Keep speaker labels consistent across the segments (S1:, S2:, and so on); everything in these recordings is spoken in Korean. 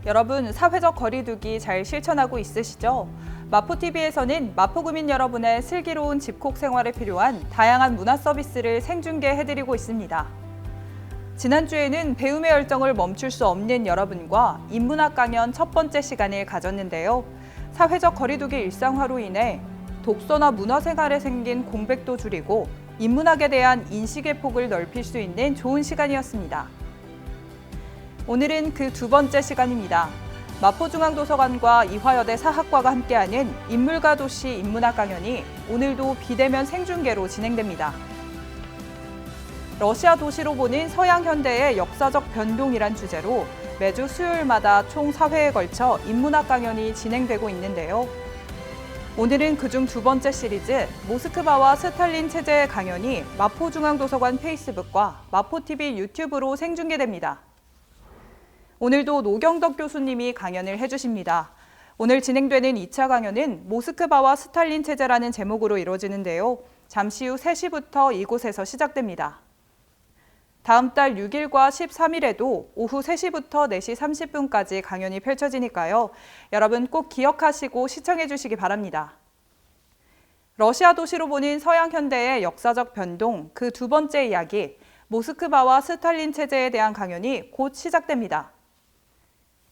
S1: 여러분, 사회적 거리두기 잘 실천하고 있으시죠? 마포TV에서는 마포구민 여러분의 슬기로운 집콕 생활에 필요한 다양한 문화 서비스를 생중계해드리고 있습니다. 지난주에는 배움의 열정을 멈출 수 없는 여러분과 인문학 강연 첫 번째 시간을 가졌는데요. 사회적 거리두기 일상화로 인해 독서나 문화 생활에 생긴 공백도 줄이고 인문학에 대한 인식의 폭을 넓힐 수 있는 좋은 시간이었습니다. 오늘은 그 두 번째 시간입니다. 마포중앙도서관과 이화여대 사학과가 함께하는 인물과 도시 인문학 강연이 오늘도 비대면 생중계로 진행됩니다. 러시아 도시로 보는 서양 현대의 역사적 변동이란 주제로 매주 수요일마다 총 4회에 걸쳐 인문학 강연이 진행되고 있는데요. 오늘은 그중 두 번째 시리즈 모스크바와 스탈린 체제의 강연이 마포중앙도서관 페이스북과 마포TV 유튜브로 생중계됩니다. 오늘도 노경덕 교수님이 강연을 해주십니다. 오늘 진행되는 2차 강연은 모스크바와 스탈린 체제라는 제목으로 이루어지는데요. 잠시 후 3시부터 이곳에서 시작됩니다. 다음 달 6일과 13일에도 오후 3시부터 4시 30분까지 강연이 펼쳐지니까요. 여러분 꼭 기억하시고 시청해 주시기 바랍니다. 러시아 도시로 보는 서양 현대의 역사적 변동, 그 두 번째 이야기, 모스크바와 스탈린 체제에 대한 강연이 곧 시작됩니다.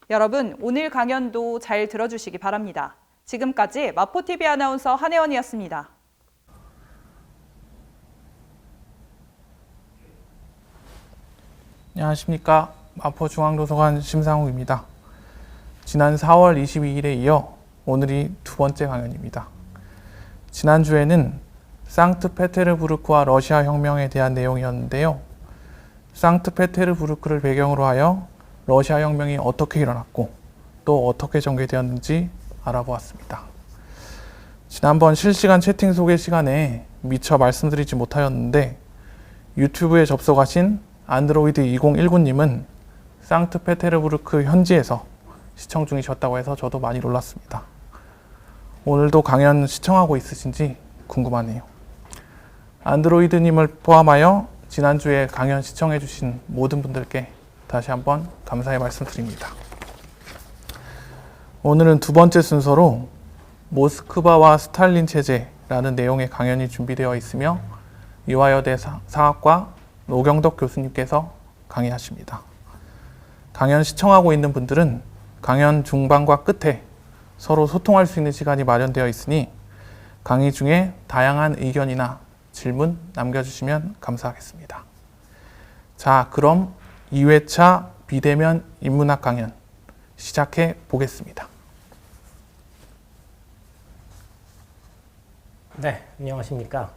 S1: 여러분, 오늘 강연도 잘 들어주시기 바랍니다. 지금까지 마포TV 아나운서 한혜원이었습니다.
S2: 안녕하십니까. 마포중앙도서관 심상욱입니다. 지난 4월 22일에 이어 오늘이 두 번째 강연입니다. 지난주에는 상트페테르부르크와 러시아 혁명에 대한 내용이었는데요. 상트페테르부르크를 배경으로 하여 러시아 혁명이 어떻게 일어났고 또 어떻게 전개되었는지 알아보았습니다. 지난번 실시간 채팅 소개 시간에 미처 말씀드리지 못하였는데 유튜브에 접속하신 안드로이드 2019님은 상트페테르부르크 현지에서 시청 중이셨다고 해서 저도 많이 놀랐습니다. 오늘도 강연 시청하고 있으신지 궁금하네요. 안드로이드님을 포함하여 지난주에 강연 시청해 주신 모든 분들께 다시 한번 감사의 말씀드립니다. 오늘은 두 번째 순서로 모스크바와 스탈린 체제라는 내용의 강연이 준비되어 있으며 이화여대 사학과 노경덕 교수님께서 강의하십니다. 강연 시청하고 있는 분들은 강연 중반과 끝에 서로 소통할 수 있는 시간이 마련되어 있으니 강의 중에 다양한 의견이나 질문 남겨주시면 감사하겠습니다. 자, 그럼 2회차 비대면 인문학 강연 시작해 보겠습니다.
S3: 네, 안녕하십니까.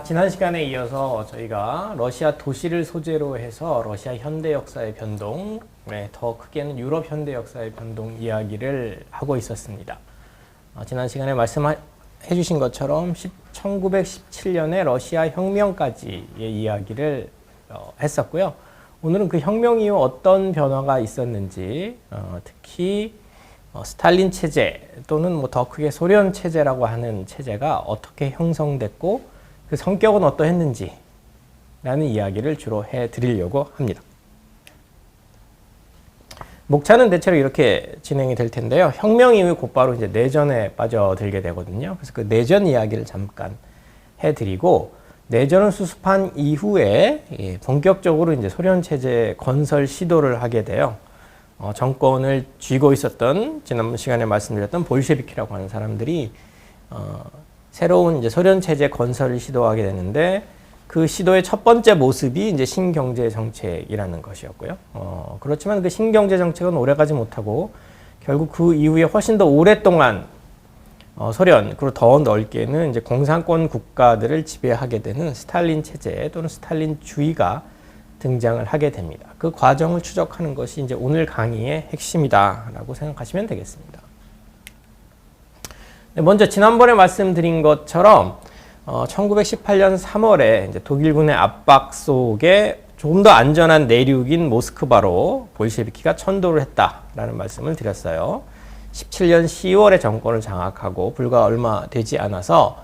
S3: 지난 시간에 이어서 저희가 러시아 도시를 소재로 해서 러시아 현대 역사의 변동, 더 크게는 유럽 현대 역사의 변동 이야기를 하고 있었습니다. 지난 시간에 말씀해 주신 것처럼 1917년에 러시아 혁명까지의 이야기를 했었고요. 오늘은 그 혁명 이후 어떤 변화가 있었는지, 특히 스탈린 체제 또는 더 크게 소련 체제라고 하는 체제가 어떻게 형성됐고 그 성격은 어떠했는지 라는 이야기를 주로 해드리려고 합니다. 목차는 대체로 이렇게 진행이 될 텐데요. 혁명 이후 곧바로 이제 내전에 빠져들게 되거든요. 그래서 그 내전 이야기를 잠깐 해드리고, 내전을 수습한 이후에 본격적으로 이제 소련 체제 건설 시도를 하게 돼요. 정권을 쥐고 있었던, 지난 시간에 말씀드렸던 볼셰비키라고 하는 사람들이 새로운 이제 소련 체제 건설을 시도하게 되는데, 그 시도의 첫 번째 모습이 이제 신경제 정책이라는 것이었고요. 그렇지만 그 신경제 정책은 오래가지 못하고 결국 그 이후에 훨씬 더 오랫동안 소련, 그리고 더 넓게는 이제 공산권 국가들을 지배하게 되는 스탈린 체제 또는 스탈린주의가 등장을 하게 됩니다. 그 과정을 추적하는 것이 이제 오늘 강의의 핵심이다라고 생각하시면 되겠습니다. 먼저 지난번에 말씀드린 것처럼 1918년 3월에 이제 독일군의 압박 속에 조금 더 안전한 내륙인 모스크바로 볼셰비키가 천도를 했다라는 말씀을 드렸어요. 17년 10월에 정권을 장악하고 불과 얼마 되지 않아서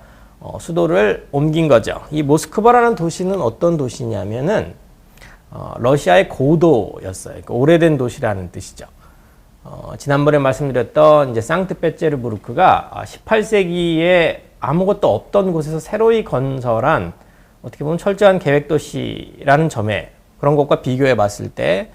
S3: 수도를 옮긴 거죠. 이 모스크바라는 도시는 어떤 도시냐면은 러시아의 고도였어요. 그러니까 오래된 도시라는 뜻이죠. 지난번에 말씀드렸던 이제 상트페테르부르크가 18세기에 아무것도 없던 곳에서 새로이 건설한 어떻게 보면 철저한 계획 도시라는 점에 그런 것과 비교해 봤을 때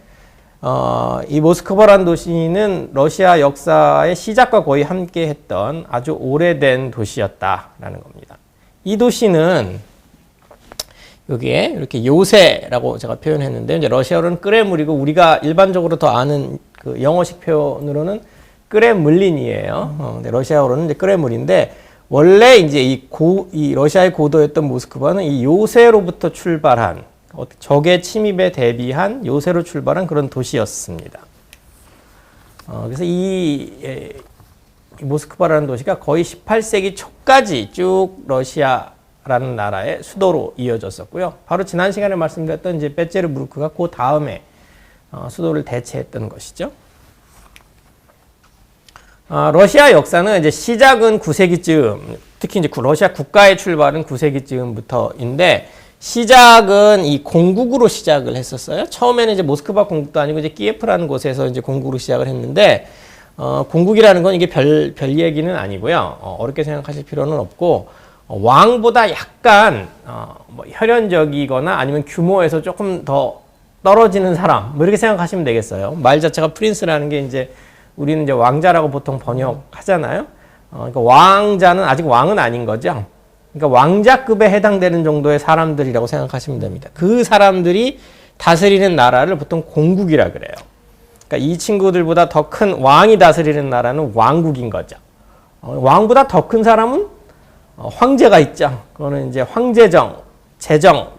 S3: 이 모스크바라는 도시는 러시아 역사의 시작과 거의 함께 했던 아주 오래된 도시였다라는 겁니다. 이 도시는 여기에 이렇게 요새라고 제가 표현했는데 이제 러시아어로는 끄레물이고 우리가 일반적으로 더 아는 그 영어식 표현으로는 끄레물린이에요. 근데 러시아어로는 이제 끄레물인데 원래 이제 이 러시아의 고도였던 모스크바는 이 요새로부터 출발한 적의 침입에 대비한 요새로 출발한 그런 도시였습니다. 그래서 이 모스크바라는 도시가 거의 18세기 초까지 쭉 러시아라는 나라의 수도로 이어졌었고요. 바로 지난 시간에 말씀드렸던 이제 페테르부르크가 그 다음에 수도를 대체했던 것이죠. 러시아 역사는 이제 시작은 9세기쯤, 특히 이제 러시아 국가의 출발은 9세기쯤부터인데 시작은 이 공국으로 시작을 했었어요. 처음에는 이제 모스크바 공국도 아니고 이제 키예프라는 곳에서 이제 공국으로 시작을 했는데 공국이라는 건 이게 별 얘기는 아니고요. 어렵게 생각하실 필요는 없고 왕보다 약간 뭐 혈연적이거나 아니면 규모에서 조금 더 떨어지는 사람 뭐 이렇게 생각하시면 되겠어요. 말 자체가 프린스라는 게 이제 우리는 이제 왕자라고 보통 번역하잖아요. 그러니까 왕자는 아직 왕은 아닌 거죠. 그러니까 왕자급에 해당되는 정도의 사람들이라고 생각하시면 됩니다. 그 사람들이 다스리는 나라를 보통 공국이라 그래요. 그러니까 이 친구들보다 더 큰 왕이 다스리는 나라는 왕국인 거죠. 왕보다 더 큰 사람은 황제가 있죠. 그거는 이제 황제정,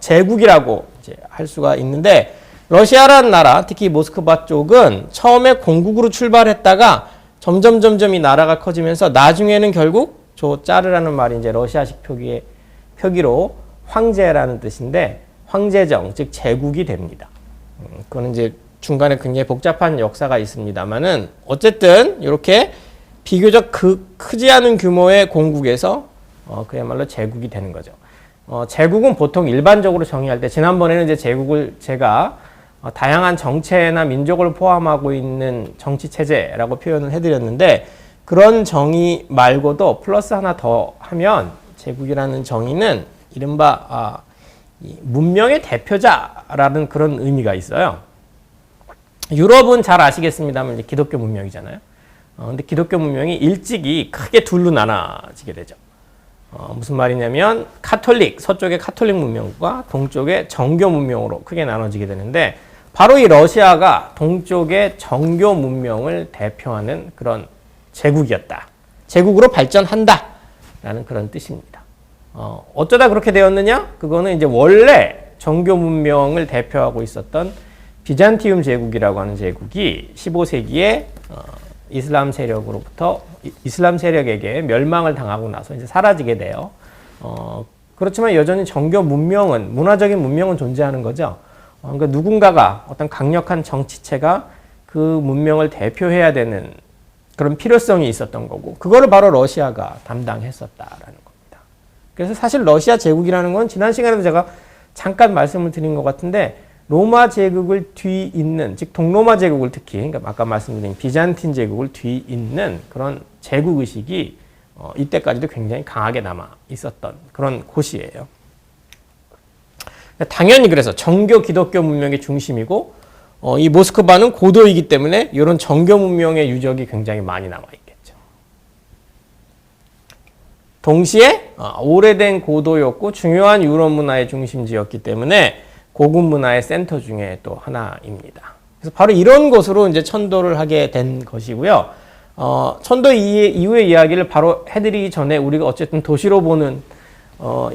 S3: 제국이라고 이제 할 수가 있는데 러시아라는 나라, 특히 모스크바 쪽은 처음에 공국으로 출발했다가 점점 이 나라가 커지면서 나중에는 결국 조 짜르라는 말이 이제 러시아식 표기로 황제라는 뜻인데 황제정, 즉 제국이 됩니다. 그거는 이제 중간에 굉장히 복잡한 역사가 있습니다만은 어쨌든 이렇게 비교적 크지 않은 규모의 공국에서 그야말로 제국이 되는 거죠. 제국은 보통 일반적으로 정의할 때 지난번에는 이제 제국을 제가 다양한 정체나 민족을 포함하고 있는 정치 체제라고 표현을 해드렸는데 그런 정의 말고도 플러스 하나 더 하면 제국이라는 정의는 이른바 문명의 대표자라는 그런 의미가 있어요. 유럽은 잘 아시겠습니다만 이제 기독교 문명이잖아요. 근데 기독교 문명이 일찍이 크게 둘로 나눠지게 되죠. 무슨 말이냐면 서쪽의 카톨릭 문명과 동쪽의 정교 문명으로 크게 나눠지게 되는데 바로 이 러시아가 동쪽의 정교 문명을 대표하는 그런 제국이었다. 제국으로 발전한다. 라는 그런 뜻입니다. 어쩌다 그렇게 되었느냐? 그거는 이제 원래 정교 문명을 대표하고 있었던 비잔티움 제국이라고 하는 제국이 15세기에 이슬람 세력에게 멸망을 당하고 나서 이제 사라지게 돼요. 그렇지만 여전히 정교 문명은, 문화적인 문명은 존재하는 거죠. 그러니까 누군가가 어떤 강력한 정치체가 그 문명을 대표해야 되는 그런 필요성이 있었던 거고, 그거를 바로 러시아가 담당했었다라는 겁니다. 그래서 사실 러시아 제국이라는 건 지난 시간에도 제가 잠깐 말씀을 드린 것 같은데, 로마 제국을 뒤잇는, 즉 동로마 제국을 특히, 그러니까 아까 말씀드린 비잔틴 제국을 뒤잇는 그런 제국 의식이 이때까지도 굉장히 강하게 남아 있었던 그런 곳이에요. 당연히 그래서 정교 기독교 문명의 중심이고 이 모스크바는 고도이기 때문에 이런 정교 문명의 유적이 굉장히 많이 남아 있겠죠. 동시에 오래된 고도였고 중요한 유럽 문화의 중심지였기 때문에 고급 문화의 센터 중에 또 하나입니다. 그래서 바로 이런 곳으로 이제 천도를 하게 된 것이고요. 천도 이후의 이야기를 바로 해드리기 전에 우리가 어쨌든 도시로 보는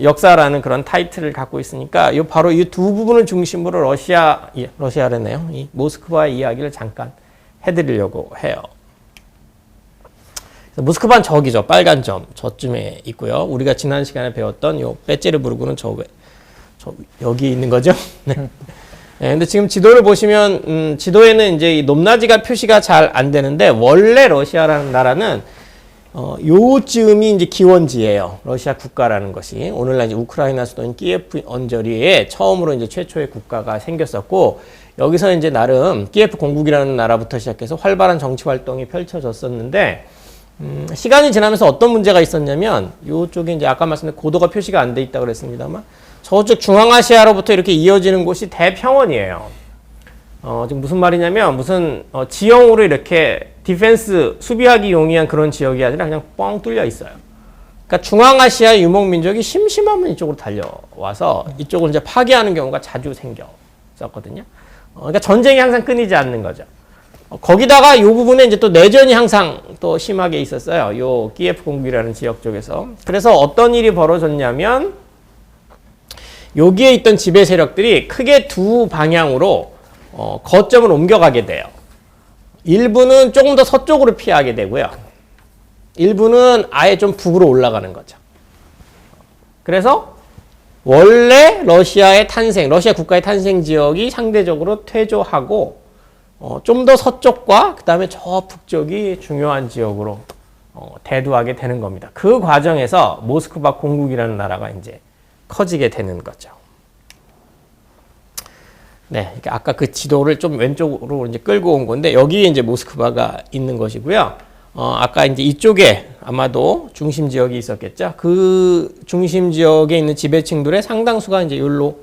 S3: 역사라는 그런 타이틀을 갖고 있으니까 바로 이 두 부분을 중심으로 러시아래네요. 이 모스크바의 이야기를 잠깐 해드리려고 해요. 모스크바는 저기죠. 빨간 점 저쯤에 있고요. 우리가 지난 시간에 배웠던 요 페테르부르크는 여기 있는 거죠. 네. 네, 근데 지금 지도를 보시면 지도에는 이제 이 높낮이가 표시가 잘 안 되는데 원래 러시아라는 나라는 요쯤이 이제 기원지예요. 러시아 국가라는 것이. 오늘날 이제 우크라이나 수도인 키예프 언저리에 처음으로 이제 최초의 국가가 생겼었고, 여기서 이제 나름 키예프 공국이라는 나라부터 시작해서 활발한 정치 활동이 펼쳐졌었는데, 시간이 지나면서 어떤 문제가 있었냐면, 요쪽에 이제 아까 말씀드린 고도가 표시가 안 돼 있다고 그랬습니다만, 저쪽 중앙아시아로부터 이렇게 이어지는 곳이 대평원이에요. 지금 무슨 말이냐면, 무슨 지형으로 이렇게 디펜스, 수비하기 용이한 그런 지역이 아니라 그냥 뻥 뚫려 있어요. 그러니까 중앙아시아 유목민족이 심심하면 이쪽으로 달려와서 이쪽을 이제 파괴하는 경우가 자주 생겼었거든요. 그러니까 전쟁이 항상 끊이지 않는 거죠. 거기다가 이 부분에 이제 또 내전이 항상 또 심하게 있었어요. 요 키예프 공국이라는 지역 쪽에서. 그래서 어떤 일이 벌어졌냐면, 여기에 있던 지배 세력들이 크게 두 방향으로 거점을 옮겨가게 돼요. 일부는 조금 더 서쪽으로 피하게 되고요. 일부는 아예 좀 북으로 올라가는 거죠. 그래서 원래 러시아의 탄생, 러시아 국가의 탄생 지역이 상대적으로 퇴조하고 좀 더 서쪽과 그 다음에 저 북쪽이 중요한 지역으로 대두하게 되는 겁니다. 그 과정에서 모스크바 공국이라는 나라가 이제 커지게 되는 거죠. 네, 아까 그 지도를 좀 왼쪽으로 이제 끌고 온 건데, 여기에 이제 모스크바가 있는 것이고요. 아까 이제 이쪽에 아마도 중심 지역이 있었겠죠. 그 중심 지역에 있는 지배층들의 상당수가 이제 여기로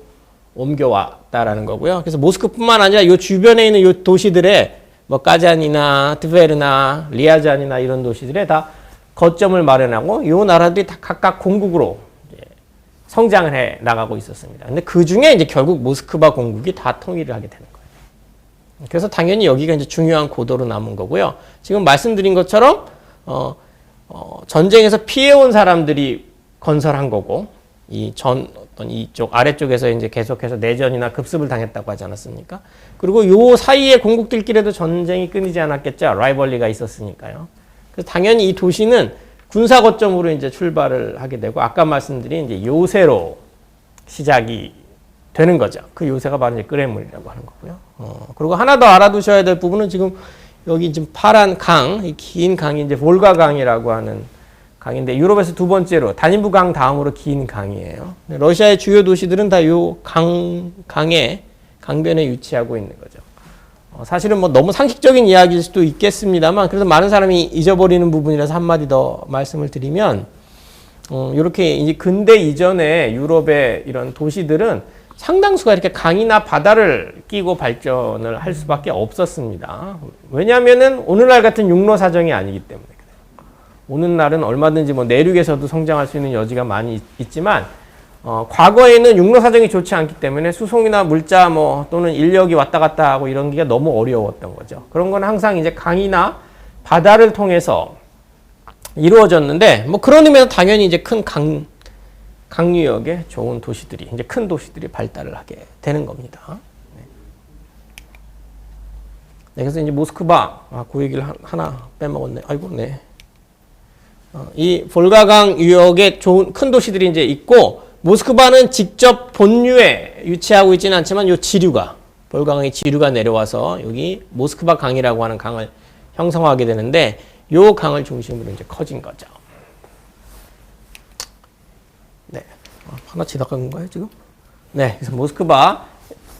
S3: 옮겨왔다라는 거고요. 그래서 모스크뿐만 아니라 이 주변에 있는 이 도시들의 뭐 까잔이나 트베르나 리아잔이나 이런 도시들에 다 거점을 마련하고, 이 나라들이 다 각각 공국으로 성장을 해 나가고 있었습니다. 근데 그 중에 이제 결국 모스크바 공국이 다 통일을 하게 되는 거예요. 그래서 당연히 여기가 이제 중요한 고도로 남은 거고요. 지금 말씀드린 것처럼, 전쟁에서 피해온 사람들이 건설한 거고, 어떤 이쪽 아래쪽에서 이제 계속해서 내전이나 급습을 당했다고 하지 않았습니까? 그리고 요 사이에 공국들끼리도 전쟁이 끊이지 않았겠죠. 라이벌리가 있었으니까요. 그래서 당연히 이 도시는 군사 거점으로 이제 출발을 하게 되고, 아까 말씀드린 이제 요새로 시작이 되는 거죠. 그 요새가 바로 이제 크렘린이라고 하는 거고요. 그리고 하나 더 알아두셔야 될 부분은, 지금 여기 지금 파란 강, 이 긴 강이 이제 볼가강이라고 하는 강인데, 유럽에서 두 번째로 다니브 강 다음으로 긴 강이에요. 러시아의 주요 도시들은 다 요 강의 강변에 위치하고 있는 거죠. 사실은 뭐 너무 상식적인 이야기일 수도 있겠습니다만, 그래서 많은 사람이 잊어버리는 부분이라서 한마디 더 말씀을 드리면, 이렇게 이제 근대 이전에 유럽의 이런 도시들은 상당수가 이렇게 강이나 바다를 끼고 발전을 할 수밖에 없었습니다. 왜냐하면은 오늘날 같은 육로 사정이 아니기 때문에 그래요. 오늘날은 얼마든지 뭐 내륙에서도 성장할 수 있는 여지가 많이 있지만, 과거에는 육로 사정이 좋지 않기 때문에 수송이나 물자 또는 인력이 왔다 갔다 하고 이런 게 너무 어려웠던 거죠. 그런 건 항상 이제 강이나 바다를 통해서 이루어졌는데, 그런 의미에서 당연히 이제 큰 강유역의 좋은 도시들이, 이제 큰 도시들이 발달을 하게 되는 겁니다. 네, 그래서 이제 모스크바, 그 얘기를 하나 빼먹었네. 아이고, 네. 이 볼가강 유역에 좋은 큰 도시들이 이제 있고, 모스크바는 직접 본류에 위치하고 있지는 않지만 요 지류가, 볼가강의 지류가 내려와서 여기 모스크바 강이라고 하는 강을 형성하게 되는데, 요 강을 중심으로 이제 커진 거죠. 네. 하나 지나간 거예요, 지금? 네. 그래서 모스크바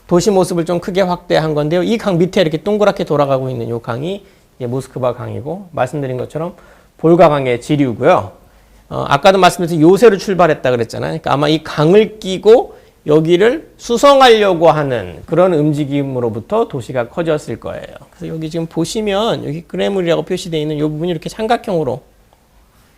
S3: 도시 모습을 좀 크게 확대한 건데요. 이 강 밑에 이렇게 동그랗게 돌아가고 있는 요 강이 이제 모스크바 강이고, 말씀드린 것처럼 볼가강의 지류고요. 아까도 말씀드린 요새로 출발했다 그랬잖아요. 그러니까 아마 이 강을 끼고 여기를 수성하려고 하는 그런 움직임으로부터 도시가 커졌을 거예요. 그래서 여기 지금 보시면 여기 크렘린이라고 표시되어 있는 이 부분이 이렇게 삼각형으로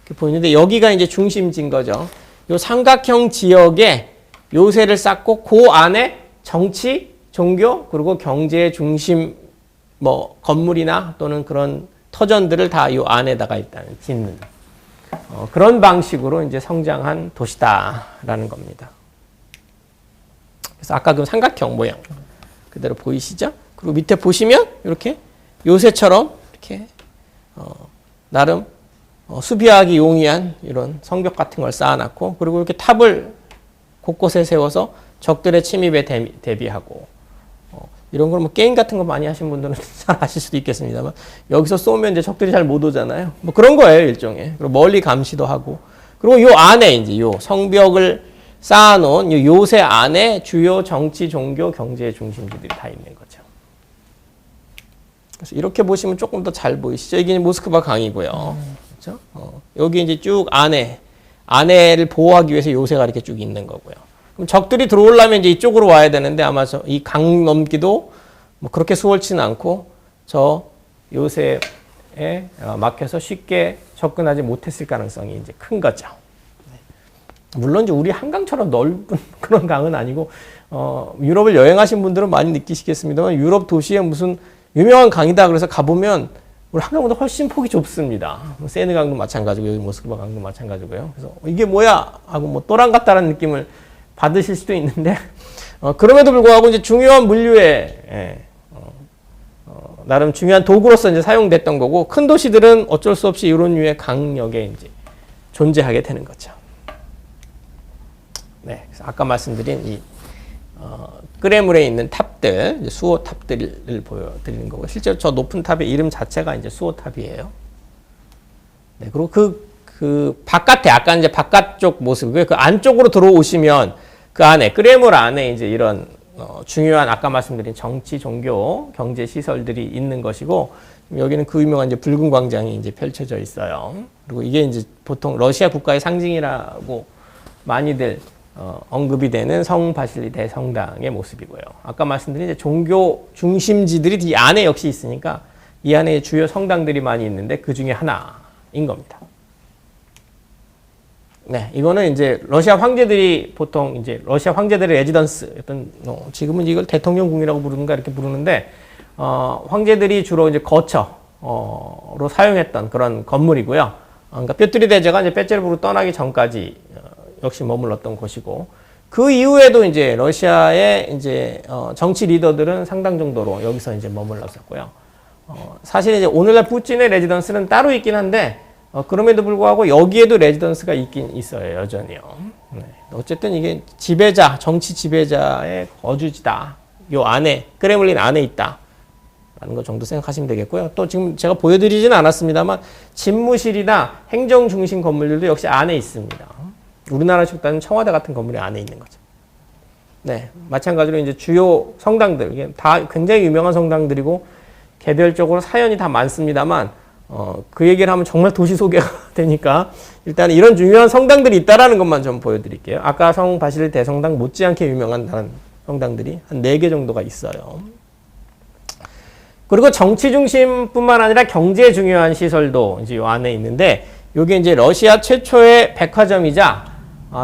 S3: 이렇게 보이는데, 여기가 이제 중심지인 거죠. 이 삼각형 지역에 요새를 쌓고 그 안에 정치, 종교, 그리고 경제의 중심 건물이나 또는 그런 터전들을 다 이 안에다가 일단 짓는 그런 방식으로 이제 성장한 도시다라는 겁니다. 그래서 아까 그 삼각형 모양 그대로 보이시죠? 그리고 밑에 보시면 이렇게 요새처럼 이렇게 나름 수비하기 용이한 이런 성벽 같은 걸 쌓아놨고, 그리고 이렇게 탑을 곳곳에 세워서 적들의 침입에 대비하고, 이런 걸 뭐 게임 같은 거 많이 하신 분들은 잘 아실 수도 있겠습니다만 여기서 쏘면 이제 적들이 잘 못 오잖아요. 뭐 그런 거예요, 일종의. 그리고 멀리 감시도 하고. 그리고 요 안에 이제 요 성벽을 쌓아놓은 요 요새 안에 주요 정치, 종교, 경제의 중심지들이 다 있는 거죠. 그래서 이렇게 보시면 조금 더 잘 보이시죠? 이게 모스크바 강이고요. 그렇죠? 여기 이제 쭉 안에를 보호하기 위해서 요새가 이렇게 쭉 있는 거고요. 그럼 적들이 들어오려면 이제 이쪽으로 와야 되는데 아마 이 강 넘기도 뭐 그렇게 수월치는 않고 저 요새에 막혀서 쉽게 접근하지 못했을 가능성이 이제 큰 거죠. 물론 이제 우리 한강처럼 넓은 그런 강은 아니고 유럽을 여행하신 분들은 많이 느끼시겠습니다만 유럽 도시에 무슨 유명한 강이다 그래서 가보면 우리 한강보다 훨씬 폭이 좁습니다. 세느 강도 마찬가지고 여기 모스크바 강도 마찬가지고요. 그래서 이게 뭐야 하고 뭐 또랑 같다라는 느낌을 받으실 수도 있는데 그럼에도 불구하고 이제 중요한 물류에 나름 중요한 도구로서 이제 사용됐던 거고 큰 도시들은 어쩔 수 없이 이런 류의 강역에 이제 존재하게 되는 거죠. 네, 그래서 아까 말씀드린 이 크레물에 있는 탑들, 이제 수호 탑들을 보여드리는 거고 실제로 저 높은 탑의 이름 자체가 이제 수호 탑이에요. 네, 그리고 그 바깥에 아까 이제 바깥쪽 모습이고요. 그 안쪽으로 들어오시면 그 안에 크레물 안에 이제 이런 중요한 아까 말씀드린 정치, 종교, 경제 시설들이 있는 것이고 여기는 그 유명한 이제 붉은 광장이 이제 펼쳐져 있어요. 그리고 이게 이제 보통 러시아 국가의 상징이라고 많이들 언급이 되는 성 바실리 대성당의 모습이고요. 아까 말씀드린 이제 종교 중심지들이 이 안에 역시 있으니까 이 안에 주요 성당들이 많이 있는데 그 중에 하나인 겁니다. 네, 이거는 이제 러시아 황제들이 보통 이제 러시아 황제들의 레지던스, 어떤 지금은 이걸 대통령궁이라고 부르는가 이렇게 부르는데 황제들이 주로 이제 거처로 사용했던 그런 건물이고요. 그러니까 뾰트리 대제가 이제 페테르부르크 떠나기 전까지 역시 머물렀던 곳이고 그 이후에도 이제 러시아의 이제 정치 리더들은 상당 정도로 여기서 이제 머물렀었고요. 사실 이제 오늘날 푸틴의 레지던스는 따로 있긴 한데 그럼에도 불구하고 여기에도 레지던스가 있긴 있어요, 여전히요. 네. 어쨌든 이게 지배자, 정치 지배자의 거주지다. 요 안에 크레물린 안에 있다. 라는 것 정도 생각하시면 되겠고요. 또 지금 제가 보여드리지는 않았습니다만 집무실이나 행정 중심 건물들도 역시 안에 있습니다. 우리나라식 따지면 청와대 같은 건물이 안에 있는 거죠. 네, 마찬가지로 이제 주요 성당들, 이게 다 굉장히 유명한 성당들이고 개별적으로 사연이 다 많습니다만 그 얘기를 하면 정말 도시 소개가 되니까 일단 이런 중요한 성당들이 있다라는 것만 좀 보여드릴게요. 아까 성 바실리 대성당 못지않게 유명한 다른 성당들이 한 4개 정도가 있어요. 그리고 정치 중심뿐만 아니라 경제 중요한 시설도 이제 이 안에 있는데 이게 이제 러시아 최초의 백화점이자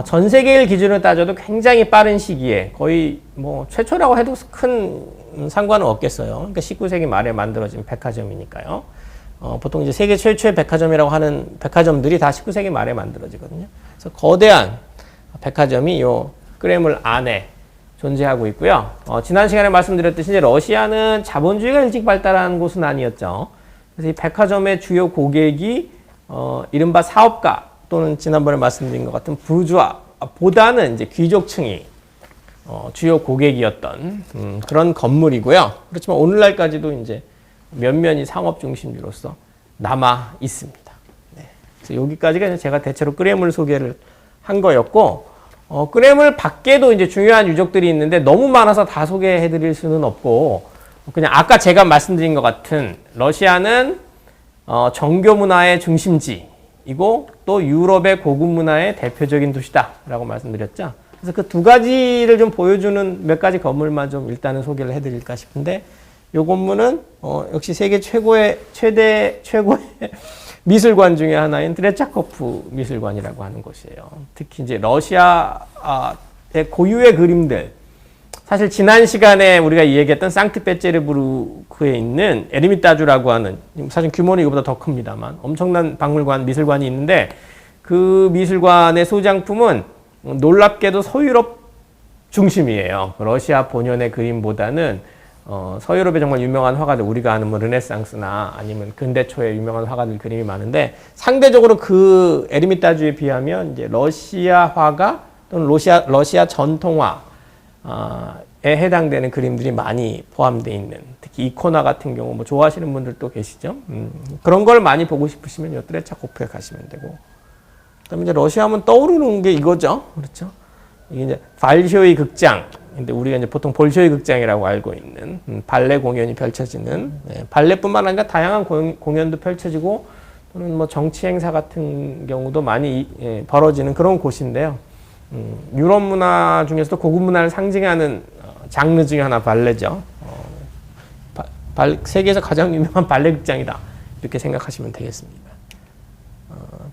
S3: 전 세계를 기준으로 따져도 굉장히 빠른 시기에 거의 뭐 최초라고 해도 큰 상관은 없겠어요. 그러니까 19세기 말에 만들어진 백화점이니까요. 보통 이제 세계 최초의 백화점이라고 하는 백화점들이 다 19세기 말에 만들어지거든요. 그래서 거대한 백화점이 요 크레물 안에 존재하고 있고요. 지난 시간에 말씀드렸듯이 이제 러시아는 자본주의가 일찍 발달한 곳은 아니었죠. 그래서 이 백화점의 주요 고객이 이른바 사업가 또는 지난번에 말씀드린 것 같은 부르주아보다는 이제 귀족층이 주요 고객이었던 그런 건물이고요. 그렇지만 오늘날까지도 이제 면면이 상업 중심지로서 남아 있습니다. 네. 그래서 여기까지가 제가 대체로 크레물 소개를 한 거였고, 크레물 밖에도 이제 중요한 유적들이 있는데 너무 많아서 다 소개해드릴 수는 없고, 그냥 아까 제가 말씀드린 것 같은 러시아는 정교 문화의 중심지이고 또 유럽의 고급 문화의 대표적인 도시다라고 말씀드렸죠. 그래서 그 두 가지를 좀 보여주는 몇 가지 건물만 좀 일단은 소개를 해드릴까 싶은데, 이 건물은 역시 세계 최고의 미술관 중에 하나인 트레차코프 미술관이라고 하는 곳이에요. 특히 이제 러시아의 고유의 그림들, 사실 지난 시간에 우리가 얘기했던 상트페테르부르크에 있는 에르미타주라고 하는, 사실 규모는 이거보다 더 큽니다만 엄청난 박물관, 미술관이 있는데 그 미술관의 소장품은 놀랍게도 서유럽 중심이에요. 러시아 본연의 그림보다는 서유럽의 정말 유명한 화가들, 우리가 아는 뭐 르네상스나 아니면 근대 초의 유명한 화가들 그림이 많은데 상대적으로 그 에르미타주에 비하면 이제 러시아 화가 또는 러시아 전통화 해당되는 그림들이 많이 포함되어 있는, 특히 이코나 같은 경우 뭐 좋아하시는 분들도 계시죠. 그런 걸 많이 보고 싶으시면 요 트레차코프에 가시면 되고, 그다음에 이제 러시아 하면 떠오르는 게 이거죠, 그렇죠? 이게 이제 발쇼이 극장, 근데 우리가 이제 보통 볼쇼이 극장이라고 알고 있는 발레 공연이 펼쳐지는, 발레뿐만 아니라 다양한 공연도 펼쳐지고 또는 뭐 정치 행사 같은 경우도 많이 벌어지는 그런 곳인데요. 유럽 문화 중에서도 고급 문화를 상징하는 장르 중에 하나 발레죠. 세계에서 가장 유명한 발레 극장이다, 이렇게 생각하시면 되겠습니다.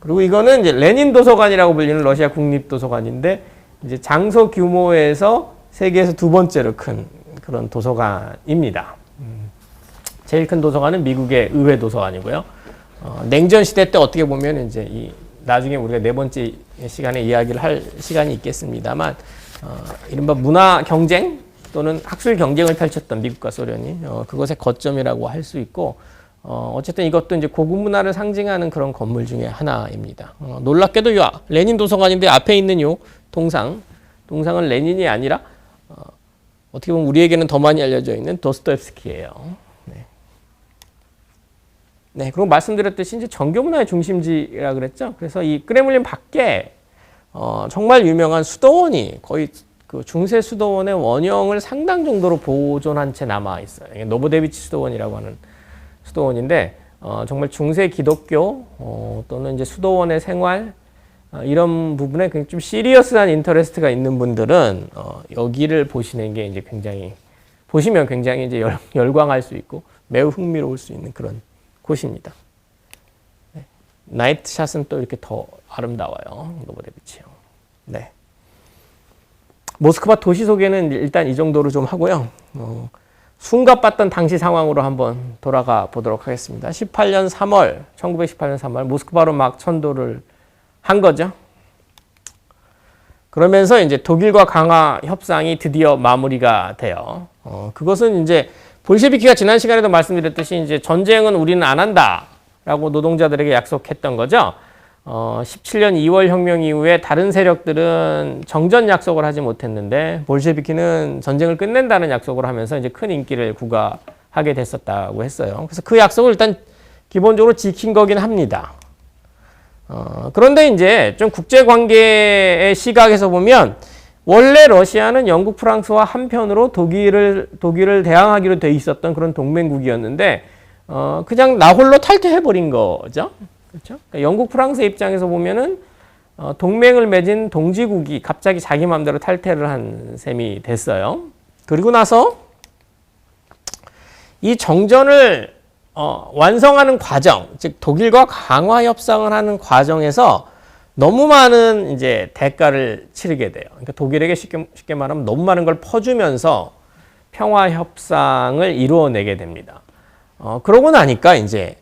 S3: 그리고 이거는 이제 레닌 도서관이라고 불리는 러시아 국립 도서관인데, 이제 장소 규모에서 세계에서 두 번째로 큰 그런 도서관입니다. 제일 큰 도서관은 미국의 의회 도서관이고요. 냉전 시대 때 어떻게 보면 이제 나중에 우리가 네 번째 시간에 이야기를 할 시간이 있겠습니다만, 이른바 문화 경쟁 또는 학술 경쟁을 펼쳤던 미국과 소련이 그것의 거점이라고 할 수 있고, 어쨌든 이것도 이제 고급 문화를 상징하는 그런 건물 중에 하나입니다. 놀랍게도 요 레닌 도서관인데 앞에 있는 요 동상은 레닌이 아니라 어떻게 보면 우리에게는 더 많이 알려져 있는 도스토옙스키예요. 네, 그리고 말씀드렸듯이 이제 정교 문화의 중심지라 그랬죠. 그래서 이 크렘린 밖에 정말 유명한 수도원이 거의 그 중세 수도원의 원형을 상당 정도로 보존한 채 남아 있어요. 이게 노보데비치 수도원이라고 하는 수도원인데, 정말 중세 기독교 또는 이제 수도원의 생활, 이런 부분에 좀 시리어스한 인터레스트가 있는 분들은 여기를 보시는 게 이제 보시면 굉장히 이제 열광할 수 있고 매우 흥미로울 수 있는 그런 곳입니다. 네. 나이트샷은 또 이렇게 더 아름다워요, 노보데비치요. 네. 모스크바 도시 소개는 일단 이 정도로 좀 하고요. 숨가빴던 당시 상황으로 한번 돌아가 보도록 하겠습니다. 1918년 3월 모스크바로 막 천도를 한 거죠. 그러면서 이제 독일과 강화 협상이 드디어 마무리가 돼요. 그것은 이제 볼셰비키가 지난 시간에도 말씀드렸듯이 이제 전쟁은 우리는 안 한다라고 노동자들에게 약속했던 거죠. 17년 2월 혁명 이후에 다른 세력들은 정전 약속을 하지 못했는데 볼셰비키는 전쟁을 끝낸다는 약속을 하면서 이제 큰 인기를 구가하게 됐었다고 했어요. 그래서 그 약속을 일단 기본적으로 지킨 거긴 합니다. 그런데 이제 좀 국제관계의 시각에서 보면 원래 러시아는 영국, 프랑스와 한편으로 독일을 대항하기로 돼 있었던 그런 동맹국이었는데 그냥 나홀로 탈퇴해버린 거죠. 그렇죠? 그러니까 영국, 프랑스 입장에서 보면은 동맹을 맺은 동지국이 갑자기 자기 마음대로 탈퇴를 한 셈이 됐어요. 그리고 나서 이 정전을 완성하는 과정, 즉 독일과 강화 협상을 하는 과정에서 너무 많은 이제 대가를 치르게 돼요. 그러니까 독일에게 쉽게 말하면 너무 많은 걸 퍼주면서 평화 협상을 이루어내게 됩니다. 그러고 나니까 이제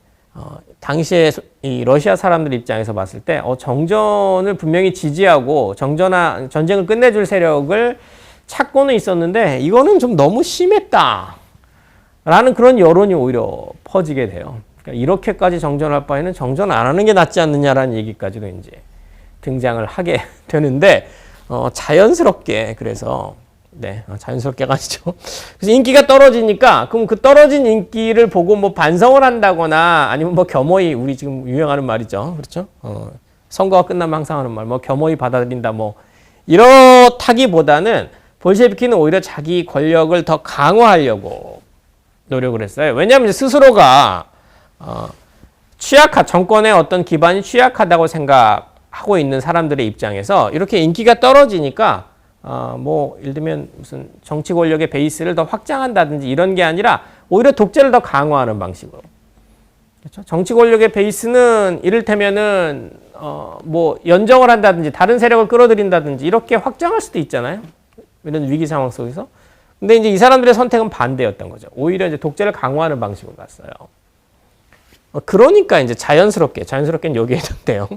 S3: 당시에 이 러시아 사람들 입장에서 봤을 때 정전을 분명히 지지하고 전쟁을 끝내줄 세력을 찾고는 있었는데 이거는 좀 너무 심했다 라는 그런 여론이 오히려 퍼지게 돼요. 그러니까 이렇게까지 정전할 바에는 정전 안 하는 게 낫지 않느냐라는 얘기까지도 이제 등장을 하게 되는데 자연스럽게 그래서 자연스럽게가 아니죠. 그래서 인기가 떨어지니까 그럼 그 떨어진 인기를 보고 뭐 반성을 한다거나 아니면 뭐 겸허히 우리 지금 유행하는 말이죠. 그렇죠? 선거가 끝나면 항상 하는 말, 뭐 겸허히 받아들인다 뭐 이렇다기보다는 볼셰비키는 오히려 자기 권력을 더 강화하려고 노력을 했어요. 왜냐하면 스스로가 정권의 어떤 기반이 취약하다고 생각하고 있는 사람들의 입장에서 이렇게 인기가 떨어지니까 예를 들면 무슨 정치 권력의 베이스를 더 확장한다든지 이런 게 아니라 오히려 독재를 더 강화하는 방식으로. 그렇죠? 정치 권력의 베이스는 이를테면은 연정을 한다든지 다른 세력을 끌어들인다든지 이렇게 확장할 수도 있잖아요. 이런 위기 상황 속에서. 근데 이제 이 사람들의 선택은 반대였던 거죠. 오히려 이제 독재를 강화하는 방식으로 갔어요. 그러니까 이제 자연스럽게 여기에 해당돼요.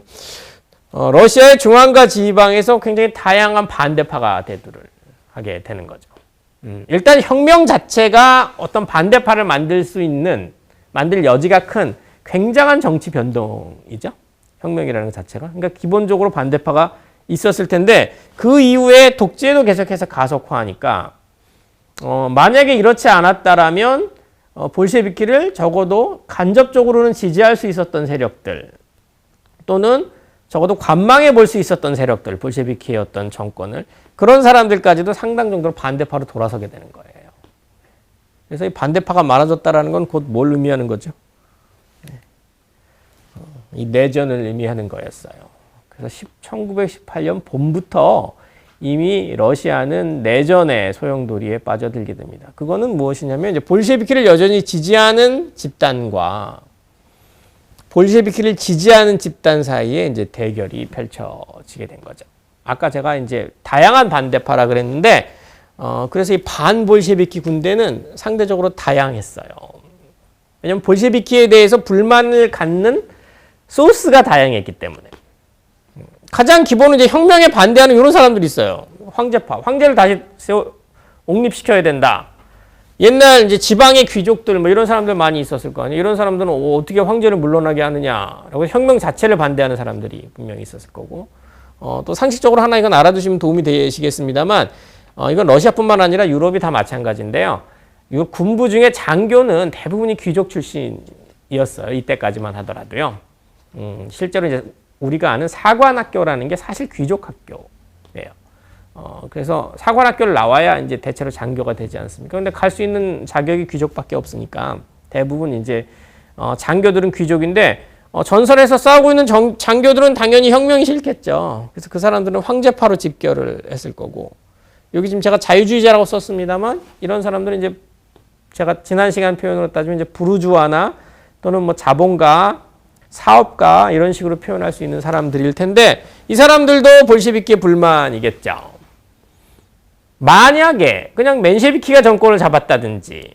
S3: 러시아의 중앙과 지방에서 굉장히 다양한 반대파가 대두를 하게 되는 거죠. 일단 혁명 자체가 어떤 반대파를 만들 여지가 큰 굉장한 정치 변동이죠. 혁명이라는 것 자체가. 그러니까 기본적으로 반대파가 있었을 텐데 그 이후에 독재도 계속해서 가속화하니까 만약에 이렇지 않았다라면 볼셰비키를 적어도 간접적으로는 지지할 수 있었던 세력들 또는 적어도 관망해 볼 수 있었던 세력들, 볼셰비키의 어떤 정권을 그런 사람들까지도 상당 정도로 반대파로 돌아서게 되는 거예요. 그래서 이 반대파가 많아졌다라는 건 곧 뭘 의미하는 거죠? 이 내전을 의미하는 거였어요. 그래서 1918년 봄부터 이미 러시아는 내전의 소용돌이에 빠져들게 됩니다. 그거는 무엇이냐면 이제 볼셰비키를 여전히 지지하는 집단과 볼셰비키를 지지하는 집단 사이에 이제 대결이 펼쳐지게 된 거죠. 아까 제가 이제 다양한 반대파라 그랬는데, 그래서 이 반볼셰비키 군대는 상대적으로 다양했어요. 왜냐하면 볼셰비키에 대해서 불만을 갖는 소스가 다양했기 때문에. 가장 기본은 이제 혁명에 반대하는 이런 사람들이 있어요. 황제파. 황제를 다시 옹립시켜야 된다. 옛날 이제 지방의 귀족들 뭐 이런 사람들 많이 있었을 거 아니에요. 이런 사람들은 어떻게 황제를 물러나게 하느냐라고 혁명 자체를 반대하는 사람들이 분명히 있었을 거고. 또 상식적으로 하나 이건 알아두시면 도움이 되시겠습니다만, 이건 러시아뿐만 아니라 유럽이 다 마찬가지인데요. 유럽 군부 중에 장교는 대부분이 귀족 출신이었어요. 이때까지만 하더라도요. 실제로 이제 우리가 아는 사관학교라는 게 사실 귀족 학교예요. 그래서 사관학교를 나와야 이제 대체로 장교가 되지 않습니까? 근데 갈 수 있는 자격이 귀족밖에 없으니까 대부분 이제 장교들은 귀족인데 전선에서 싸우고 있는 장교들은 당연히 혁명이 싫겠죠. 그래서 그 사람들은 황제파로 집결을 했을 거고, 여기 지금 제가 자유주의자라고 썼습니다만 이런 사람들은 이제 제가 지난 시간 표현으로 따지면 이제 부르주아나 또는 뭐 자본가, 사업가 이런 식으로 표현할 수 있는 사람들일 텐데 이 사람들도 볼셰비키의 불만이겠죠. 만약에 그냥 맨셰비키가 정권을 잡았다든지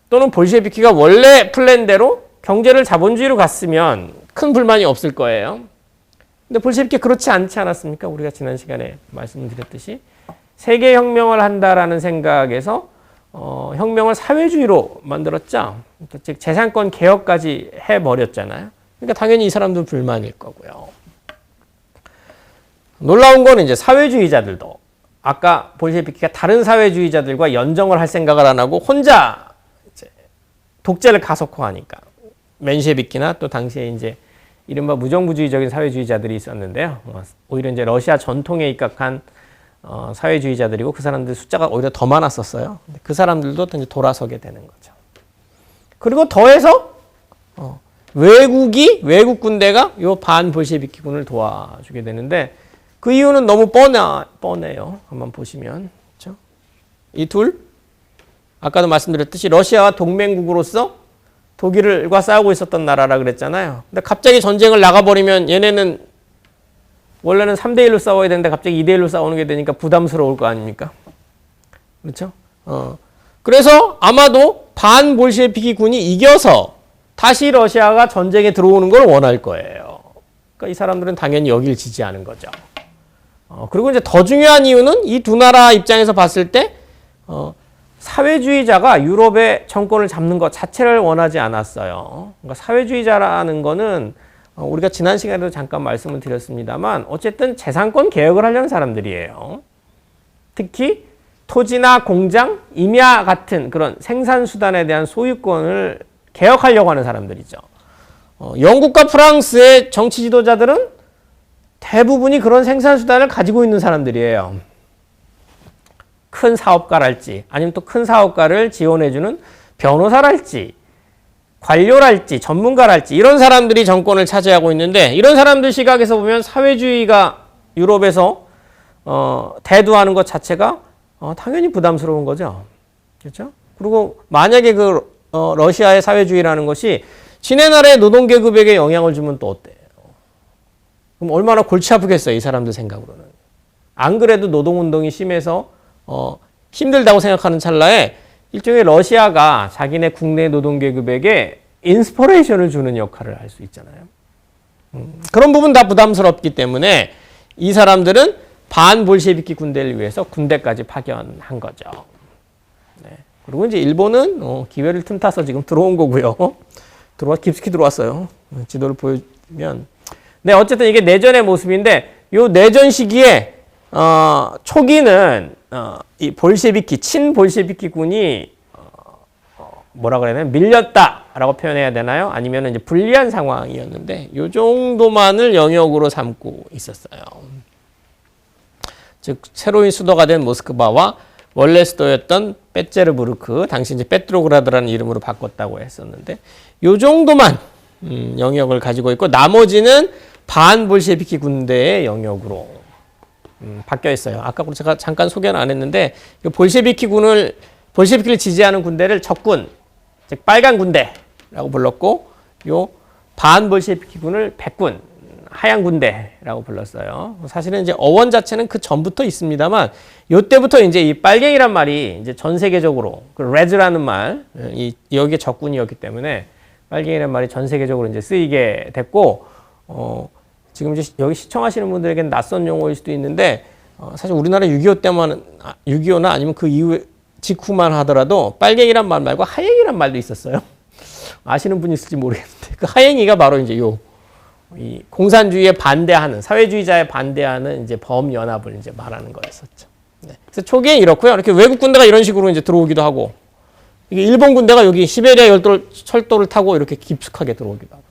S3: 또는 볼셰비키가 원래 플랜대로 경제를 자본주의로 갔으면 큰 불만이 없을 거예요. 근데 볼셰비키 그렇지 않지 않았습니까? 우리가 지난 시간에 말씀드렸듯이 세계혁명을 한다라는 생각에서 혁명을 사회주의로 만들었죠. 즉 재산권 개혁까지 해버렸잖아요. 그러니까 당연히 이 사람들은 불만일 거고요. 놀라운 거는 이제 사회주의자들도 아까 볼셰비키가 다른 사회주의자들과 연정을 할 생각을 안 하고 혼자 이제 독재를 가속화하니까 맨셰비키나 또 당시에 이제 이른바 무정부주의적인 사회주의자들이 있었는데요. 오히려 이제 러시아 전통에 입각한 사회주의자들이고 그 사람들 숫자가 오히려 더 많았었어요. 그 사람들도 이제 돌아서게 되는 거죠. 그리고 더해서 외국 군대가 요 반볼셰비키군을 도와주게 되는데 그 이유는 너무 뻔해요. 한번 보시면 그렇죠? 이 둘 아까도 말씀드렸듯이 러시아와 동맹국으로서 독일과 싸우고 있었던 나라라 그랬잖아요. 근데 갑자기 전쟁을 나가버리면 얘네는 원래는 3대1로 싸워야 되는데 갑자기 2대1로 싸우는 게 되니까 부담스러울 거 아닙니까? 그렇죠? 그래서 아마도 반볼셰비키 군이 이겨서 다시 러시아가 전쟁에 들어오는 걸 원할 거예요. 그러니까 이 사람들은 당연히 여길 지지하는 거죠. 그리고 이제 더 중요한 이유는 이 두 나라 입장에서 봤을 때 사회주의자가 유럽의 정권을 잡는 것 자체를 원하지 않았어요. 그러니까 사회주의자라는 거는 우리가 지난 시간에도 잠깐 말씀을 드렸습니다만 어쨌든 재산권 개혁을 하려는 사람들이에요. 특히 토지나 공장, 임야 같은 그런 생산수단에 대한 소유권을 개혁하려고 하는 사람들이죠. 영국과 프랑스의 정치 지도자들은 대부분이 그런 생산수단을 가지고 있는 사람들이에요. 큰 사업가랄지 아니면 또 큰 사업가를 지원해주는 변호사랄지 관료랄지 전문가랄지 이런 사람들이 정권을 차지하고 있는데 이런 사람들 시각에서 보면 사회주의가 유럽에서 대두하는 것 자체가 당연히 부담스러운 거죠. 그렇죠? 그리고 만약에 그 러시아의 사회주의라는 것이 지네 나라의 노동계급에게 영향을 주면 또 어때요? 그럼 얼마나 골치 아프겠어요, 이 사람들 생각으로는. 안 그래도 노동운동이 심해서 힘들다고 생각하는 찰나에 일종의 러시아가 자기네 국내 노동계급에게 인스퍼레이션을 주는 역할을 할 수 있잖아요. 그런 부분 다 부담스럽기 때문에 이 사람들은 반볼셰비키 군대를 위해서 군대까지 파견한 거죠. 네. 그리고 이제 일본은 기회를 틈타서 지금 들어온 거고요. 깊숙이 들어왔어요. 지도를 보여주면. 네, 어쨌든 이게 내전의 모습인데 요 내전 시기에 초기는 이 볼셰비키, 친볼셰비키 군이 뭐라 그래야 되나 밀렸다라고 표현해야 되나요? 아니면 이제 불리한 상황이었는데 이 정도만을 영역으로 삼고 있었어요. 즉 새로운 수도가 된 모스크바와 원래 수도였던 페테르부르크, 당시 이제 페트로그라드라는 이름으로 바꿨다고 했었는데 이 정도만 영역을 가지고 있고 나머지는 반볼셰비키 군대의 영역으로 바뀌어 있어요. 아까 제가 잠깐 소개는 안 했는데 볼셰비키를 지지하는 군대를 적군, 즉 빨간 군대라고 불렀고 요 반볼셰비키군을 백군, 하얀 군대라고 불렀어요. 사실은 이제 어원 자체는 그 전부터 있습니다만 요때부터 이제 이 빨갱이란 말이 이제 전 세계적으로 그 레드라는 말, 여기에 적군이었기 때문에 빨갱이란 말이 전 세계적으로 이제 쓰이게 됐고 지금 이제 여기 시청하시는 분들에게는 낯선 용어일 수도 있는데 사실 우리나라 6.25 때만 6.25나 아니면 그 이후에 직후만 하더라도 빨갱이란 말 말고 하행이란 말도 있었어요. 아시는 분 있을지 모르겠는데 그 하행이가 바로 이제 이 공산주의에 반대하는 사회주의자에 반대하는 이제 범연합을 이제 말하는 거였었죠. 네. 그래서 초기엔 이렇고요. 이렇게 외국 군대가 이런 식으로 이제 들어오기도 하고 이게 일본 군대가 여기 시베리아 철도를 타고 이렇게 깊숙하게 들어오기도 하고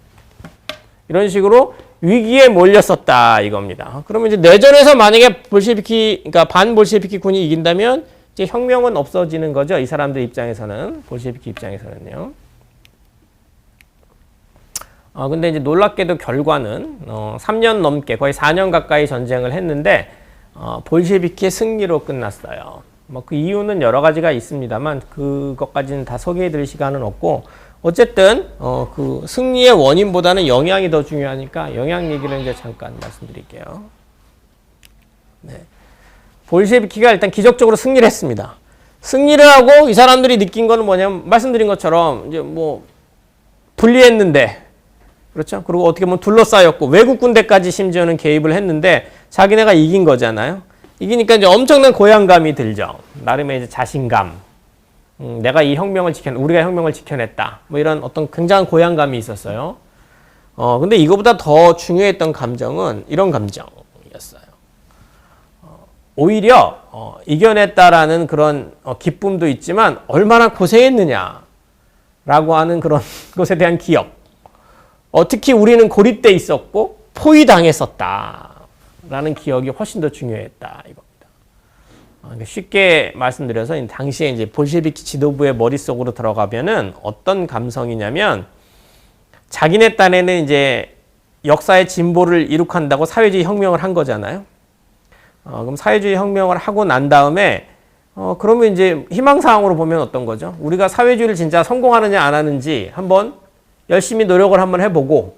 S3: 이런 식으로 위기에 몰렸었다 이겁니다. 그러면 이제 내전에서 만약에 그러니까 반볼셰비키 군이 이긴다면 이제 혁명은 없어지는 거죠. 이 사람들 입장에서는 볼셰비키 입장에서는요. 근데 이제 놀랍게도 결과는 3년 넘게 거의 4년 가까이 전쟁을 했는데 볼셰비키의 승리로 끝났어요. 뭐 그 이유는 여러 가지가 있습니다만 그것까지는 다 소개해드릴 시간은 없고 어쨌든 그 승리의 원인보다는 영향이 더 중요하니까 영향 얘기를 이제 잠깐 말씀드릴게요. 네. 볼셰비키가 일단 기적적으로 승리를 했습니다. 승리를 하고 이 사람들이 느낀 거는 뭐냐면 말씀드린 것처럼 이제 뭐 분리했는데 그렇죠? 그리고 어떻게 보면 둘러싸였고 외국 군대까지 심지어는 개입을 했는데 자기네가 이긴 거잖아요. 이기니까 이제 엄청난 고향감이 들죠. 나름의 이제 자신감. 내가 이 혁명을 우리가 혁명을 지켜냈다. 뭐 이런 어떤 굉장한 고향감이 있었어요. 근데 이거보다 더 중요했던 감정은 이런 감정이었어요. 오히려 이겨냈다라는 그런 기쁨도 있지만 얼마나 고생했느냐라고 하는 그런 것에 대한 기억. 특히 우리는 고립돼 있었고 포위당했었다라는 기억이 훨씬 더 중요했다 이겁니다. 쉽게 말씀드려서 당시에 이제 볼셰비키 지도부의 머릿속으로 들어가면은 어떤 감성이냐면 자기네 딴에는 이제 역사의 진보를 이룩한다고 사회주의 혁명을 한 거잖아요. 그럼 사회주의 혁명을 하고 난 다음에 그러면 이제 희망사항으로 보면 어떤 거죠? 우리가 사회주의를 진짜 성공하느냐 안 하는지 한번 열심히 노력을 한번 해보고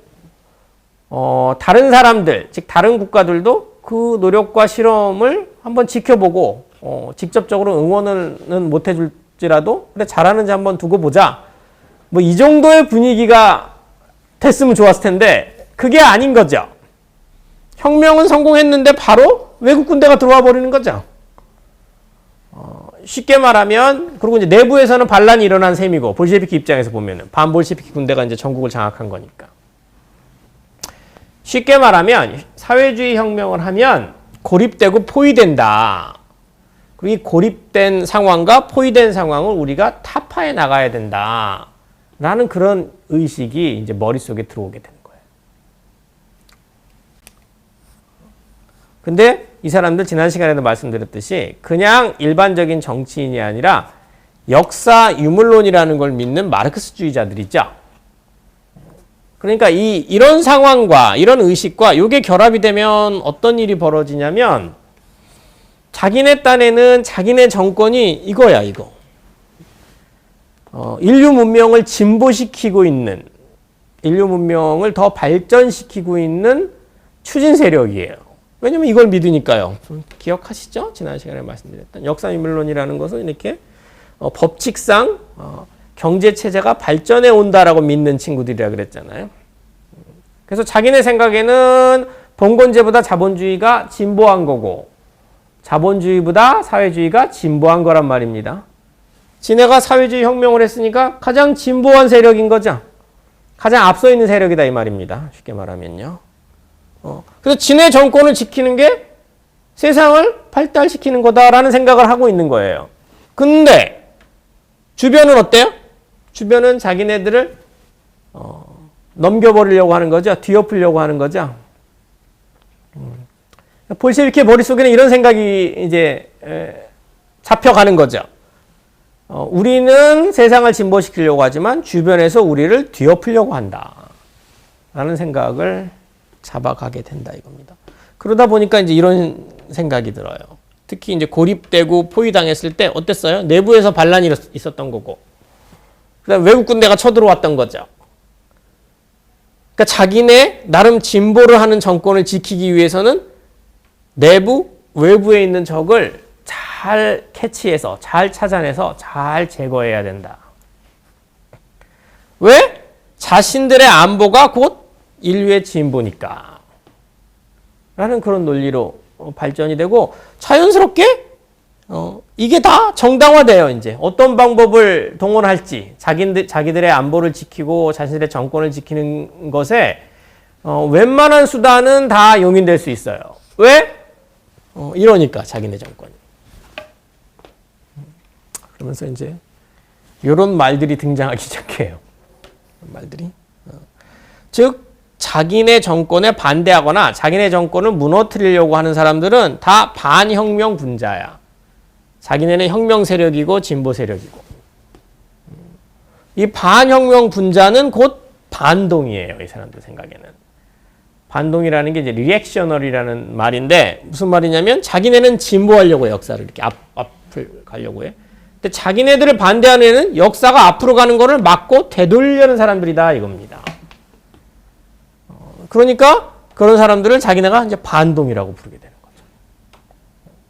S3: 다른 사람들, 즉 다른 국가들도 그 노력과 실험을 한번 지켜보고 직접적으로 응원은 못 해줄지라도 그래 잘하는지 한번 두고 보자. 뭐 이 정도의 분위기가 됐으면 좋았을 텐데 그게 아닌 거죠. 혁명은 성공했는데 바로 외국 군대가 들어와 버리는 거죠. 쉽게 말하면 그리고 이제 내부에서는 반란이 일어난 셈이고 볼셰비키 입장에서 보면은 반볼셰비키 군대가 이제 전국을 장악한 거니까. 쉽게 말하면 사회주의 혁명을 하면 고립되고 포위된다. 그리고 이 고립된 상황과 포위된 상황을 우리가 타파해 나가야 된다. 라는 그런 의식이 이제 머릿속에 들어오게 되는 거예요. 근데 이 사람들 지난 시간에도 말씀드렸듯이 그냥 일반적인 정치인이 아니라 역사 유물론이라는 걸 믿는 마르크스주의자들이죠. 그러니까 이런 상황과 이런 의식과 이게 결합이 되면 어떤 일이 벌어지냐면 자기네 딴에는 자기네 정권이 이거야 이거. 인류 문명을 진보시키고 있는 인류 문명을 더 발전시키고 있는 추진 세력이에요. 왜냐면 이걸 믿으니까요. 기억하시죠? 지난 시간에 말씀드렸던 역사인물론이라는 것은 이렇게 법칙상 경제체제가 발전해 온다라고 믿는 친구들이라 그랬잖아요. 그래서 자기네 생각에는 봉건제보다 자본주의가 진보한 거고 자본주의보다 사회주의가 진보한 거란 말입니다. 지네가 사회주의 혁명을 했으니까 가장 진보한 세력인 거죠. 가장 앞서 있는 세력이다 이 말입니다. 쉽게 말하면요. 그래서 지네 정권을 지키는 게 세상을 발달시키는 거다라는 생각을 하고 있는 거예요. 근데 주변은 어때요? 주변은 자기네들을 넘겨버리려고 하는 거죠. 뒤엎으려고 하는 거죠. 볼셰비키의 머릿속에는 이런 생각이 이제 잡혀가는 거죠. 우리는 세상을 진보시키려고 하지만 주변에서 우리를 뒤엎으려고 한다. 라는 생각을 잡아가게 된다 이겁니다. 그러다 보니까 이제 이런 생각이 들어요. 특히 이제 고립되고 포위당했을 때 어땠어요? 내부에서 반란이 있었던 거고, 그다음 외국 군대가 쳐들어왔던 거죠. 그러니까 자기네 나름 진보를 하는 정권을 지키기 위해서는 내부, 외부에 있는 적을 잘 캐치해서, 잘 찾아내서 잘 제거해야 된다. 왜? 자신들의 안보가 곧 인류의 진보니까. 라는 그런 논리로 발전이 되고 자연스럽게 이게 다 정당화돼요. 이제 어떤 방법을 동원할지 자기들의 안보를 지키고 자신들의 정권을 지키는 것에 웬만한 수단은 다 용인될 수 있어요. 왜? 이러니까 자기네 정권이. 그러면서 이제 이런 말들이 등장하기 시작해요. 말들이 즉 자기네 정권에 반대하거나 자기네 정권을 무너뜨리려고 하는 사람들은 다 반혁명 분자야. 자기네는 혁명 세력이고 진보 세력이고. 이 반혁명 분자는 곧 반동이에요. 이 사람들 생각에는. 반동이라는 게 이제 리액셔널이라는 말인데 무슨 말이냐면 자기네는 진보하려고 역사를 이렇게 앞을 가려고 해. 근데 자기네들을 반대하는 애는 역사가 앞으로 가는 거를 막고 되돌려는 사람들이다 이겁니다. 그러니까 그런 사람들을 자기네가 이제 반동이라고 부르게 되는 거죠.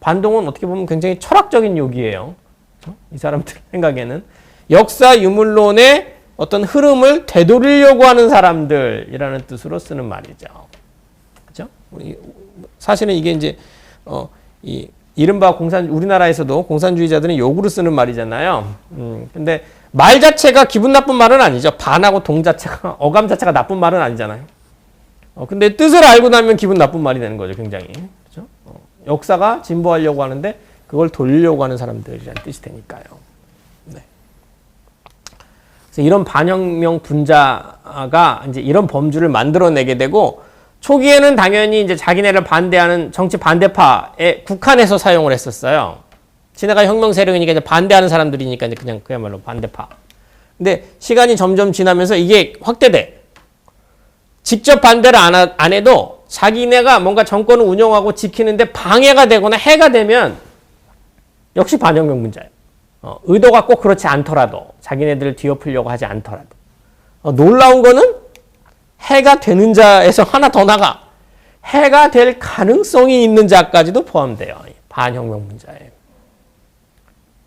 S3: 반동은 어떻게 보면 굉장히 철학적인 욕이에요. 그렇죠? 이 사람들 생각에는 역사 유물론의 어떤 흐름을 되돌리려고 하는 사람들이라는 뜻으로 쓰는 말이죠. 그렇죠? 사실은 이게 이제 이 이른바 우리나라에서도 공산주의자들은 욕으로 쓰는 말이잖아요. 근데 말 자체가 기분 나쁜 말은 아니죠. 반하고 동 자체가 어감 자체가 나쁜 말은 아니잖아요. 근데 뜻을 알고 나면 기분 나쁜 말이 되는 거죠, 굉장히. 그렇죠? 역사가 진보하려고 하는데 그걸 돌리려고 하는 사람들이라는 뜻이 되니까요. 네. 그래서 이런 반혁명 분자가 이제 이런 범주를 만들어내게 되고 초기에는 당연히 이제 자기네를 반대하는 정치 반대파에 국한해서 사용을 했었어요. 지네가 혁명 세력이니까 이제 반대하는 사람들이니까 이제 그냥 그야말로 반대파. 근데 시간이 점점 지나면서 이게 확대돼. 직접 반대를 안 해도 자기네가 뭔가 정권을 운영하고 지키는데 방해가 되거나 해가 되면 역시 반혁명 문제예요. 의도가 꼭 그렇지 않더라도 자기네들을 뒤엎으려고 하지 않더라도 놀라운 거는 해가 되는 자에서 하나 더 나가 해가 될 가능성이 있는 자까지도 포함돼요. 반혁명 문제에.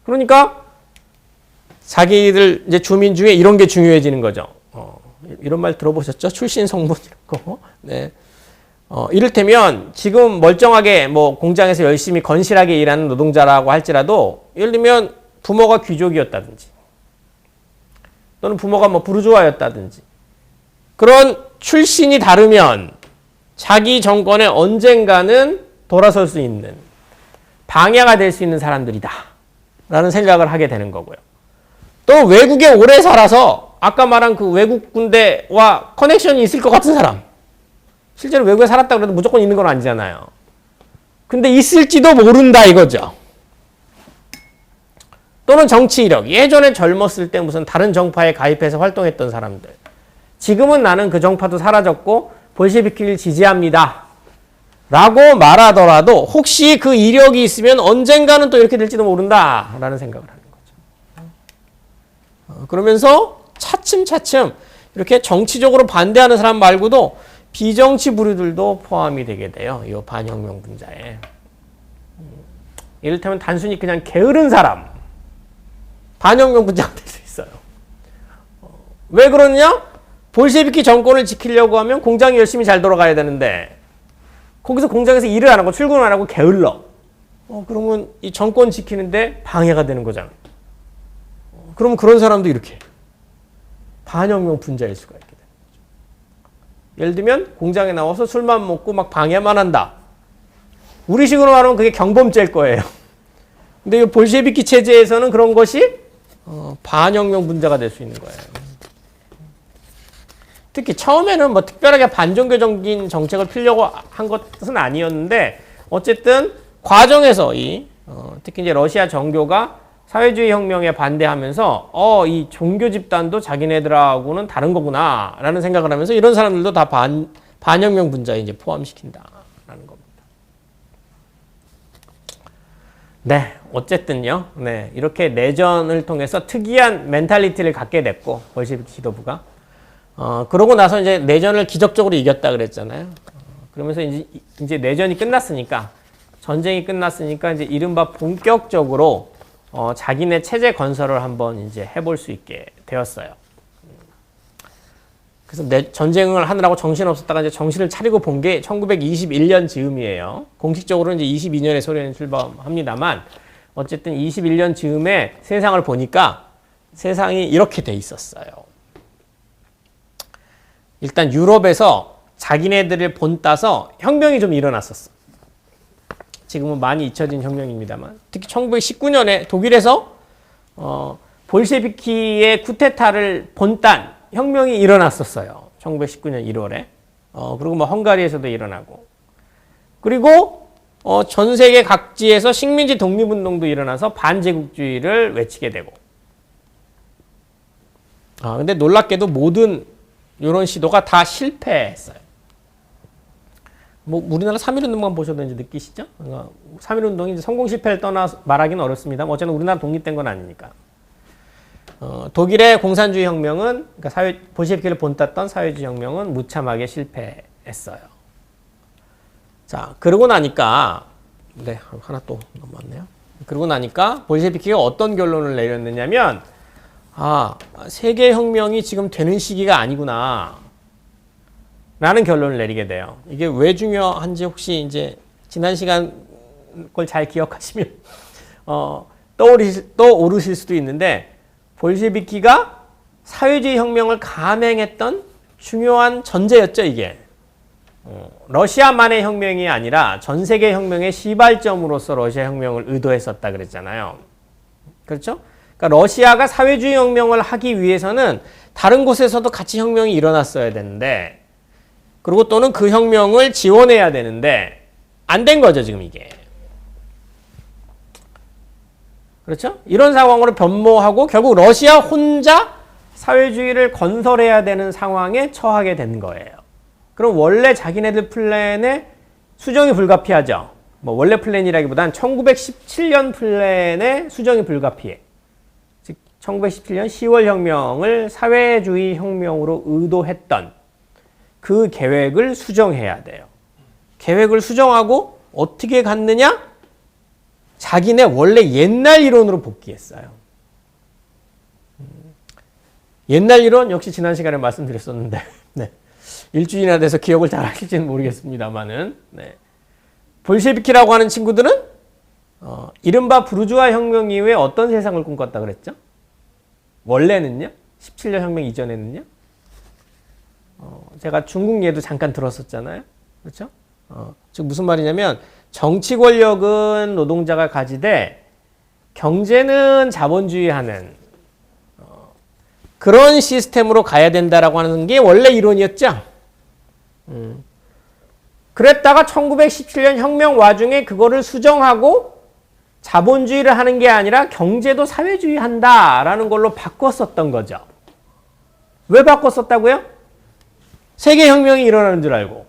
S3: 그러니까 자기들 이제 주민 중에 이런 게 중요해지는 거죠. 이런 말 들어보셨죠? 출신 성분 이런 거. 네. 이를테면 지금 멀쩡하게 뭐 공장에서 열심히 건실하게 일하는 노동자라고 할지라도 예를 들면 부모가 귀족이었다든지 또는 부모가 뭐 부르주아였다든지 그런 출신이 다르면 자기 정권에 언젠가는 돌아설 수 있는 방해가 될 수 있는 사람들이다 라는 생각을 하게 되는 거고요. 또 외국에 오래 살아서 아까 말한 그 외국 군대와 커넥션이 있을 것 같은 사람. 실제로 외국에 살았다 그래도 무조건 있는 건 아니잖아요. 근데 있을지도 모른다 이거죠. 또는 정치 이력. 예전에 젊었을 때 무슨 다른 정파에 가입해서 활동했던 사람들. 지금은 나는 그 정파도 사라졌고 볼셰비키를 지지합니다. 라고 말하더라도 혹시 그 이력이 있으면 언젠가는 또 이렇게 될지도 모른다. 라는 생각을 하는 거죠. 그러면서 차츰차츰 이렇게 정치적으로 반대하는 사람 말고도 비정치 부류들도 포함이 되게 돼요. 이 반혁명 분자에. 이를테면 단순히 그냥 게으른 사람. 반혁명 분자가 될 수 있어요. 왜 그러느냐? 볼셰비키 정권을 지키려고 하면 공장이 열심히 잘 돌아가야 되는데 거기서 공장에서 일을 안 하고 출근을 안 하고 게을러. 그러면 이 정권 지키는데 방해가 되는 거잖아. 그러면 그런 사람도 이렇게 반혁명 분자일 수가 있게 되는 거죠. 예를 들면 공장에 나와서 술만 먹고 막 방해만 한다. 우리식으로 말하면 그게 경범죄일 거예요. 근데 이 볼셰비키 체제에서는 그런 것이 반혁명 분자가 될 수 있는 거예요. 특히 처음에는 뭐 특별하게 반종교적인 정책을 피려고 한 것은 아니었는데 어쨌든 과정에서 특히 이제 러시아 정교가 사회주의 혁명에 반대하면서 이 종교 집단도 자기네들하고는 다른 거구나라는 생각을 하면서 이런 사람들도 다 반혁명 분자에 이제 포함시킨다라는 겁니다. 네, 어쨌든요. 네, 이렇게 내전을 통해서 특이한 멘탈리티를 갖게 됐고 볼셰비키 지도부가 그러고 나서 이제 내전을 기적적으로 이겼다 그랬잖아요. 그러면서 이제 내전이 끝났으니까 전쟁이 끝났으니까 이제 이른바 본격적으로 자기네 체제 건설을 한번 이제 해볼 수 있게 되었어요. 그래서 전쟁을 하느라고 정신 없었다가 이제 정신을 차리고 본 게 1921년 즈음이에요. 공식적으로는 이제 22년에 소련이 출범합니다만 어쨌든 21년 즈음에 세상을 보니까 세상이 이렇게 돼 있었어요. 일단 유럽에서 자기네들을 본따서 혁명이 좀 일어났었어. 지금은 많이 잊혀진 혁명입니다만 특히 1919년에 독일에서 볼셰비키의 쿠데타를 본딴 혁명이 일어났었어요. 1919년 1월에. 그리고 뭐 헝가리에서도 일어나고. 그리고 전 세계 각지에서 식민지 독립운동도 일어나서 반제국주의를 외치게 되고. 근데 놀랍게도 모든 이런 시도가 다 실패했어요. 뭐 우리나라 3.1운동만 보셔도 이제 느끼시죠? 3.1운동이 이제 성공 실패를 떠나 말하기는 어렵습니다만 어쨌든 우리나라 독립된 건 아니니까. 독일의 공산주의 혁명은 그러니까 볼셰비키를 본땄던 사회주의 혁명은 무참하게 실패했어요. 자, 그러고 나니까 네, 하나 또 넘어왔네요. 그러고 나니까 볼셰비키가 어떤 결론을 내렸느냐면 세계 혁명이 지금 되는 시기가 아니구나. 라는 결론을 내리게 돼요. 이게 왜 중요한지 혹시 이제 지난 시간 걸 잘 기억하시면 떠오르실 수도 있는데 볼셰비키가 사회주의 혁명을 감행했던 중요한 전제였죠, 이게. 러시아만의 혁명이 아니라 전 세계 혁명의 시발점으로서 러시아 혁명을 의도했었다 그랬잖아요. 그렇죠? 그러니까 러시아가 사회주의 혁명을 하기 위해서는 다른 곳에서도 같이 혁명이 일어났어야 되는데 그리고 또는 그 혁명을 지원해야 되는데 안 된 거죠, 지금 이게. 그렇죠? 이런 상황으로 변모하고 결국 러시아 혼자 사회주의를 건설해야 되는 상황에 처하게 된 거예요. 그럼 원래 자기네들 플랜에 수정이 불가피하죠. 뭐 원래 플랜이라기보단 1917년 플랜에 수정이 불가피해. 즉 1917년 10월 혁명을 사회주의 혁명으로 의도했던 그 계획을 수정해야 돼요. 계획을 수정하고 어떻게 갔느냐? 자기네 원래 옛날 이론으로 복귀했어요. 옛날 이론 역시 지난 시간에 말씀드렸었는데 네. 일주일이나 돼서 기억을 잘 하실지는 모르겠습니다만은 네. 볼셰비키라고 하는 친구들은 이른바 부르주아 혁명 이후에 어떤 세상을 꿈꿨다 그랬죠? 원래는요? 17년 혁명 이전에는요? 제가 중국 예도 잠깐 들었었잖아요. 그렇죠? 즉 무슨 말이냐면 정치 권력은 노동자가 가지되 경제는 자본주의하는 그런 시스템으로 가야 된다라고 하는 게 원래 이론이었죠. 그랬다가 1917년 혁명 와중에 그거를 수정하고 자본주의를 하는 게 아니라 경제도 사회주의 한다라는 걸로 바꿨었던 거죠. 왜 바꿨었다고요? 세계혁명이 일어나는 줄 알고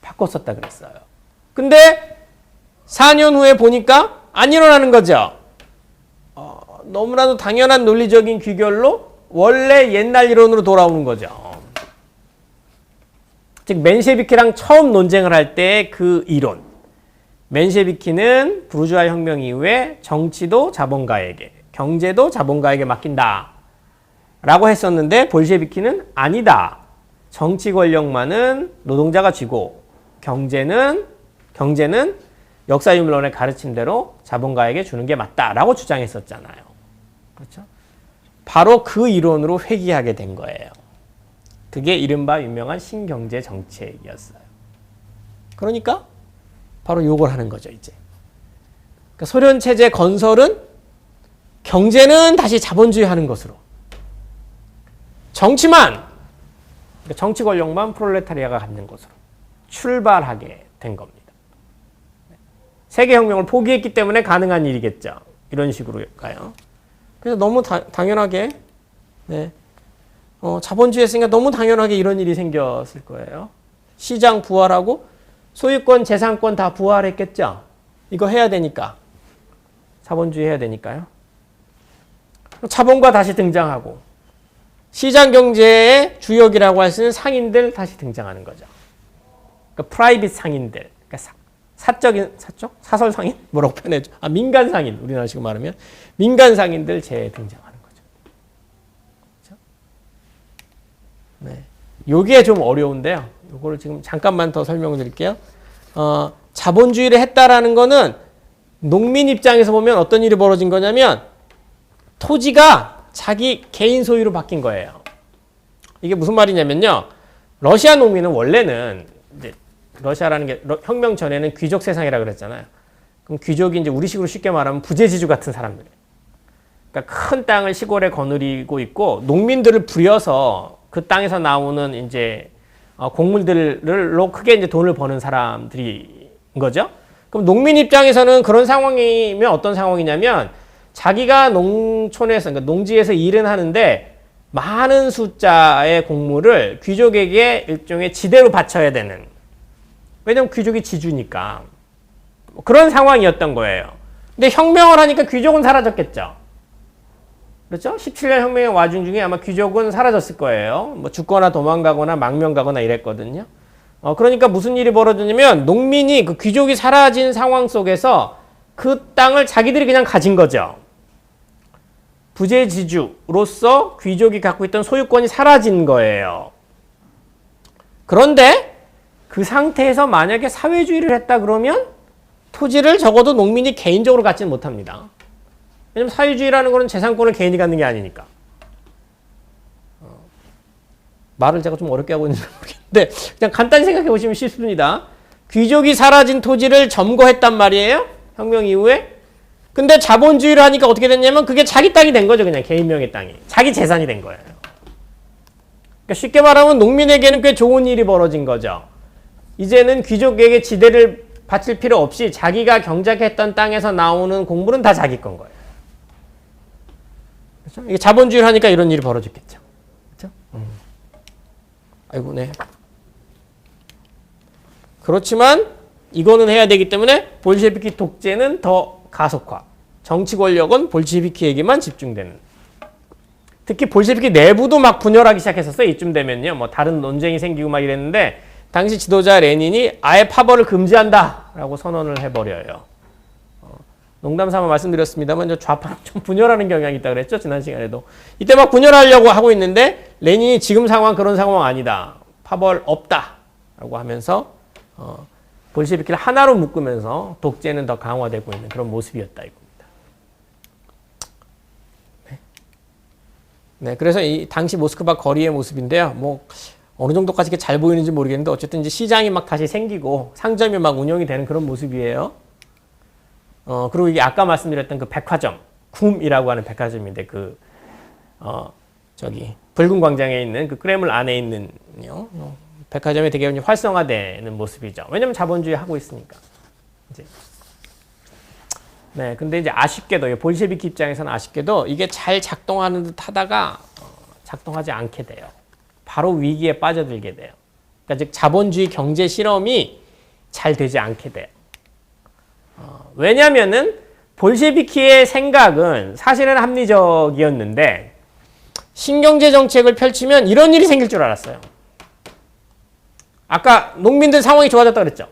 S3: 바꿨었다 그랬어요. 근데 4년 후에 보니까 안 일어나는 거죠. 너무나도 당연한 논리적인 귀결로 원래 옛날 이론으로 돌아오는 거죠. 즉 맨셰비키랑 처음 논쟁을 할 때 그 이론. 맨셰비키는 부르주아 혁명 이후에 정치도 자본가에게, 경제도 자본가에게 맡긴다. 라고 했었는데 볼셰비키는 아니다. 정치 권력만은 노동자가 쥐고 경제는 역사인론의 가르친 대로 자본가에게 주는 게 맞다라고 주장했었잖아요. 그렇죠? 바로 그 이론으로 회귀하게 된 거예요. 그게 이른바 유명한 신경제 정책이었어요. 그러니까 바로 요걸 하는 거죠, 이제. 그러니까 소련 체제 건설은 경제는 다시 자본주의 하는 것으로. 정치만, 그러니까 정치 권력만 프롤레타리아가 갖는 것으로 출발하게 된 겁니다. 세계혁명을 포기했기 때문에 가능한 일이겠죠. 이런 식으로 가요. 그래서 너무 당연하게, 네. 자본주의 했으니까 너무 당연하게 이런 일이 생겼을 거예요. 시장 부활하고 소유권, 재산권 다 부활했겠죠. 이거 해야 되니까. 자본주의 해야 되니까요. 자본가 다시 등장하고 시장 경제의 주역이라고 할 수 있는 상인들 다시 등장하는 거죠. 그러니까 프라이빗 상인들, 그러니까 사설 상인? 뭐라고 표현해줘? 민간 상인. 우리나라식으로 말하면 민간 상인들 재등장하는 거죠. 그렇죠? 네. 요게 좀 어려운데요. 요거를 지금 잠깐만 더 설명을 드릴게요. 자본주의를 했다라는 거는 농민 입장에서 보면 어떤 일이 벌어진 거냐면 토지가 자기 개인 소유로 바뀐 거예요. 이게 무슨 말이냐면요. 러시아 농민은 원래는 이제 러시아라는 게 혁명 전에는 귀족 세상이라 그랬잖아요. 그럼 귀족이 이제 우리식으로 쉽게 말하면 부재지주 같은 사람들. 그러니까 큰 땅을 시골에 거느리고 있고 농민들을 부려서 그 땅에서 나오는 이제 곡물들로 크게 이제 돈을 버는 사람들인 거죠. 그럼 농민 입장에서는 그런 상황이면 어떤 상황이냐면 자기가 농촌에서, 그러니까 농지에서 일은 하는데 많은 숫자의 곡물을 귀족에게 일종의 지대로 바쳐야 되는. 왜냐면 귀족이 지주니까. 그런 상황이었던 거예요. 근데 혁명을 하니까 귀족은 사라졌겠죠. 그렇죠? 17년 혁명의 와중 중에 아마 귀족은 사라졌을 거예요. 뭐 죽거나 도망가거나 망명 가거나 이랬거든요. 그러니까 무슨 일이 벌어졌냐면 농민이 그 귀족이 사라진 상황 속에서 그 땅을 자기들이 그냥 가진 거죠. 부재지주로서 귀족이 갖고 있던 소유권이 사라진 거예요. 그런데 그 상태에서 만약에 사회주의를 했다 그러면 토지를 적어도 농민이 개인적으로 갖지는 못합니다. 왜냐면 사회주의라는 거는 재산권을 개인이 갖는 게 아니니까. 말을 제가 좀 어렵게 하고 있는지 모르겠는데 그냥 간단히 생각해 보시면 쉽습니다. 귀족이 사라진 토지를 점거했단 말이에요. 혁명 이후에. 근데 자본주의를 하니까 어떻게 됐냐면 그게 자기 땅이 된 거죠. 그냥 개인명의 땅이. 자기 재산이 된 거예요. 그러니까 쉽게 말하면 농민에게는 꽤 좋은 일이 벌어진 거죠. 이제는 귀족에게 지대를 바칠 필요 없이 자기가 경작했던 땅에서 나오는 곡물은 다 자기 건 거예요. 그렇죠? 이게 자본주의를 하니까 이런 일이 벌어졌겠죠. 그렇죠? 아이고, 네. 그렇지만 이거는 해야 되기 때문에 볼셰비키 독재는 더 가속화. 정치 권력은 볼셰비키에게만 집중되는. 특히 볼셰비키 내부도 막 분열하기 시작했었어요. 이쯤 되면요. 뭐 다른 논쟁이 생기고 막 이랬는데 당시 지도자 레닌이 아예 파벌을 금지한다라고 선언을 해버려요. 농담 삼아 말씀드렸습니다만 좌파는 좀 분열하는 경향이 있다 그랬죠. 지난 시간에도. 이때 막 분열하려고 하고 있는데 레닌이 지금 상황 그런 상황 아니다. 파벌 없다라고 하면서 볼셰비키를 하나로 묶으면서 독재는 더 강화되고 있는 그런 모습이었다 이겁니다. 네, 그래서 이 당시 모스크바 거리의 모습인데요. 뭐 어느 정도까지 잘 보이는지 모르겠는데 어쨌든 이제 시장이 막 다시 생기고 상점이 막 운영이 되는 그런 모습이에요. 그리고 이게 아까 말씀드렸던 그 백화점, 굼이라고 하는 백화점인데 저기 붉은 광장에 있는 그 크렘을 안에 있는 백화점이 되게 활성화되는 모습이죠. 왜냐면 자본주의 하고 있으니까. 이제. 네, 근데 이제 아쉽게도 볼셰비키 입장에서는 아쉽게도 이게 잘 작동하는 듯 하다가 작동하지 않게 돼요. 바로 위기에 빠져들게 돼요. 그러니까 즉 자본주의 경제 실험이 잘 되지 않게 돼요. 왜냐면은 볼셰비키의 생각은 사실은 합리적이었는데 신경제 정책을 펼치면 이런 일이 생길 줄 알았어요. 아까 농민들 상황이 좋아졌다 그랬죠.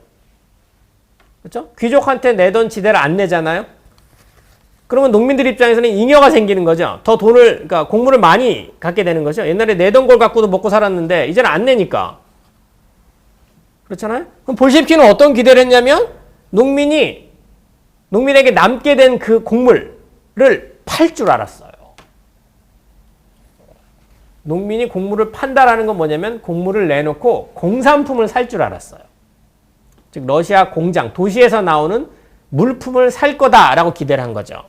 S3: 그렇죠? 귀족한테 내던 지대를 안 내잖아요. 그러면 농민들 입장에서는 잉여가 생기는 거죠. 더 돈을, 그러니까 곡물을 많이 갖게 되는 거죠. 옛날에 내던 걸 갖고도 먹고 살았는데 이제는 안 내니까. 그렇잖아요? 그럼 볼셰비키는 어떤 기대를 했냐면 농민에게 남게 된 그 곡물을 팔 줄 알았어요. 농민이 곡물을 판다라는 건 뭐냐면 곡물을 내놓고 공산품을 살 줄 알았어요. 즉 러시아 공장, 도시에서 나오는 물품을 살 거다라고 기대를 한 거죠.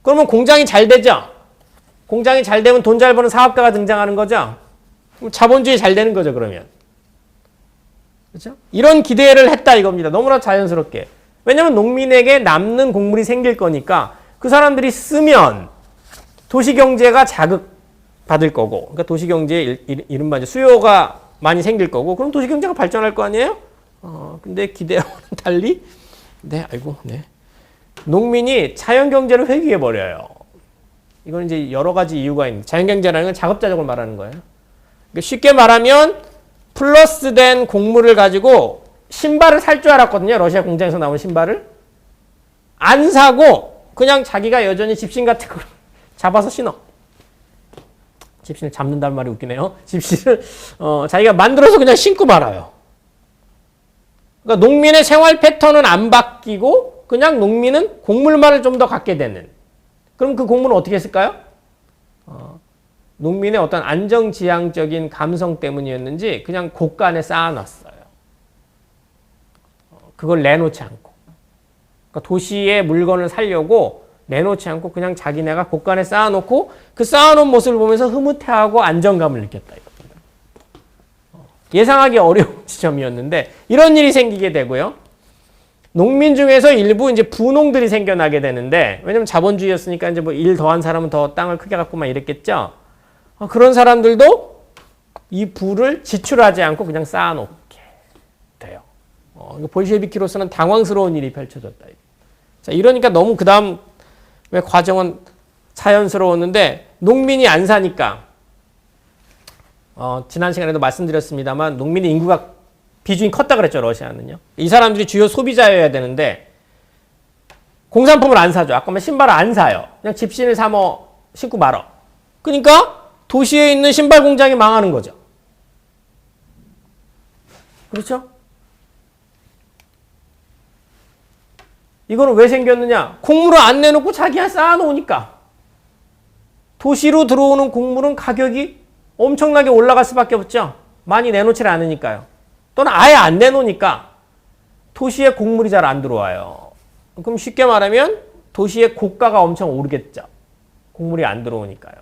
S3: 그러면 공장이 잘 되죠. 공장이 잘 되면 돈 잘 버는 사업가가 등장하는 거죠. 그럼 자본주의 잘 되는 거죠, 그러면. 그렇죠? 이런 기대를 했다 이겁니다. 너무나 자연스럽게. 왜냐하면 농민에게 남는 곡물이 생길 거니까 그 사람들이 쓰면 도시경제가 자극받을 거고, 그러니까 도시경제의 이른바 이제 수요가 많이 생길 거고, 그럼 도시경제가 발전할 거 아니에요? 근데 기대와는 달리, 농민이 자연경제를 회귀해버려요. 이건 이제 여러 가지 이유가 있는데, 자연경제라는 건 작업자적으로 말하는 거예요. 그러니까 쉽게 말하면, 플러스된 곡물을 가지고 신발을 살 줄 알았거든요. 러시아 공장에서 나온 신발을. 안 사고, 그냥 자기가 여전히 집신 같은 걸 잡아서 신어. 집신을 잡는다는 말이 웃기네요. 집신을, 자기가 만들어서 그냥 신고 말아요. 그러니까 농민의 생활 패턴은 안 바뀌고 그냥 농민은 곡물만을 좀 더 갖게 되는. 그럼 그 곡물은 어떻게 했을까요? 농민의 어떤 안정지향적인 감성 때문이었는지 그냥 곡간에 쌓아놨어요. 그걸 내놓지 않고. 그러니까 도시의 물건을 살려고 내놓지 않고 그냥 자기네가 곡간에 쌓아놓고 그 쌓아놓은 모습을 보면서 흐뭇해하고 안정감을 느꼈다. 예상하기 어려운 지점이었는데 이런 일이 생기게 되고요. 농민 중에서 일부 이제 부농들이 생겨나게 되는데, 왜냐면 자본주의였으니까 이제 뭐 일 더한 사람은 더 땅을 크게 갖고만 이랬겠죠. 그런 사람들도 이 부를 지출하지 않고 그냥 쌓아놓게 돼요. 볼셰비키로서는 당황스러운 일이 펼쳐졌다. 자, 이러니까 너무 그 다음 왜 과정은 자연스러웠는데 농민이 안 사니까. 지난 시간에도 말씀드렸습니다만 농민의 인구가 비중이 컸다 그랬죠, 러시아는요. 이 사람들이 주요 소비자여야 되는데 공산품을 안 사죠. 아까 말 신발을 안 사요. 그냥 집신을 사 신고 말어. 그러니까 도시에 있는 신발 공장이 망하는 거죠. 그렇죠? 이거는 왜 생겼느냐? 곡물을 안 내놓고 자기가 쌓아놓으니까. 도시로 들어오는 곡물은 가격이 엄청나게 올라갈 수밖에 없죠. 많이 내놓지 않으니까요. 또는 아예 안 내놓으니까 도시에 곡물이 잘 안 들어와요. 그럼 쉽게 말하면 도시의 고가가 엄청 오르겠죠. 곡물이 안 들어오니까요.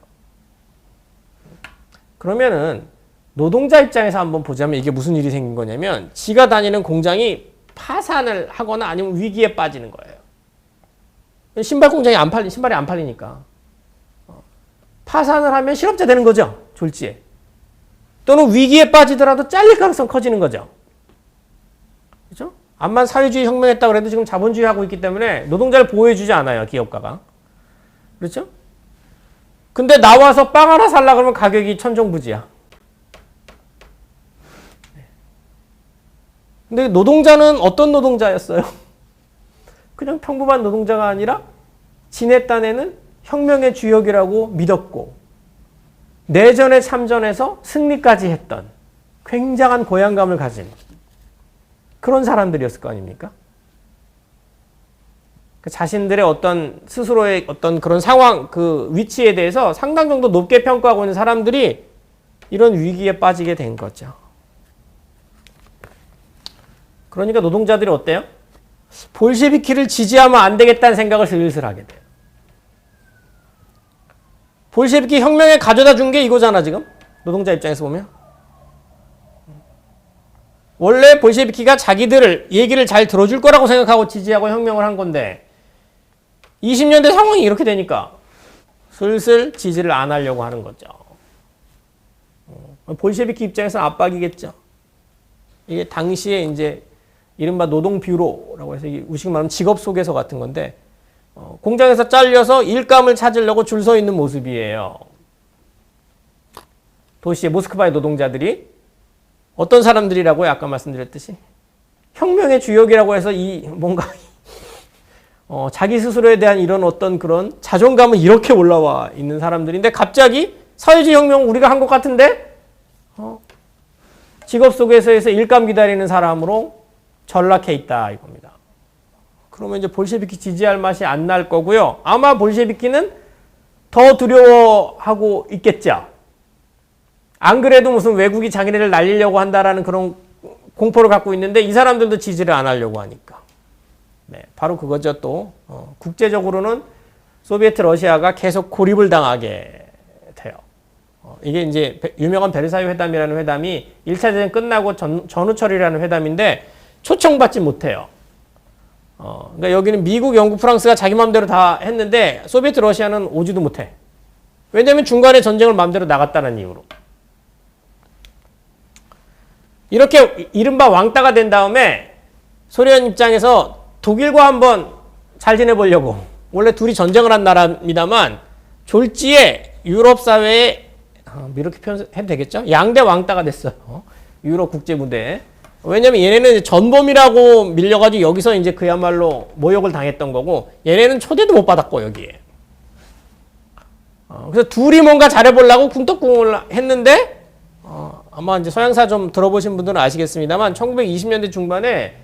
S3: 그러면은 노동자 입장에서 한번 보자면 이게 무슨 일이 생긴 거냐면 지가 다니는 공장이 파산을 하거나 아니면 위기에 빠지는 거예요. 신발 공장이 신발이 안 팔리니까. 파산을 하면 실업자 되는 거죠. 졸지에. 또는 위기에 빠지더라도 잘릴 가능성 커지는 거죠. 그렇죠? 암만 사회주의 혁명했다고 해도 지금 자본주의 하고 있기 때문에 노동자를 보호해주지 않아요. 기업가가. 그렇죠? 근데 나와서 빵 하나 살라 그러면 가격이 천정부지야. 근데 노동자는 어떤 노동자였어요? 그냥 평범한 노동자가 아니라 지네 딴에는 혁명의 주역이라고 믿었고 내전에 참전해서 승리까지 했던 굉장한 고향감을 가진 그런 사람들이었을 거 아닙니까? 자신들의 어떤 스스로의 어떤 그런 상황, 그 위치에 대해서 상당 정도 높게 평가하고 있는 사람들이 이런 위기에 빠지게 된 거죠. 그러니까 노동자들이 어때요? 볼셰비키를 지지하면 안 되겠다는 생각을 슬슬 하게 돼요. 볼셰비키 혁명에 가져다 준 게 이거잖아, 지금. 노동자 입장에서 보면. 원래 볼셰비키가 자기들 얘기를 잘 들어줄 거라고 생각하고 지지하고 혁명을 한 건데 20년대 상황이 이렇게 되니까 슬슬 지지를 안 하려고 하는 거죠. 볼셰비키 입장에서 압박이겠죠. 이게 당시에 이제 이른바 노동뷰로라고 해서 우식 말하면 직업 소개서 같은 건데 공장에서 잘려서 일감을 찾으려고 줄 서 있는 모습이에요. 도시의 모스크바의 노동자들이 어떤 사람들이라고요? 아까 말씀드렸듯이 혁명의 주역이라고 해서 뭔가 자기 스스로에 대한 이런 어떤 그런 자존감은 이렇게 올라와 있는 사람들인데 갑자기 사회주의 혁명 우리가 한 것 같은데 직업 소개서에서 일감 기다리는 사람으로 전락해 있다 이겁니다. 그러면 이제 볼셰비키 지지할 맛이 안 날 거고요. 아마 볼셰비키는 더 두려워하고 있겠죠. 안 그래도 무슨 외국이 자기네를 날리려고 한다라는 그런 공포를 갖고 있는데 이 사람들도 지지를 안 하려고 하니까. 네, 바로 그거죠. 또 국제적으로는 소비에트 러시아가 계속 고립을 당하게 돼요. 이게 이제 유명한 베르사유 회담이라는 회담이 1차 대전 끝나고 전후철이라는 회담인데 초청받지 못해요. 그러니까 여기는 미국, 영국, 프랑스가 자기 마음대로 다 했는데 소비에트 러시아는 오지도 못해. 왜냐하면 중간에 전쟁을 마음대로 나갔다는 이유로. 이렇게 이른바 왕따가 된 다음에 소련 입장에서 독일과 한번 잘 지내보려고, 원래 둘이 전쟁을 한 나라입니다만 졸지에 유럽 사회에 이렇게 표현해도 되겠죠? 양대 왕따가 됐어요. 유럽 국제 무대에. 왜냐면 얘네는 전범이라고 밀려가지고 여기서 이제 그야말로 모욕을 당했던 거고, 얘네는 초대도 못 받았고 여기에. 그래서 둘이 뭔가 잘해보려고 궁떡궁을 했는데, 아마 이제 서양사 좀 들어보신 분들은 아시겠습니다만 1920년대 중반에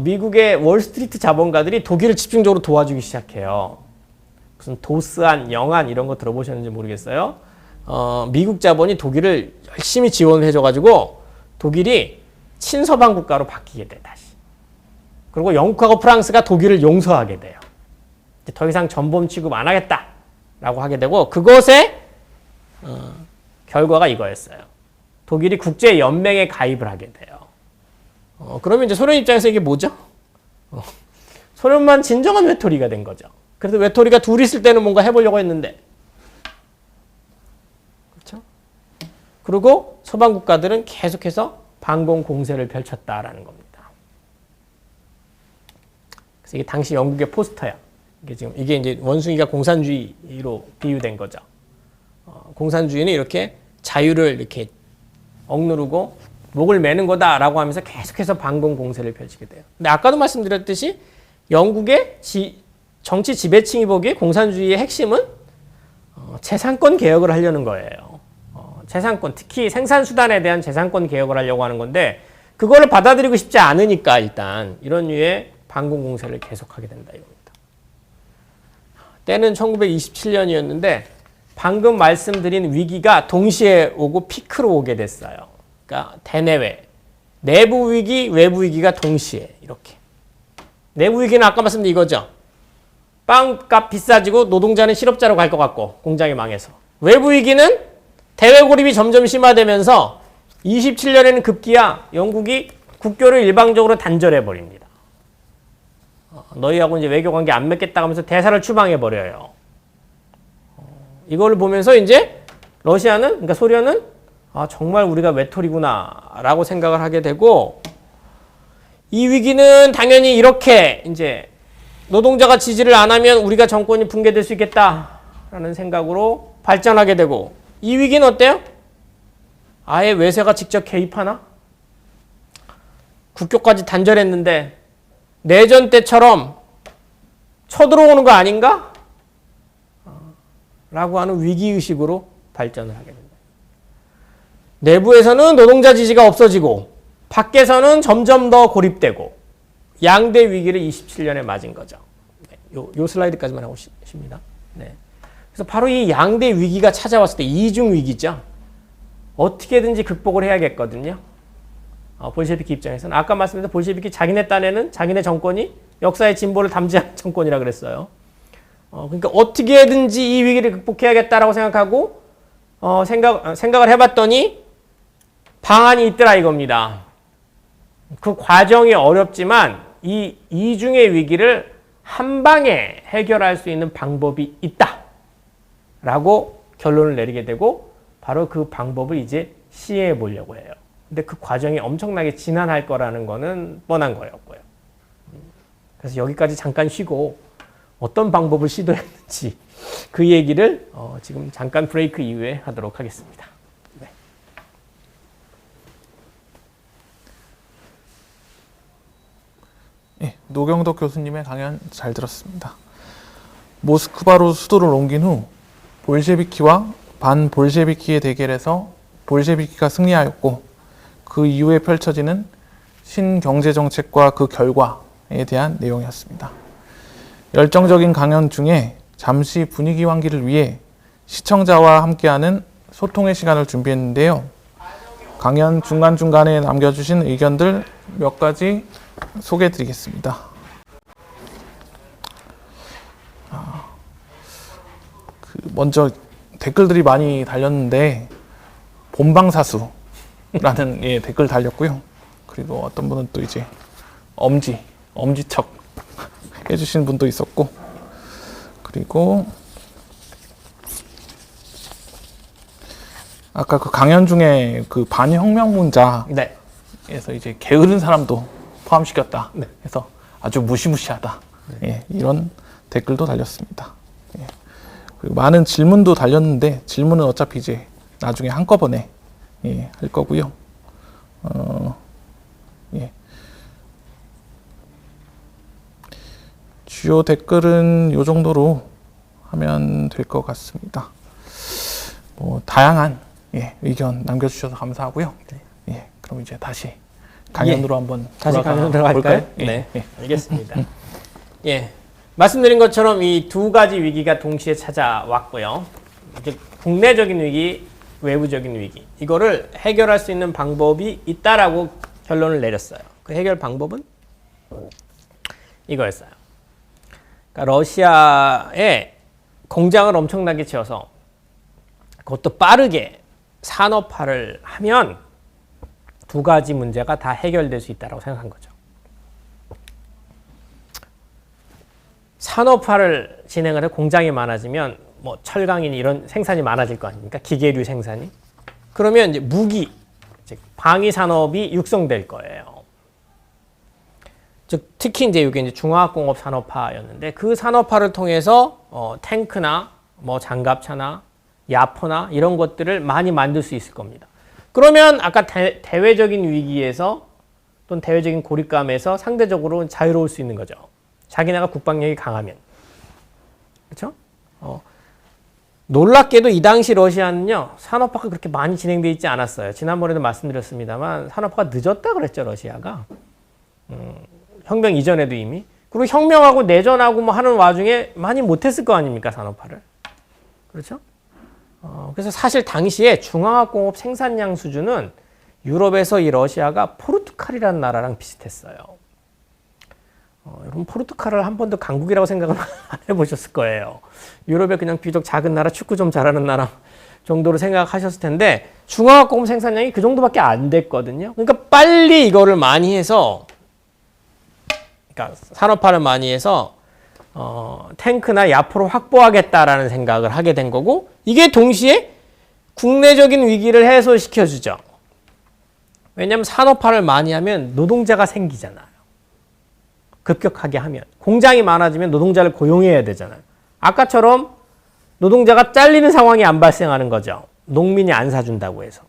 S3: 미국의 월스트리트 자본가들이 독일을 집중적으로 도와주기 시작해요. 무슨 도스안, 영안 이런 거 들어보셨는지 모르겠어요. 미국 자본이 독일을 열심히 지원을 해줘가지고 독일이 친서방 국가로 바뀌게 돼, 다시. 그리고 영국하고 프랑스가 독일을 용서하게 돼요. 이제 더 이상 전범 취급 안 하겠다라고 하게 되고, 그것의 결과가 이거였어요. 독일이 국제연맹에 가입을 하게 돼요. 그러면 이제 소련 입장에서 이게 뭐죠? 소련만 진정한 외톨이가 된 거죠. 그래서 외톨이가 둘이 있을 때는 뭔가 해보려고 했는데, 그렇죠? 그리고 서방 국가들은 계속해서 반공 공세를 펼쳤다라는 겁니다. 그래서 이게 당시 영국의 포스터야. 이게 이제 원숭이가 공산주의로 비유된 거죠. 공산주의는 이렇게 자유를 이렇게 억누르고 목을 매는 거다라고 하면서 계속해서 반공 공세를 펼치게 돼요. 근데 아까도 말씀드렸듯이 영국의 정치 지배층이 보기에 공산주의의 핵심은 재산권 개혁을 하려는 거예요. 재산권, 특히 생산수단에 대한 재산권 개혁을 하려고 하는 건데, 그거를 받아들이고 싶지 않으니까 일단 이런 류의 반공 공세를 계속하게 된다 이겁니다. 때는 1927년이었는데 방금 말씀드린 위기가 동시에 오고 피크로 오게 됐어요. 그러니까 대내외, 내부 위기, 외부 위기가 동시에 이렇게. 내부 위기는 아까 말씀드린 이거죠. 빵값 비싸지고 노동자는 실업자로 갈 것 같고 공장이 망해서. 외부 위기는 대외 고립이 점점 심화되면서 27년에는 급기야 영국이 국교를 일방적으로 단절해 버립니다. 너희하고 이제 외교 관계 안 맺겠다 하면서 대사를 추방해 버려요. 이걸 보면서 이제 러시아는, 그러니까 소련은 정말 우리가 외톨이구나라고 생각을 하게 되고, 이 위기는 당연히 이렇게 이제 노동자가 지지를 안 하면 우리가 정권이 붕괴될 수 있겠다라는 생각으로 발전하게 되고, 이 위기는 어때요? 아예 외세가 직접 개입하나? 국교까지 단절했는데 내전 때처럼 쳐들어오는 거 아닌가? 라고 하는 위기의식으로 발전을 하게 됩니다. 내부에서는 노동자 지지가 없어지고 밖에서는 점점 더 고립되고 양대 위기를 27년에 맞은 거죠. 요 슬라이드까지만 하고 싶습니다. 네. 그래서 바로 이 양대 위기가 찾아왔을 때 이중 위기죠. 어떻게든지 극복을 해야겠거든요. 볼셰비키 입장에서는. 아까 말씀드린 볼셰비키 자기네 딴에는 자기네 정권이 역사의 진보를 담지한 정권이라 그랬어요. 그러니까 어떻게든지 이 위기를 극복해야겠다라고 생각하고 생각을 해봤더니 방안이 있더라 이겁니다. 그 과정이 어렵지만 이 이중의 위기를 한 방에 해결할 수 있는 방법이 있다라고 결론을 내리게 되고, 바로 그 방법을 이제 시행해 보려고 해요. 근데 그 과정이 엄청나게 지난할 거라는 거는 뻔한 거였고요. 그래서 여기까지 잠깐 쉬고 어떤 방법을 시도했는지 그 얘기를 지금 잠깐 브레이크 이후에 하도록 하겠습니다. 네.
S2: 예, 노경덕 교수님의 강연 잘 들었습니다. 모스크바로 수도를 옮긴 후 볼셰비키와 반볼셰비키의 대결에서 볼셰비키가 승리하였고, 그 이후에 펼쳐지는 신경제정책과 그 결과에 대한 내용이었습니다. 열정적인 강연 중에 잠시 분위기 환기를 위해 시청자와 함께하는 소통의 시간을 준비했는데요. 강연 중간중간에 남겨주신 의견들 몇 가지 소개해 드리겠습니다. 먼저 댓글들이 많이 달렸는데 본방사수라는 예, 댓글 달렸고요. 그리고 어떤 분은 또 이제 엄지척 해주신 분도 있었고, 그리고 아까 그 강연 중에 그 반혁명 문자에서
S3: 네.
S2: 이제 게으른 사람도 포함시켰다.
S3: 네.
S2: 해서 아주 무시무시하다. 예, 이런 댓글도 달렸습니다. 예. 그리고 많은 질문도 달렸는데 질문은 어차피 이제 나중에 한꺼번에 예, 할 거고요. 예. 주요 댓글은 이 정도로 하면 될 것 같습니다. 뭐 다양한 예, 의견 남겨주셔서 감사하고요. 예, 그럼 이제 다시 강연으로 한번
S3: 다시 강연으로
S2: 돌아가
S3: 들어갈까요?
S2: 볼까요? 예,
S3: 네,
S2: 예.
S3: 알겠습니다. 예, 말씀드린 것처럼 이 두 가지 위기가 동시에 찾아왔고요. 이제 국내적인 위기, 외부적인 위기, 이거를 해결할 수 있는 방법이 있다라고 결론을 내렸어요. 그 해결 방법은 이거였어요. 그러니까 러시아에 공장을 엄청나게 지어서 그것도 빠르게 산업화를 하면 두 가지 문제가 다 해결될 수 있다고 생각한 거죠. 산업화를 진행을 해 공장이 많아지면 뭐 철강이니 이런 생산이 많아질 거 아닙니까? 기계류 생산이. 그러면 이제 무기, 즉 방위 산업이 육성될 거예요. 즉 특히 이제 이게 이제 중화학공업 산업화였는데 그 산업화를 통해서 탱크나 뭐 장갑차나 야포나 이런 것들을 많이 만들 수 있을 겁니다. 그러면 아까 대외적인 위기에서 또는 대외적인 고립감에서 상대적으로 자유로울 수 있는 거죠. 자기네가 국방력이 강하면. 그렇죠? 놀랍게도 이 당시 러시아는요. 산업화가 그렇게 많이 진행되어 있지 않았어요. 지난번에도 말씀드렸습니다만 산업화가 늦었다 그랬죠. 러시아가. 혁명 이전에도 이미. 그리고 혁명하고 내전하고 뭐 하는 와중에 많이 못했을 거 아닙니까? 산업화를. 그렇죠? 그래서 사실 당시에 중화학공업 생산량 수준은 유럽에서 이 러시아가 포르투갈이라는 나라랑 비슷했어요. 여러분 포르투갈을 한 번도 강국이라고 생각은 안 해보셨을 거예요. 유럽에 그냥 비록 작은 나라, 축구 좀 잘하는 나라 정도로 생각하셨을 텐데 중화학공업 생산량이 그 정도밖에 안 됐거든요. 그러니까 빨리 이거를 많이 해서, 그러니까 산업화를 많이 해서 탱크나 야포를 확보하겠다라는 생각을 하게 된 거고, 이게 동시에 국내적인 위기를 해소시켜주죠. 왜냐하면 산업화를 많이 하면 노동자가 생기잖아요. 급격하게 하면. 공장이 많아지면 노동자를 고용해야 되잖아요. 아까처럼 노동자가 잘리는 상황이 안 발생하는 거죠. 농민이 안 사준다고 해서.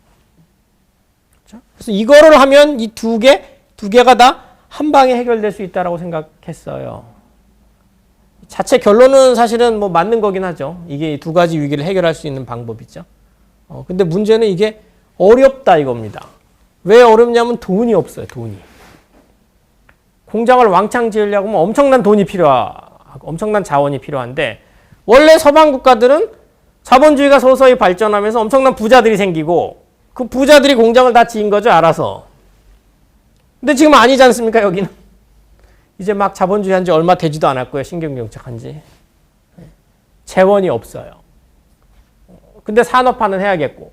S3: 그렇죠? 그래서 이거를 하면 이 두 개가 다 한 방에 해결될 수 있다고 생각했어요. 자체 결론은 사실은 뭐 맞는 거긴 하죠. 이게 두 가지 위기를 해결할 수 있는 방법이죠. 근데 문제는 이게 어렵다 이겁니다. 왜 어렵냐면 돈이 없어요. 돈이. 공장을 왕창 지으려고 하면 엄청난 돈이 필요하고 엄청난 자원이 필요한데, 원래 서방 국가들은 자본주의가 서서히 발전하면서 엄청난 부자들이 생기고 그 부자들이 공장을 다 지은 거죠. 알아서. 근데 지금 아니지 않습니까? 여기는. 이제 막 자본주의 한 지 얼마 되지도 않았고요. 신경정착한 지. 재원이 없어요. 근데 산업화는 해야겠고.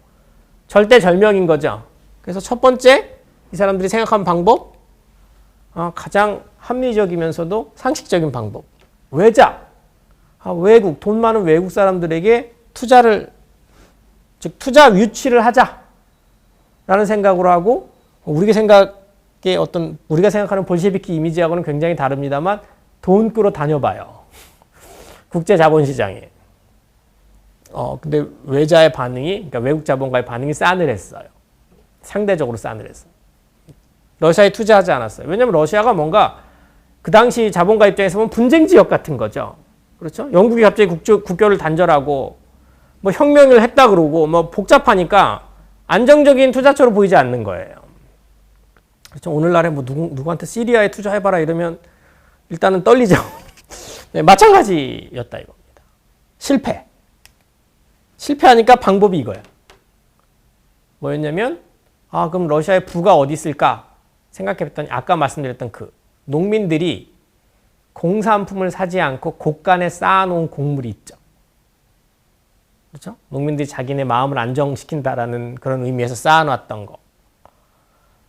S3: 절대절명인 거죠. 그래서 첫 번째 이 사람들이 생각한 방법, 가장 합리적이면서도 상식적인 방법. 외자. 외국, 돈 많은 외국 사람들에게 투자를, 즉 투자 유치를 하자라는 생각으로 하고, 우리가 생각하는 볼셰비키 이미지하고는 굉장히 다릅니다만 돈 끌어 다녀봐요. 국제 자본시장에. 근데 외자의 반응이, 그러니까 외국 자본가의 반응이 싸늘했어요. 상대적으로 싸늘했어요. 러시아에 투자하지 않았어요. 왜냐하면 러시아가 뭔가 그 당시 자본가 입장에서 보면 분쟁 지역 같은 거죠. 그렇죠? 영국이 갑자기 국교를 단절하고 뭐 혁명을 했다 그러고 뭐 복잡하니까 안정적인 투자처로 보이지 않는 거예요. 그렇죠? 오늘날에 뭐 누구한테 시리아에 투자해봐라 이러면 일단은 떨리죠. 네, 마찬가지였다 이겁니다. 실패하니까 방법이 이거야. 뭐였냐면 아, 그럼 러시아의 부가 어디 있을까 생각해봤더니 아까 말씀드렸던 그 농민들이 공산품을 사지 않고 곳간에 쌓아놓은 곡물이 있죠. 그렇죠? 농민들이 자기네 마음을 안정시킨다라는 그런 의미에서 쌓아놨던 거.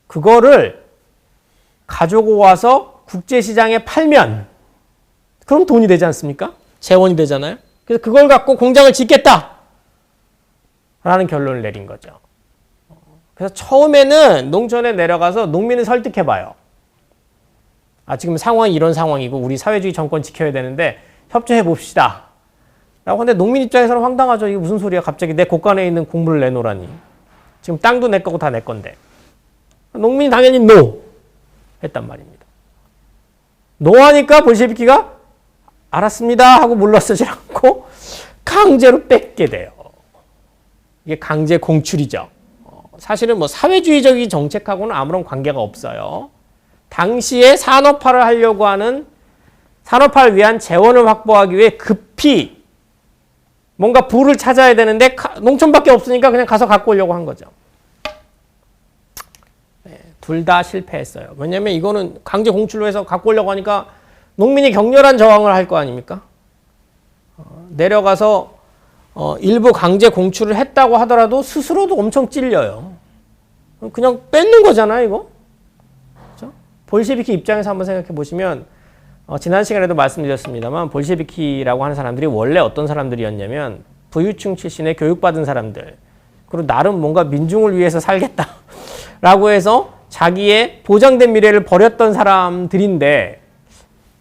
S3: 그거를 가지고 와서 국제시장에 팔면 그럼 돈이 되지 않습니까? 재원이 되잖아요. 그래서 그걸 갖고 공장을 짓겠다 라는 결론을 내린 거죠. 그래서 처음에는 농촌에 내려가서 농민을 설득해봐요. 아, 지금 상황이 이런 상황이고 우리 사회주의 정권 지켜야 되는데 협조해 봅시다 라고 하는데 농민 입장에서는 황당하죠. 이게 무슨 소리야. 갑자기 내 곳간에 있는 곡물을 내놓으라니. 지금 땅도 내 거고 다 내 건데. 농민이 당연히 노 했단 말입니다. 노 하니까 볼셰비키가 알았습니다 하고 물러서지 않고 강제로 뺏게 돼요. 이게 강제 공출이죠. 사실은 뭐 사회주의적인 정책하고는 아무런 관계가 없어요. 당시에 산업화를 하려고 하는 산업화를 위한 재원을 확보하기 위해 급히 뭔가 부를 찾아야 되는데 농촌밖에 없으니까 그냥 가서 갖고 오려고 한 거죠. 네, 둘 다 실패했어요. 왜냐하면 이거는 강제 공출로 해서 갖고 오려고 하니까 농민이 격렬한 저항을 할 거 아닙니까? 내려가서 일부 강제 공출을 했다고 하더라도 스스로도 엄청 찔려요. 그냥 뺏는 거잖아요, 이거. 그렇죠? 볼셰비키 입장에서 한번 생각해 보시면 지난 시간에도 말씀드렸습니다만 볼셰비키라고 하는 사람들이 원래 어떤 사람들이었냐면 부유층 출신의 교육받은 사람들, 그리고 나름 뭔가 민중을 위해서 살겠다라고 해서 자기의 보장된 미래를 버렸던 사람들인데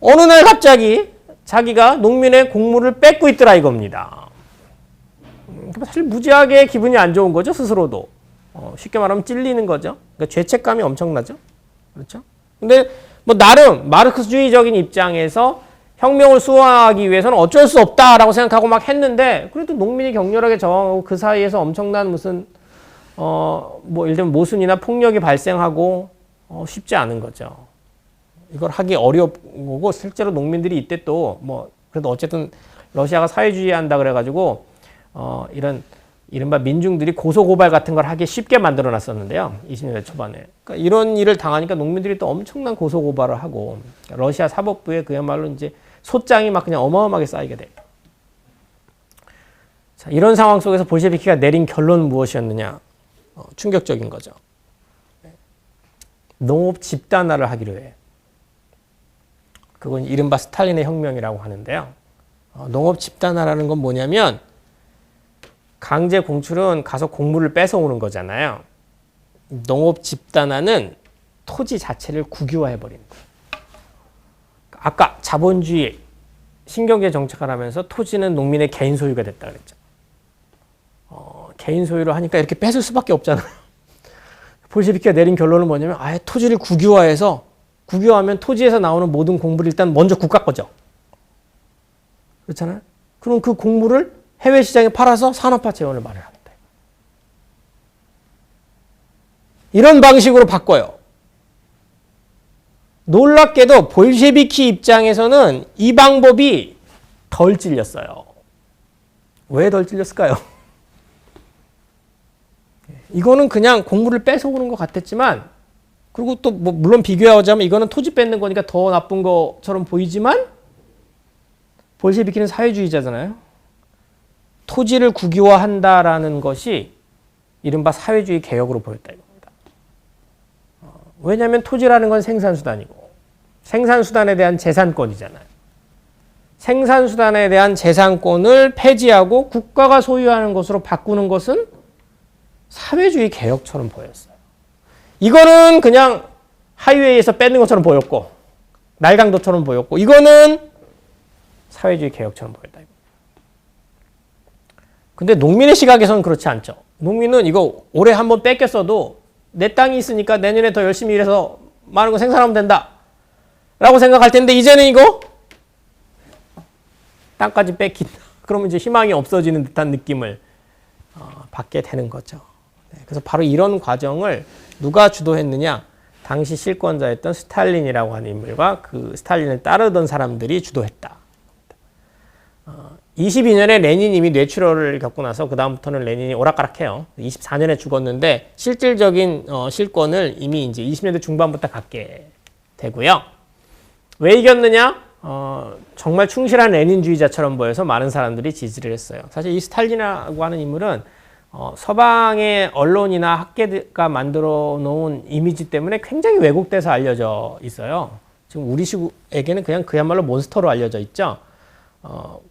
S3: 어느 날 갑자기 자기가 농민의 곡물을 뺏고 있더라 이겁니다. 사실 무지하게 기분이 안 좋은 거죠, 스스로도. 쉽게 말하면 찔리는 거죠. 그러니까 죄책감이 엄청나죠. 그렇죠? 근데 뭐 나름 마르크스주의적인 입장에서 혁명을 수호하기 위해서는 어쩔 수 없다라고 생각하고 막 했는데 그래도 농민이 격렬하게 저항하고 그 사이에서 엄청난 무슨 뭐 예를 들면 모순이나 폭력이 발생하고 쉽지 않은 거죠. 이걸 하기 어렵고 실제로 농민들이 이때 또 뭐 그래도 어쨌든 러시아가 사회주의 한다 그래가지고 이런 이른바 민중들이 고소고발 같은 걸 하기 쉽게 만들어 놨었는데요. 20년대 초반에. 그러니까 이런 일을 당하니까 농민들이 또 엄청난 고소고발을 하고 러시아 사법부에 그야말로 이제 소장이 막 그냥 어마어마하게 쌓이게 돼요. 자, 이런 상황 속에서 볼셰비키가 내린 결론은 무엇이었느냐? 충격적인 거죠. 농업 집단화를 하기로 해. 그건 이른바 스탈린의 혁명이라고 하는데요. 농업 집단화라는 건 뭐냐면 강제 공출은 가서 곡물을 뺏어오는 거잖아요. 농업 집단화는 토지 자체를 국유화해버리는 거예요. 아까 자본주의 신경제 정책을 하면서 토지는 농민의 개인 소유가 됐다 그랬죠. 개인 소유로 하니까 이렇게 뺏을 수밖에 없잖아요. 볼셰비키가 내린 결론은 뭐냐면 아예 토지를 국유화해서 국유화하면 토지에서 나오는 모든 곡물이 일단 먼저 국가 거죠. 그렇잖아요. 그럼 그 곡물을 해외 시장에 팔아서 산업화 재원을 마련합니다. 이런 방식으로 바꿔요. 놀랍게도 볼셰비키 입장에서는 이 방법이 덜 찔렸어요. 왜 덜 찔렸을까요? 이거는 그냥 곡물을 뺏어오는 것 같았지만 그리고 또 뭐 물론 비교하자면 이거는 토지 뺏는 거니까 더 나쁜 것처럼 보이지만 볼셰비키는 사회주의자잖아요. 토지를 국유화한다라는 것이 이른바 사회주의 개혁으로 보였다 이겁니다. 왜냐하면 토지라는 건 생산수단이고 생산수단에 대한 재산권이잖아요. 생산수단에 대한 재산권을 폐지하고 국가가 소유하는 것으로 바꾸는 것은 사회주의 개혁처럼 보였어요. 이거는 그냥 하이웨이에서 뺏는 것처럼 보였고 날강도처럼 보였고 이거는 사회주의 개혁처럼 보였다. 근데 농민의 시각에서는 그렇지 않죠. 농민은 이거 올해 한번 뺏겼어도 내 땅이 있으니까 내년에 더 열심히 일해서 많은 거 생산하면 된다 라고 생각할 텐데 이제는 이거 땅까지 뺏긴다. 그러면 이제 희망이 없어지는 듯한 느낌을 받게 되는 거죠. 그래서 바로 이런 과정을 누가 주도했느냐? 당시 실권자였던 스탈린이라고 하는 인물과 그 스탈린을 따르던 사람들이 주도했다. 22년에 레닌이 이미 뇌출혈을 겪고 나서 그 다음부터는 레닌이 오락가락해요. 24년에 죽었는데 실질적인 실권을 이미 이제 20년대 중반부터 갖게 되고요. 왜 이겼느냐? 정말 충실한 레닌주의자처럼 보여서 많은 사람들이 지지를 했어요. 사실 이 스탈린이라고 하는 인물은 서방의 언론이나 학계가 만들어 놓은 이미지 때문에 굉장히 왜곡돼서 알려져 있어요. 지금 우리 시국에게는 그냥 그야말로 몬스터로 알려져 있죠.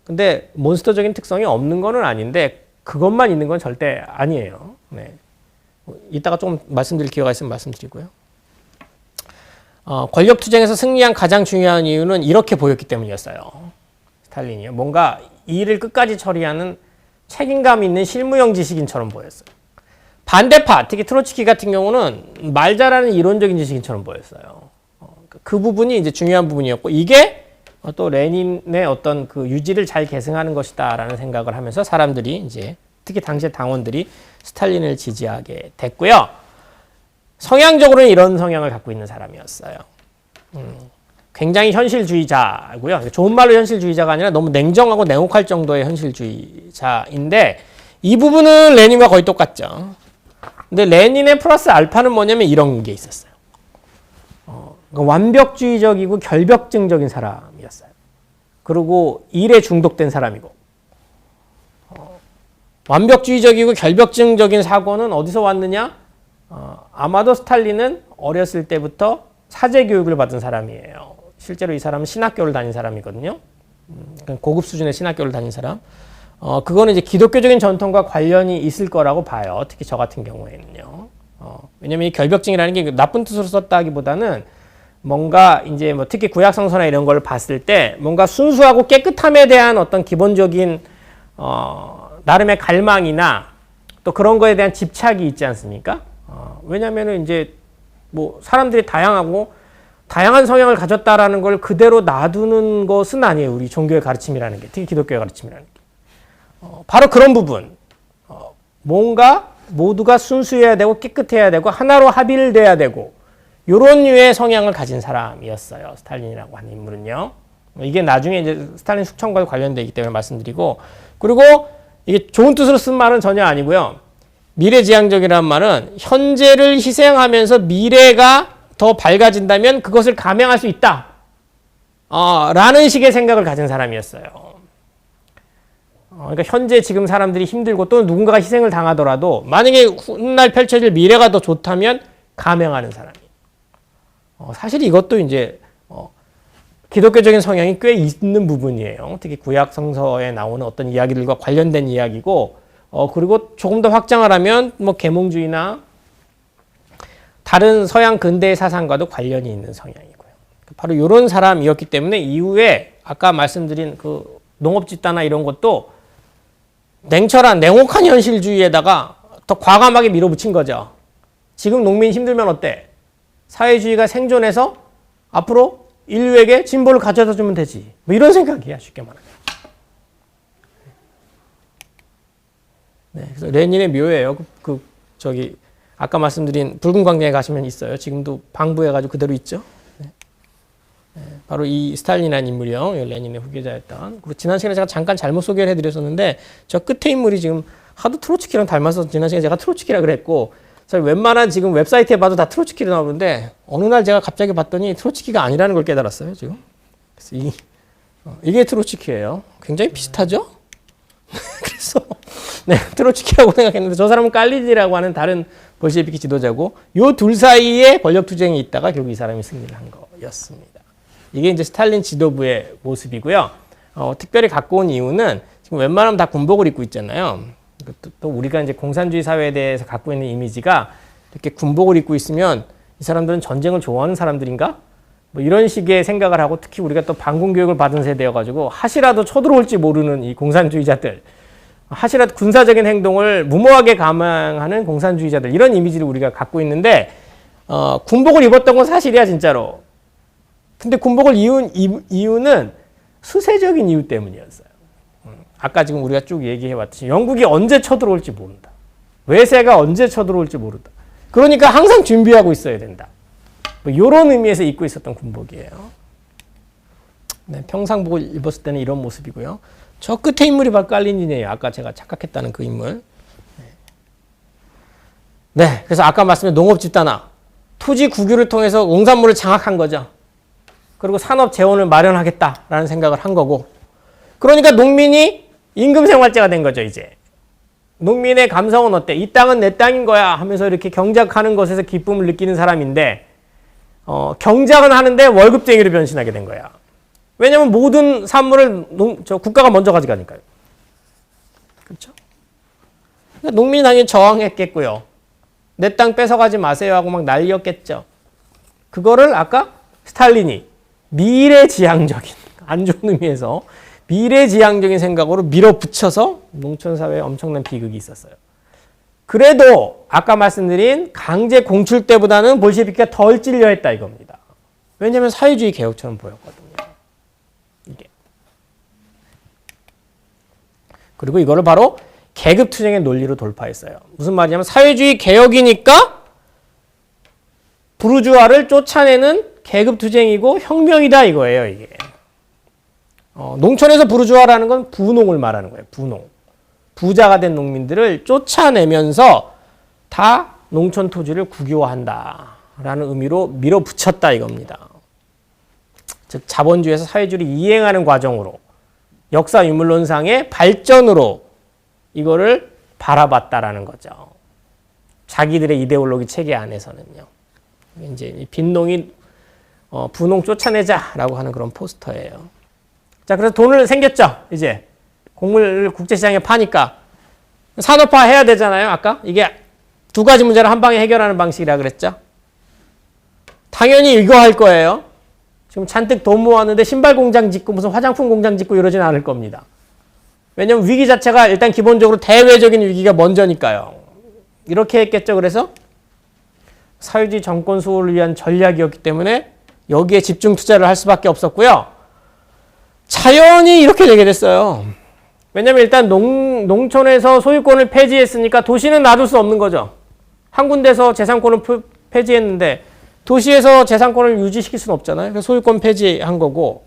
S3: 근데 몬스터적인 특성이 없는 거는 아닌데 그것만 있는 건 절대 아니에요. 네. 이따가 좀 말씀드릴 기회가 있으면 말씀드리고요. 권력 투쟁에서 승리한 가장 중요한 이유는 이렇게 보였기 때문이었어요. 스탈린이요. 뭔가 일을 끝까지 처리하는 책임감 있는 실무형 지식인처럼 보였어요. 반대파, 특히 트로츠키 같은 경우는 말 잘하는 이론적인 지식인처럼 보였어요. 그 부분이 이제 중요한 부분이었고, 이게 또 레닌의 어떤 그 유지를 잘 계승하는 것이다라는 생각을 하면서 사람들이 이제 특히 당시의 당원들이 스탈린을 지지하게 됐고요. 성향적으로는 이런 성향을 갖고 있는 사람이었어요. 굉장히 현실주의자고요. 좋은 말로 현실주의자가 아니라 너무 냉정하고 냉혹할 정도의 현실주의자인데 이 부분은 레닌과 거의 똑같죠. 근데 레닌의 플러스 알파는 뭐냐면 이런 게 있었어요. 완벽주의적이고 결벽증적인 사람이었어요. 그리고 일에 중독된 사람이고 완벽주의적이고 결벽증적인 사고는 어디서 왔느냐? 아마도 스탈린은 어렸을 때부터 사제 교육을 받은 사람이에요. 실제로 이 사람은 신학교를 다닌 사람이거든요. 고급 수준의 신학교를 다닌 사람. 그거는 이제 기독교적인 전통과 관련이 있을 거라고 봐요. 특히 저 같은 경우에는요. 왜냐면 이 결벽증이라는 게 나쁜 뜻으로 썼다기보다는 뭔가 이제 뭐 특히 구약성서나 이런 걸 봤을 때 뭔가 순수하고 깨끗함에 대한 어떤 기본적인 나름의 갈망이나 또 그런 거에 대한 집착이 있지 않습니까? 왜냐면은 이제 뭐 사람들이 다양한 성향을 가졌다라는 걸 그대로 놔두는 것은 아니에요. 우리 종교의 가르침이라는 게, 특히 기독교의 가르침이라는 게. 바로 그런 부분. 뭔가 모두가 순수해야 되고 깨끗해야 되고 하나로 합일돼야 되고 이런 류의 성향을 가진 사람이었어요. 스탈린이라고 하는 인물은요. 이게 나중에 이제 스탈린 숙청과 관련되기 때문에 말씀드리고, 그리고 이게 좋은 뜻으로 쓴 말은 전혀 아니고요. 미래지향적이라는 말은 현재를 희생하면서 미래가 더 밝아진다면 그것을 감행할 수 있다. 라는 식의 생각을 가진 사람이었어요. 그러니까 현재 지금 사람들이 힘들고 또 누군가가 희생을 당하더라도 만약에 훗날 펼쳐질 미래가 더 좋다면 감행하는 사람이에요. 사실 이것도 이제 기독교적인 성향이 꽤 있는 부분이에요. 특히 구약 성서에 나오는 어떤 이야기들과 관련된 이야기고, 그리고 조금 더 확장을 하면 뭐 계몽주의나 다른 서양 근대의 사상과도 관련이 있는 성향이고요. 바로 이런 사람이었기 때문에 이후에 아까 말씀드린 그 농업 집단화 이런 것도 냉철한 냉혹한 현실주의에다가 더 과감하게 밀어붙인 거죠. 지금 농민 힘들면 어때? 사회주의가 생존해서 앞으로 인류에게 진보를 가져다 주면 되지. 뭐 이런 생각이야, 쉽게 말하면. 네, 그래서 레닌의 묘예요. 저기 아까 말씀드린 붉은 광장에 가시면 있어요. 지금도 방부해가지고 그대로 있죠. 네. 네, 바로 이 스탈린이라는 인물이요. 레닌의 후계자였던. 그리고 지난 시간에 제가 잠깐 잘못 소개를 해드렸었는데 저 끝에 인물이 지금 하도 트로츠키랑 닮아서 지난 시간에 제가 트로츠키라 그랬고, 웬만한 지금 웨브사이트에 봐도 다 트로츠키로 나오는데 어느 날 제가 갑자기 봤더니 트로츠키가 아니라는 걸 깨달았어요. 지금. 그래서 이게 트로츠키예요. 굉장히 비슷하죠? 그래서 네, 트로츠키라고 생각했는데 저 사람은 깔리지라고 하는 다른 볼셰비키 지도자고, 요 둘 사이에 권력 투쟁이 있다가 결국 이 사람이 승리를 한 거였습니다. 이게 이제 스탈린 지도부의 모습이고요. 특별히 갖고 온 이유는 지금 웬만하면 다 군복을 입고 있잖아요. 또 우리가 이제 공산주의 사회에 대해서 갖고 있는 이미지가 이렇게 군복을 입고 있으면 이 사람들은 전쟁을 좋아하는 사람들인가? 뭐 이런 식의 생각을 하고, 특히 우리가 또 반군 교육을 받은 세대여가지고 하시라도 쳐들어올지 모르는 이 공산주의자들, 하시라도 군사적인 행동을 무모하게 감행하는 공산주의자들, 이런 이미지를 우리가 갖고 있는데, 군복을 입었던 건 사실이야, 진짜로. 근데 군복을 입은 이유는 수세적인 이유 때문이었어요. 아까 지금 우리가 쭉 얘기해왔듯이 영국이 언제 쳐들어올지 모른다. 외세가 언제 쳐들어올지 모른다. 그러니까 항상 준비하고 있어야 된다. 뭐 이런 의미에서 입고 있었던 군복이에요. 네, 평상복을 입었을 때는 이런 모습이고요. 저 끝에 인물이 바로 깔린이네요. 아까 제가 착각했다는 그 인물. 네, 그래서 아까 말씀드린 농업 집단화, 토지 국유를 통해서 농산물을 장악한 거죠. 그리고 산업 재원을 마련하겠다라는 생각을 한 거고, 그러니까 농민이 임금생활제가 된 거죠. 이제 농민의 감성은 어때? 이 땅은 내 땅인 거야 하면서 이렇게 경작하는 것에서 기쁨을 느끼는 사람인데, 경작은 하는데 월급쟁이로 변신하게 된 거야. 왜냐하면 모든 산물을 국가가 먼저 가져가니까요. 그렇죠? 그러니까 농민이 당연히 저항했겠고요. 내 땅 뺏어가지 마세요 하고 막 난리였겠죠. 그거를 아까 스탈린이 미래지향적인, 안 좋은 의미에서 미래지향적인 생각으로 밀어붙여서 농촌사회에 엄청난 비극이 있었어요. 그래도 아까 말씀드린 강제 공출 때보다는 볼셰비키가 덜 찔려 했다 이겁니다. 왜냐하면 사회주의 개혁처럼 보였거든요. 이게. 그리고 이거를 바로 계급투쟁의 논리로 돌파했어요. 무슨 말이냐면 사회주의 개혁이니까 부르주아를 쫓아내는 계급투쟁이고 혁명이다 이거예요. 이게. 농촌에서 부르주아라는 건 부농을 말하는 거예요. 부농. 부자가 된 농민들을 쫓아내면서 다 농촌 토지를 국유화한다라는 의미로 밀어붙였다 이겁니다. 즉 자본주의에서 사회주의를 이행하는 과정으로 역사 유물론상의 발전으로 이거를 바라봤다라는 거죠. 자기들의 이데올로기 체계 안에서는요. 이제 빈농이 부농 쫓아내자라고 하는 그런 포스터예요. 자, 그래서 돈을 생겼죠. 이제 곡물 국제시장에 파니까 산업화 해야 되잖아요. 아까 이게 두 가지 문제를 한 방에 해결하는 방식이라 그랬죠. 당연히 이거 할 거예요. 지금 잔뜩 돈 모았는데 신발 공장 짓고 무슨 화장품 공장 짓고 이러진 않을 겁니다. 왜냐면 위기 자체가 일단 기본적으로 대외적인 위기가 먼저니까요. 이렇게 했겠죠. 그래서 사회주의 정권 수호를 위한 전략이었기 때문에 여기에 집중 투자를 할 수밖에 없었고요. 자연히 이렇게 되게 됐어요. 왜냐면 일단 농촌에서 소유권을 폐지했으니까 도시는 놔둘 수 없는 거죠. 한 군데서 재산권을 폐지했는데 도시에서 재산권을 유지시킬 수는 없잖아요. 그래서 소유권 폐지한 거고,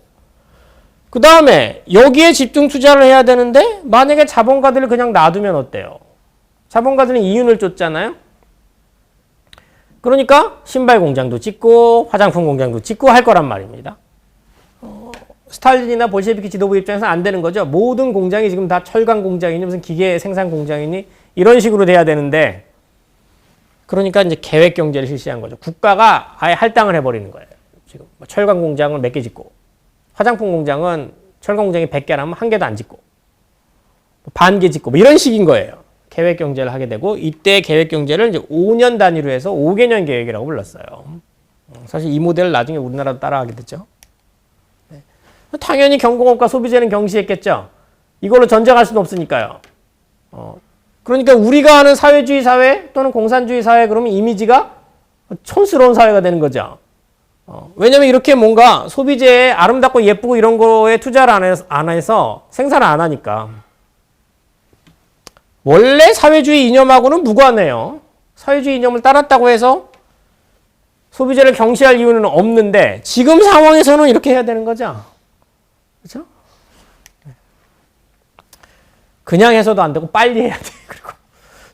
S3: 그 다음에 여기에 집중 투자를 해야 되는데 만약에 자본가들을 그냥 놔두면 어때요? 자본가들은 이윤을 쫓잖아요. 그러니까 신발 공장도 짓고 화장품 공장도 짓고 할 거란 말입니다. 스탈린이나 볼셰비키 지도부 입장에서는 안 되는 거죠. 모든 공장이 지금 다 철강 공장이니 무슨 기계 생산 공장이니 이런 식으로 돼야 되는데, 그러니까 이제 계획 경제를 실시한 거죠. 국가가 아예 할당을 해버리는 거예요. 지금 철강 공장을 몇 개 짓고, 화장품 공장은 철강 공장이 100개라면 한 개도 안 짓고, 반 개 짓고, 뭐 이런 식인 거예요. 계획 경제를 하게 되고, 이때 계획 경제를 이제 5년 단위로 해서 5개년 계획이라고 불렀어요. 사실 이 모델을 나중에 우리나라도 따라하게 됐죠. 네. 당연히 경공업과 소비재는 경시했겠죠. 이걸로 전쟁할 수는 없으니까요. 그러니까 우리가 아는 사회주의 사회 또는 공산주의 사회 그러면 이미지가 촌스러운 사회가 되는 거죠. 왜냐면 이렇게 뭔가 소비재에 아름답고 예쁘고 이런 거에 투자를 안 해서 생산을 안 하니까. 원래 사회주의 이념하고는 무관해요. 사회주의 이념을 따랐다고 해서 소비재를 경시할 이유는 없는데 지금 상황에서는 이렇게 해야 되는 거죠. 그렇죠? 그냥 해서도 안 되고 빨리 해야 돼. 그리고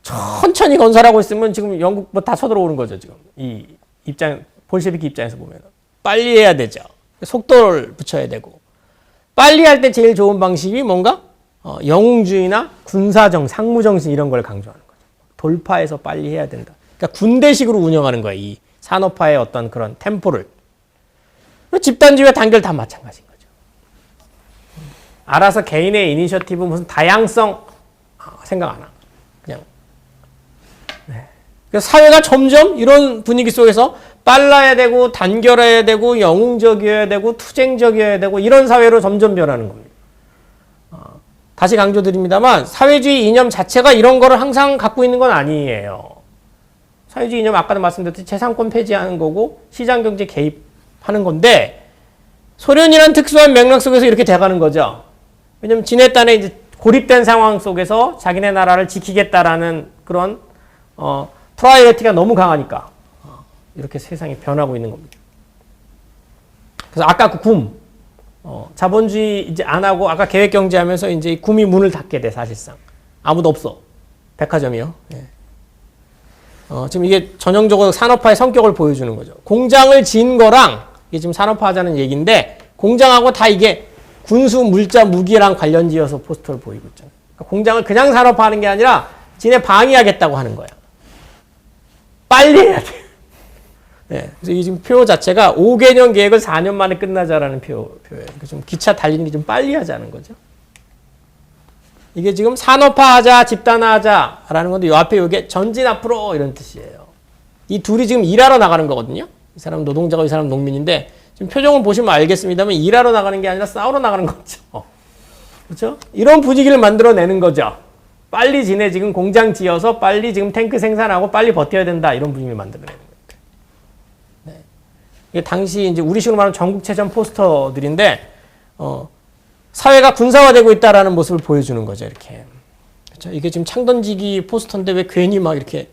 S3: 천천히 건설하고 있으면 지금 영국 뭐 다 쳐들어오는 거죠. 지금 이 입장, 볼셰비키 입장에서 보면 빨리 해야 되죠. 속도를 붙여야 되고, 빨리 할 때 제일 좋은 방식이 뭔가 영웅주의나 군사정, 상무정신 이런 걸 강조하는 거죠. 돌파해서 빨리 해야 된다. 그러니까 군대식으로 운영하는 거예요. 이 산업화의 어떤 그런 템포를. 집단주의와 단결 다 마찬가지인 거죠. 알아서 개인의 이니셔티브 무슨 다양성 생각 안 하고 그냥. 네. 그래서 사회가 점점 이런 분위기 속에서 빨라야 되고 단결해야 되고 영웅적이어야 되고 투쟁적이어야 되고 이런 사회로 점점 변하는 겁니다. 다시 강조드립니다만 사회주의 이념 자체가 이런 거를 항상 갖고 있는 건 아니에요. 사회주의 이념 아까도 말씀드렸듯이 재산권 폐지하는 거고 시장경제 개입하는 건데 소련이란 특수한 맥락 속에서 이렇게 돼가는 거죠. 왜냐면 지네딴에 이제 고립된 상황 속에서 자기네 나라를 지키겠다라는 그런 프라이어티가 너무 강하니까 이렇게 세상이 변하고 있는 겁니다. 그래서 아까 그 자본주의 이제 안 하고 아까 계획경제 하면서 이제 구미 문을 닫게 돼, 사실상. 아무도 없어. 백화점이요. 예. 지금 이게 전형적으로 산업화의 성격을 보여주는 거죠. 공장을 지은 거랑 이게 지금 산업화하자는 얘기인데 공장하고 다 이게 군수, 물자, 무기랑 관련 지어서 포스터를 보이고 있잖아요. 그러니까 공장을 그냥 산업화하는 게 아니라 지네 방위하겠다고 하는 거야. 빨리 해야 돼. 네, 그래서 이 지금 표 자체가 5개년 계획을 4년 만에 끝나자라는 표예요. 그러니까 좀 기차 달리는 게 좀 빨리 하자는 거죠. 이게 지금 산업화하자, 집단화하자라는 건데 이 앞에 이게 전진 앞으로 이런 뜻이에요. 이 둘이 지금 일하러 나가는 거거든요. 이 사람 노동자가 이 사람 농민인데 지금 표정을 보시면 알겠습니다만 일하러 나가는 게 아니라 싸우러 나가는 거죠. 그렇죠? 이런 분위기를 만들어내는 거죠. 빨리 지네 지금 공장 지어서 빨리 지금 탱크 생산하고 빨리 버텨야 된다 이런 분위기를 만들어내는 거예요. 네. 이게 당시 이제 우리식으로 말하면 전국체전 포스터들인데 사회가 군사화되고 있다라는 모습을 보여주는 거죠. 이렇게. 그렇죠? 이게 지금 창 던지기 포스터인데 왜 괜히 막 이렇게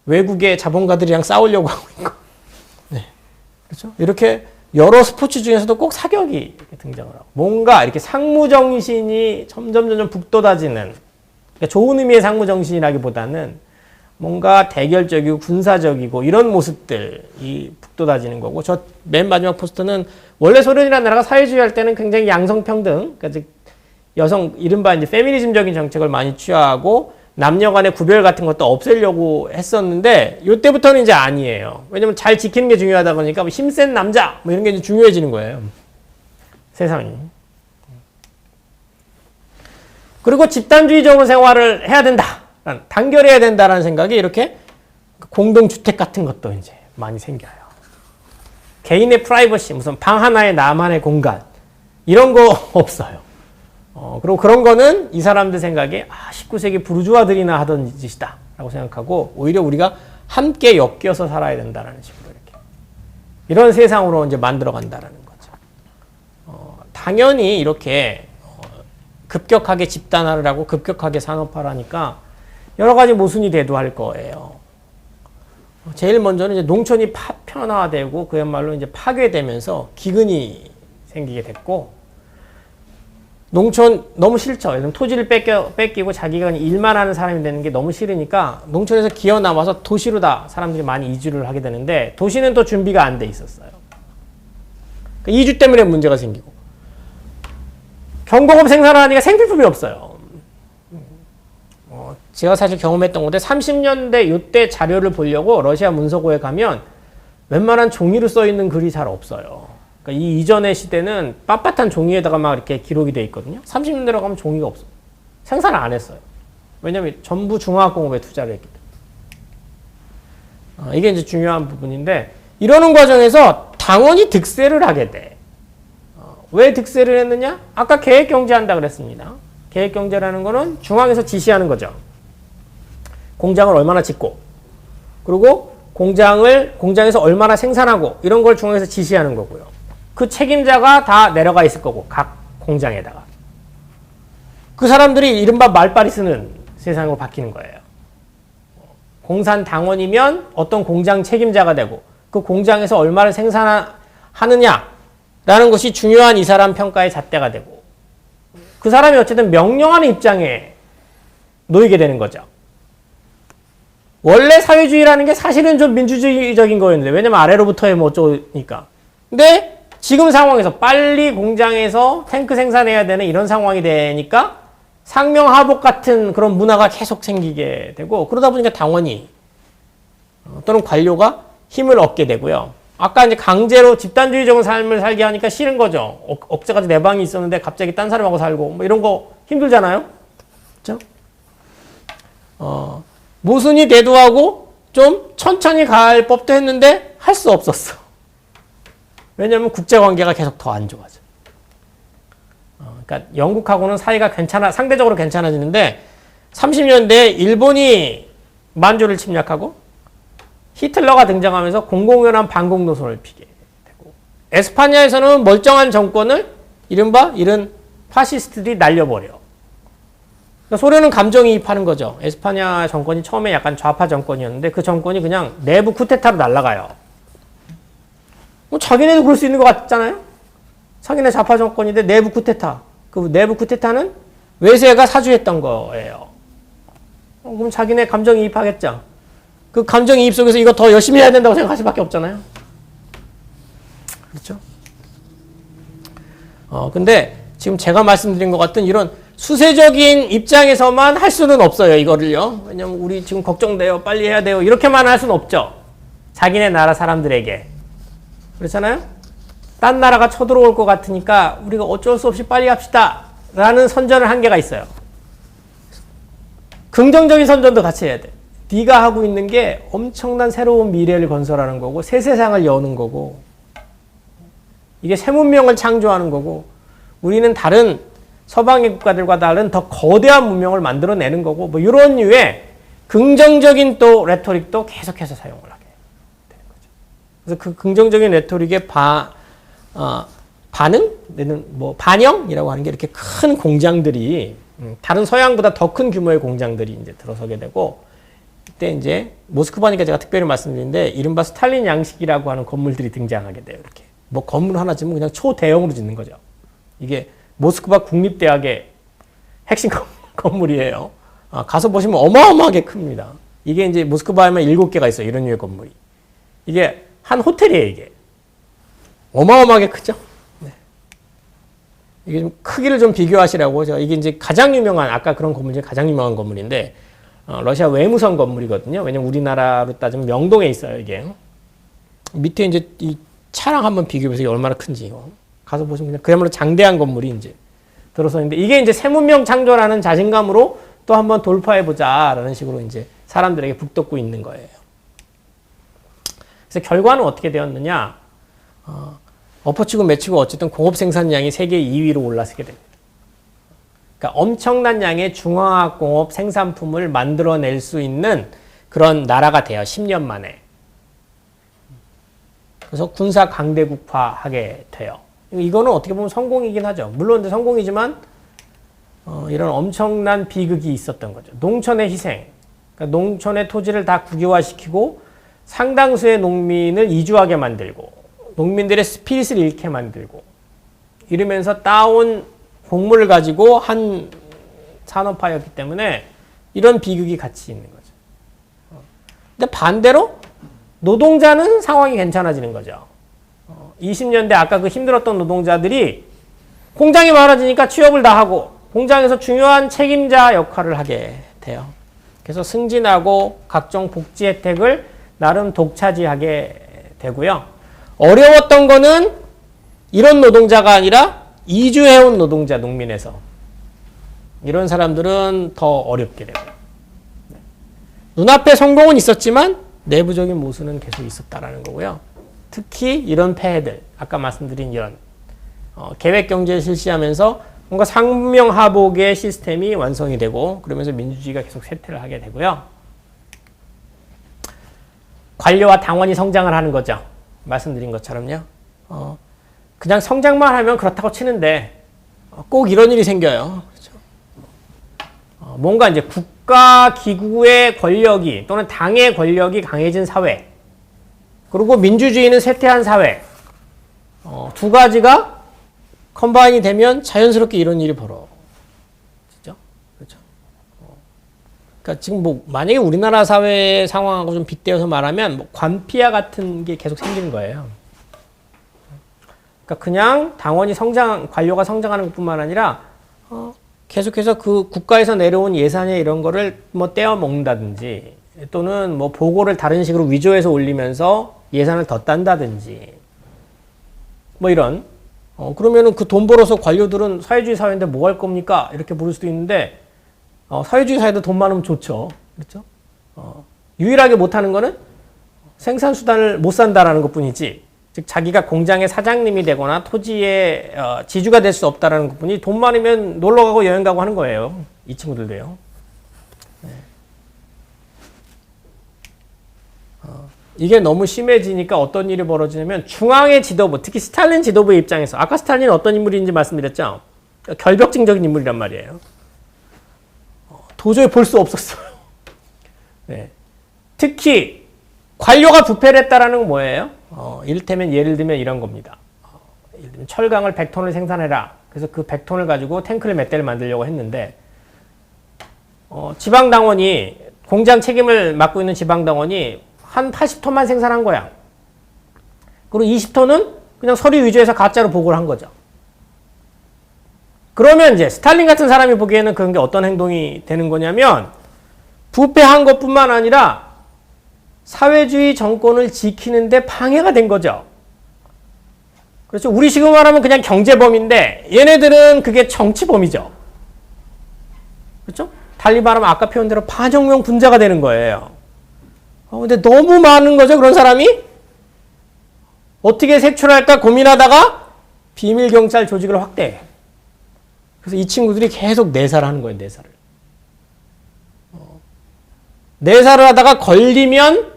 S3: 외국의 자본가들이랑 싸우려고 하고 있고. 네. 그렇죠? 이렇게 여러 스포츠 중에서도 꼭 사격이 이렇게 등장을 하고. 뭔가 이렇게 상무정신이 점점 북돋아지는, 그러니까 좋은 의미의 상무정신이라기보다는 뭔가 대결적이고 군사적이고 이런 모습들이 북돋아지는 거고, 저 맨 마지막 포스터는 원래 소련이라는 나라가 사회주의 할 때는 굉장히 양성평등, 그러니까 즉 여성 이른바 이제 페미니즘적인 정책을 많이 취하고 남녀 간의 구별 같은 것도 없애려고 했었는데 이때부터는 이제 아니에요. 왜냐면 잘 지키는 게 중요하다 보니까 뭐 힘센 남자 뭐 이런 게 이제 중요해지는 거예요. 세상이. 그리고 집단주의적으로 생활을 해야 된다. 단결해야 된다라는 생각이 이렇게 공동주택 같은 것도 이제 많이 생겨요. 개인의 프라이버시, 무슨 방 하나에 나만의 공간, 이런 거 없어요. 그리고 그런 거는 이 사람들 생각에 19세기 부르주아들이나 하던 짓이다 라고 생각하고 오히려 우리가 함께 엮여서 살아야 된다라는 식으로 이렇게 이런 세상으로 이제 만들어 간다라는 거죠. 당연히 이렇게 급격하게 집단화를 하고 급격하게 산업화를 하니까 여러 가지 모순이 대두할 거예요. 제일 먼저는 이제 농촌이 파편화되고 그야말로 이제 파괴되면서 기근이 생기게 됐고, 농촌 너무 싫죠. 토지를 뺏기고 자기가 일만 하는 사람이 되는 게 너무 싫으니까 농촌에서 기어 나와서 도시로 다 사람들이 많이 이주를 하게 되는데 도시는 또 준비가 안 돼 있었어요. 그러니까 이주 때문에 문제가 생기고 경공업 생산을 하니까 생필품이 없어요. 제가 사실 경험했던 건데 30년대 이때 자료를 보려고 러시아 문서고에 가면 웬만한 종이로 써 있는 글이 잘 없어요. 그러니까 이 이전의 시대는 빳빳한 종이에다가 막 이렇게 기록이 돼 있거든요. 30년대로 가면 종이가 없어. 생산을 안 했어요. 왜냐면 전부 중화학공업에 투자를 했기 때문에. 이게 이제 중요한 부분인데 이러는 과정에서 당원이 득세를 하게 돼. 왜 득세를 했느냐? 아까 계획경제한다 그랬습니다. 계획경제라는 거는 중앙에서 지시하는 거죠. 공장을 얼마나 짓고, 그리고 공장에서 얼마나 생산하고, 이런 걸 중앙에서 지시하는 거고요. 그 책임자가 다 내려가 있을 거고, 각 공장에다가. 그 사람들이 이른바 말빨이 쓰는 세상으로 바뀌는 거예요. 공산당원이면 어떤 공장 책임자가 되고, 그 공장에서 얼마를 생산하느냐라는 것이 중요한 이 사람 평가의 잣대가 되고, 그 사람이 어쨌든 명령하는 입장에 놓이게 되는 거죠. 원래 사회주의라는 게 사실은 좀 민주주의적인 거였는데, 왜냐면 아래로부터의 뭐 어쩌니까. 근데 지금 상황에서 빨리 공장에서 탱크 생산해야 되는 이런 상황이 되니까 상명하복 같은 그런 문화가 계속 생기게 되고, 그러다 보니까 당원이 또는 관료가 힘을 얻게 되고요. 아까 이제 강제로 집단주의적인 삶을 살게 하니까 싫은 거죠. 억제까지 내 방이 있었는데 갑자기 딴 사람하고 살고 뭐 이런 거 힘들잖아요. 그렇죠? 모순이 대두하고 좀 천천히 갈 법도 했는데 할 수 없었어. 왜냐하면 국제관계가 계속 더 안 좋아져. 그러니까 영국하고는 사이가 상대적으로 괜찮아지는데 30년대에 일본이 만주를 침략하고 히틀러가 등장하면서 공공연한 반공 노선을 피게 되고, 에스파냐에서는 멀쩡한 정권을 이른바 이런 파시스트들이 날려버려. 그러니까 소련은 감정이입하는 거죠. 에스파냐 정권이 처음에 약간 좌파 정권이었는데 그 정권이 그냥 내부 쿠데타로 날아가요. 뭐 자기네도 그럴 수 있는 것 같잖아요. 상인의 좌파 정권인데 내부 쿠데타. 그 내부 쿠데타는 외세가 사주했던 거예요. 그럼 자기네 감정이입하겠죠. 그 감정이입 속에서 이거 더 열심히 해야 된다고 생각할 수밖에 없잖아요. 그렇죠? 근데 지금 제가 말씀드린 것 같은 이런 수세적인 입장에서만 할 수는 없어요, 이거를요. 왜냐면 우리 지금 걱정돼요, 빨리 해야 돼요. 이렇게만 할 수는 없죠. 자기네 나라 사람들에게. 그렇잖아요? 딴 나라가 쳐들어올 것 같으니까 우리가 어쩔 수 없이 빨리 합시다. 라는 선전을 한계가 있어요. 긍정적인 선전도 같이 해야 돼. 네가 하고 있는 게 엄청난 새로운 미래를 건설하는 거고, 새 세상을 여는 거고, 이게 새 문명을 창조하는 거고, 우리는 다른 서방의 국가들과 다른 더 거대한 문명을 만들어내는 거고, 뭐 이런 류의 긍정적인 또 레토릭도 계속해서 사용을 하게 되는 거죠. 그래서 그 긍정적인 레토릭의 반응, 뭐 반영이라고 하는 게 이렇게 큰 공장들이 다른 서양보다 더 큰 규모의 공장들이 이제 들어서게 되고, 그때 이제 모스크바니까 제가 특별히 말씀드리는데 이른바 스탈린 양식이라고 하는 건물들이 등장하게 돼요. 이렇게 뭐 건물 하나 짓면 그냥 초대형으로 짓는 거죠. 이게 모스크바 국립대학의 핵심 건물이에요. 가서 보시면 어마어마하게 큽니다. 이게 이제 모스크바에만 7개가 있어요. 이런 류의 건물이. 이게 한 호텔이에요, 이게. 어마어마하게 크죠? 네. 이게 좀 크기를 좀 비교하시라고. 제가 이게 이제 가장 유명한, 아까 그런 건물 중에 가장 유명한 건물인데, 러시아 외무성 건물이거든요. 왜냐면 우리나라로 따지면 명동에 있어요, 이게. 밑에 이제 이 차랑 한번 비교해서 이게 얼마나 큰지. 가서 보시면 그냥 그야말로 장대한 건물이 이제 들어서 있는데, 이게 이제 새 문명 창조라는 자신감으로 또 한번 돌파해보자라는 식으로 이제 사람들에게 북돋고 있는 거예요. 그래서 결과는 어떻게 되었느냐. 엎어치고 매치고 어쨌든 공업 생산량이 세계 2위로 올라서게 됩니다. 그러니까 엄청난 양의 중화학 공업 생산품을 만들어낼 수 있는 그런 나라가 돼요. 10년 만에. 그래서 군사 강대국화하게 돼요. 이거는 어떻게 보면 성공이긴 하죠. 물론 성공이지만 이런 엄청난 비극이 있었던 거죠. 농촌의 희생. 그러니까 농촌의 토지를 다 국유화시키고 상당수의 농민을 이주하게 만들고 농민들의 스피릿을 잃게 만들고 이러면서 따온 곡물을 가지고 한 산업화였기 때문에 이런 비극이 같이 있는 거죠. 근데 반대로 노동자는 상황이 괜찮아지는 거죠. 20년대 아까 그 힘들었던 노동자들이 공장이 많아지니까 취업을 다 하고 공장에서 중요한 책임자 역할을 하게 돼요. 그래서 승진하고 각종 복지 혜택을 나름 독차지하게 되고요. 어려웠던 거는 이런 노동자가 아니라 이주해온 노동자, 농민에서. 이런 사람들은 더 어렵게 되고요. 눈앞에 성공은 있었지만 내부적인 모순은 계속 있었다라는 거고요. 특히 이런 폐해들, 아까 말씀드린 이런 계획경제를 실시하면서 뭔가 상명하복의 시스템이 완성이 되고 그러면서 민주주의가 계속 쇠퇴를 하게 되고요. 관료와 당원이 성장을 하는 거죠. 말씀드린 것처럼요. 그냥 성장만 하면 그렇다고 치는데 꼭 이런 일이 생겨요. 그렇죠? 뭔가 이제 국가 기구의 권력이 또는 당의 권력이 강해진 사회, 그리고 민주주의는 쇠퇴한 사회, 두 가지가 컴바인이 되면 자연스럽게 이런 일이 벌어지죠. 그렇죠? 그러니까 지금 뭐 만약에 우리나라 사회 상황하고 좀 빗대어서 말하면 뭐 관피아 같은 게 계속 생기는 거예요. 그러니까 그냥 당원이 관료가 성장하는 것뿐만 아니라 계속해서 그 국가에서 내려온 예산에 이런 거를 뭐 떼어 먹는다든지 또는 뭐 보고를 다른 식으로 위조해서 올리면서 예산을 더 딴다든지 뭐 이런 그러면은 그 돈 벌어서 관료들은 사회주의 사회인데 뭐 할 겁니까? 이렇게 물을 수도 있는데 사회주의 사회도 돈 많으면 좋죠. 그렇죠? 유일하게 못하는 거는 생산수단을 못 산다라는 것 뿐이지, 즉 자기가 공장의 사장님이 되거나 토지의 지주가 될 수 없다라는 것 뿐이, 돈 많으면 놀러 가고 여행 가고 하는 거예요. 이 친구들도요. 네. 이게 너무 심해지니까 어떤 일이 벌어지냐면 중앙의 지도부, 특히 스탈린 지도부의 입장에서, 아까 스탈린은 어떤 인물인지 말씀드렸죠. 결벽증적인 인물이란 말이에요. 도저히 볼 수 없었어요. 네. 특히 관료가 부패를 했다라는 건 뭐예요? 이를테면 예를 들면 이런 겁니다. 예를 들면 철강을 100톤을 생산해라. 그래서 그 100톤을 가지고 탱크를 몇 대를 만들려고 했는데 지방당원이 공장 책임을 맡고 있는 지방당원이 한 80톤만 생산한 거야. 그리고 20톤은 그냥 서류 위조해서 가짜로 보고를 한 거죠. 그러면 이제 스탈린 같은 사람이 보기에는 그런 게 어떤 행동이 되는 거냐면 부패한 것뿐만 아니라 사회주의 정권을 지키는데 방해가 된 거죠. 그렇죠. 우리식으로 말하면 그냥 경제범인데 얘네들은 그게 정치범이죠. 그렇죠? 달리 말하면 아까 표현한 대로 반혁명 분자가 되는 거예요. 근데 너무 많은 거죠, 그런 사람이? 어떻게 색출할까 고민하다가 비밀경찰 조직을 확대해. 그래서 이 친구들이 계속 내사를 하는 거예요, 내사를. 내사를 하다가 걸리면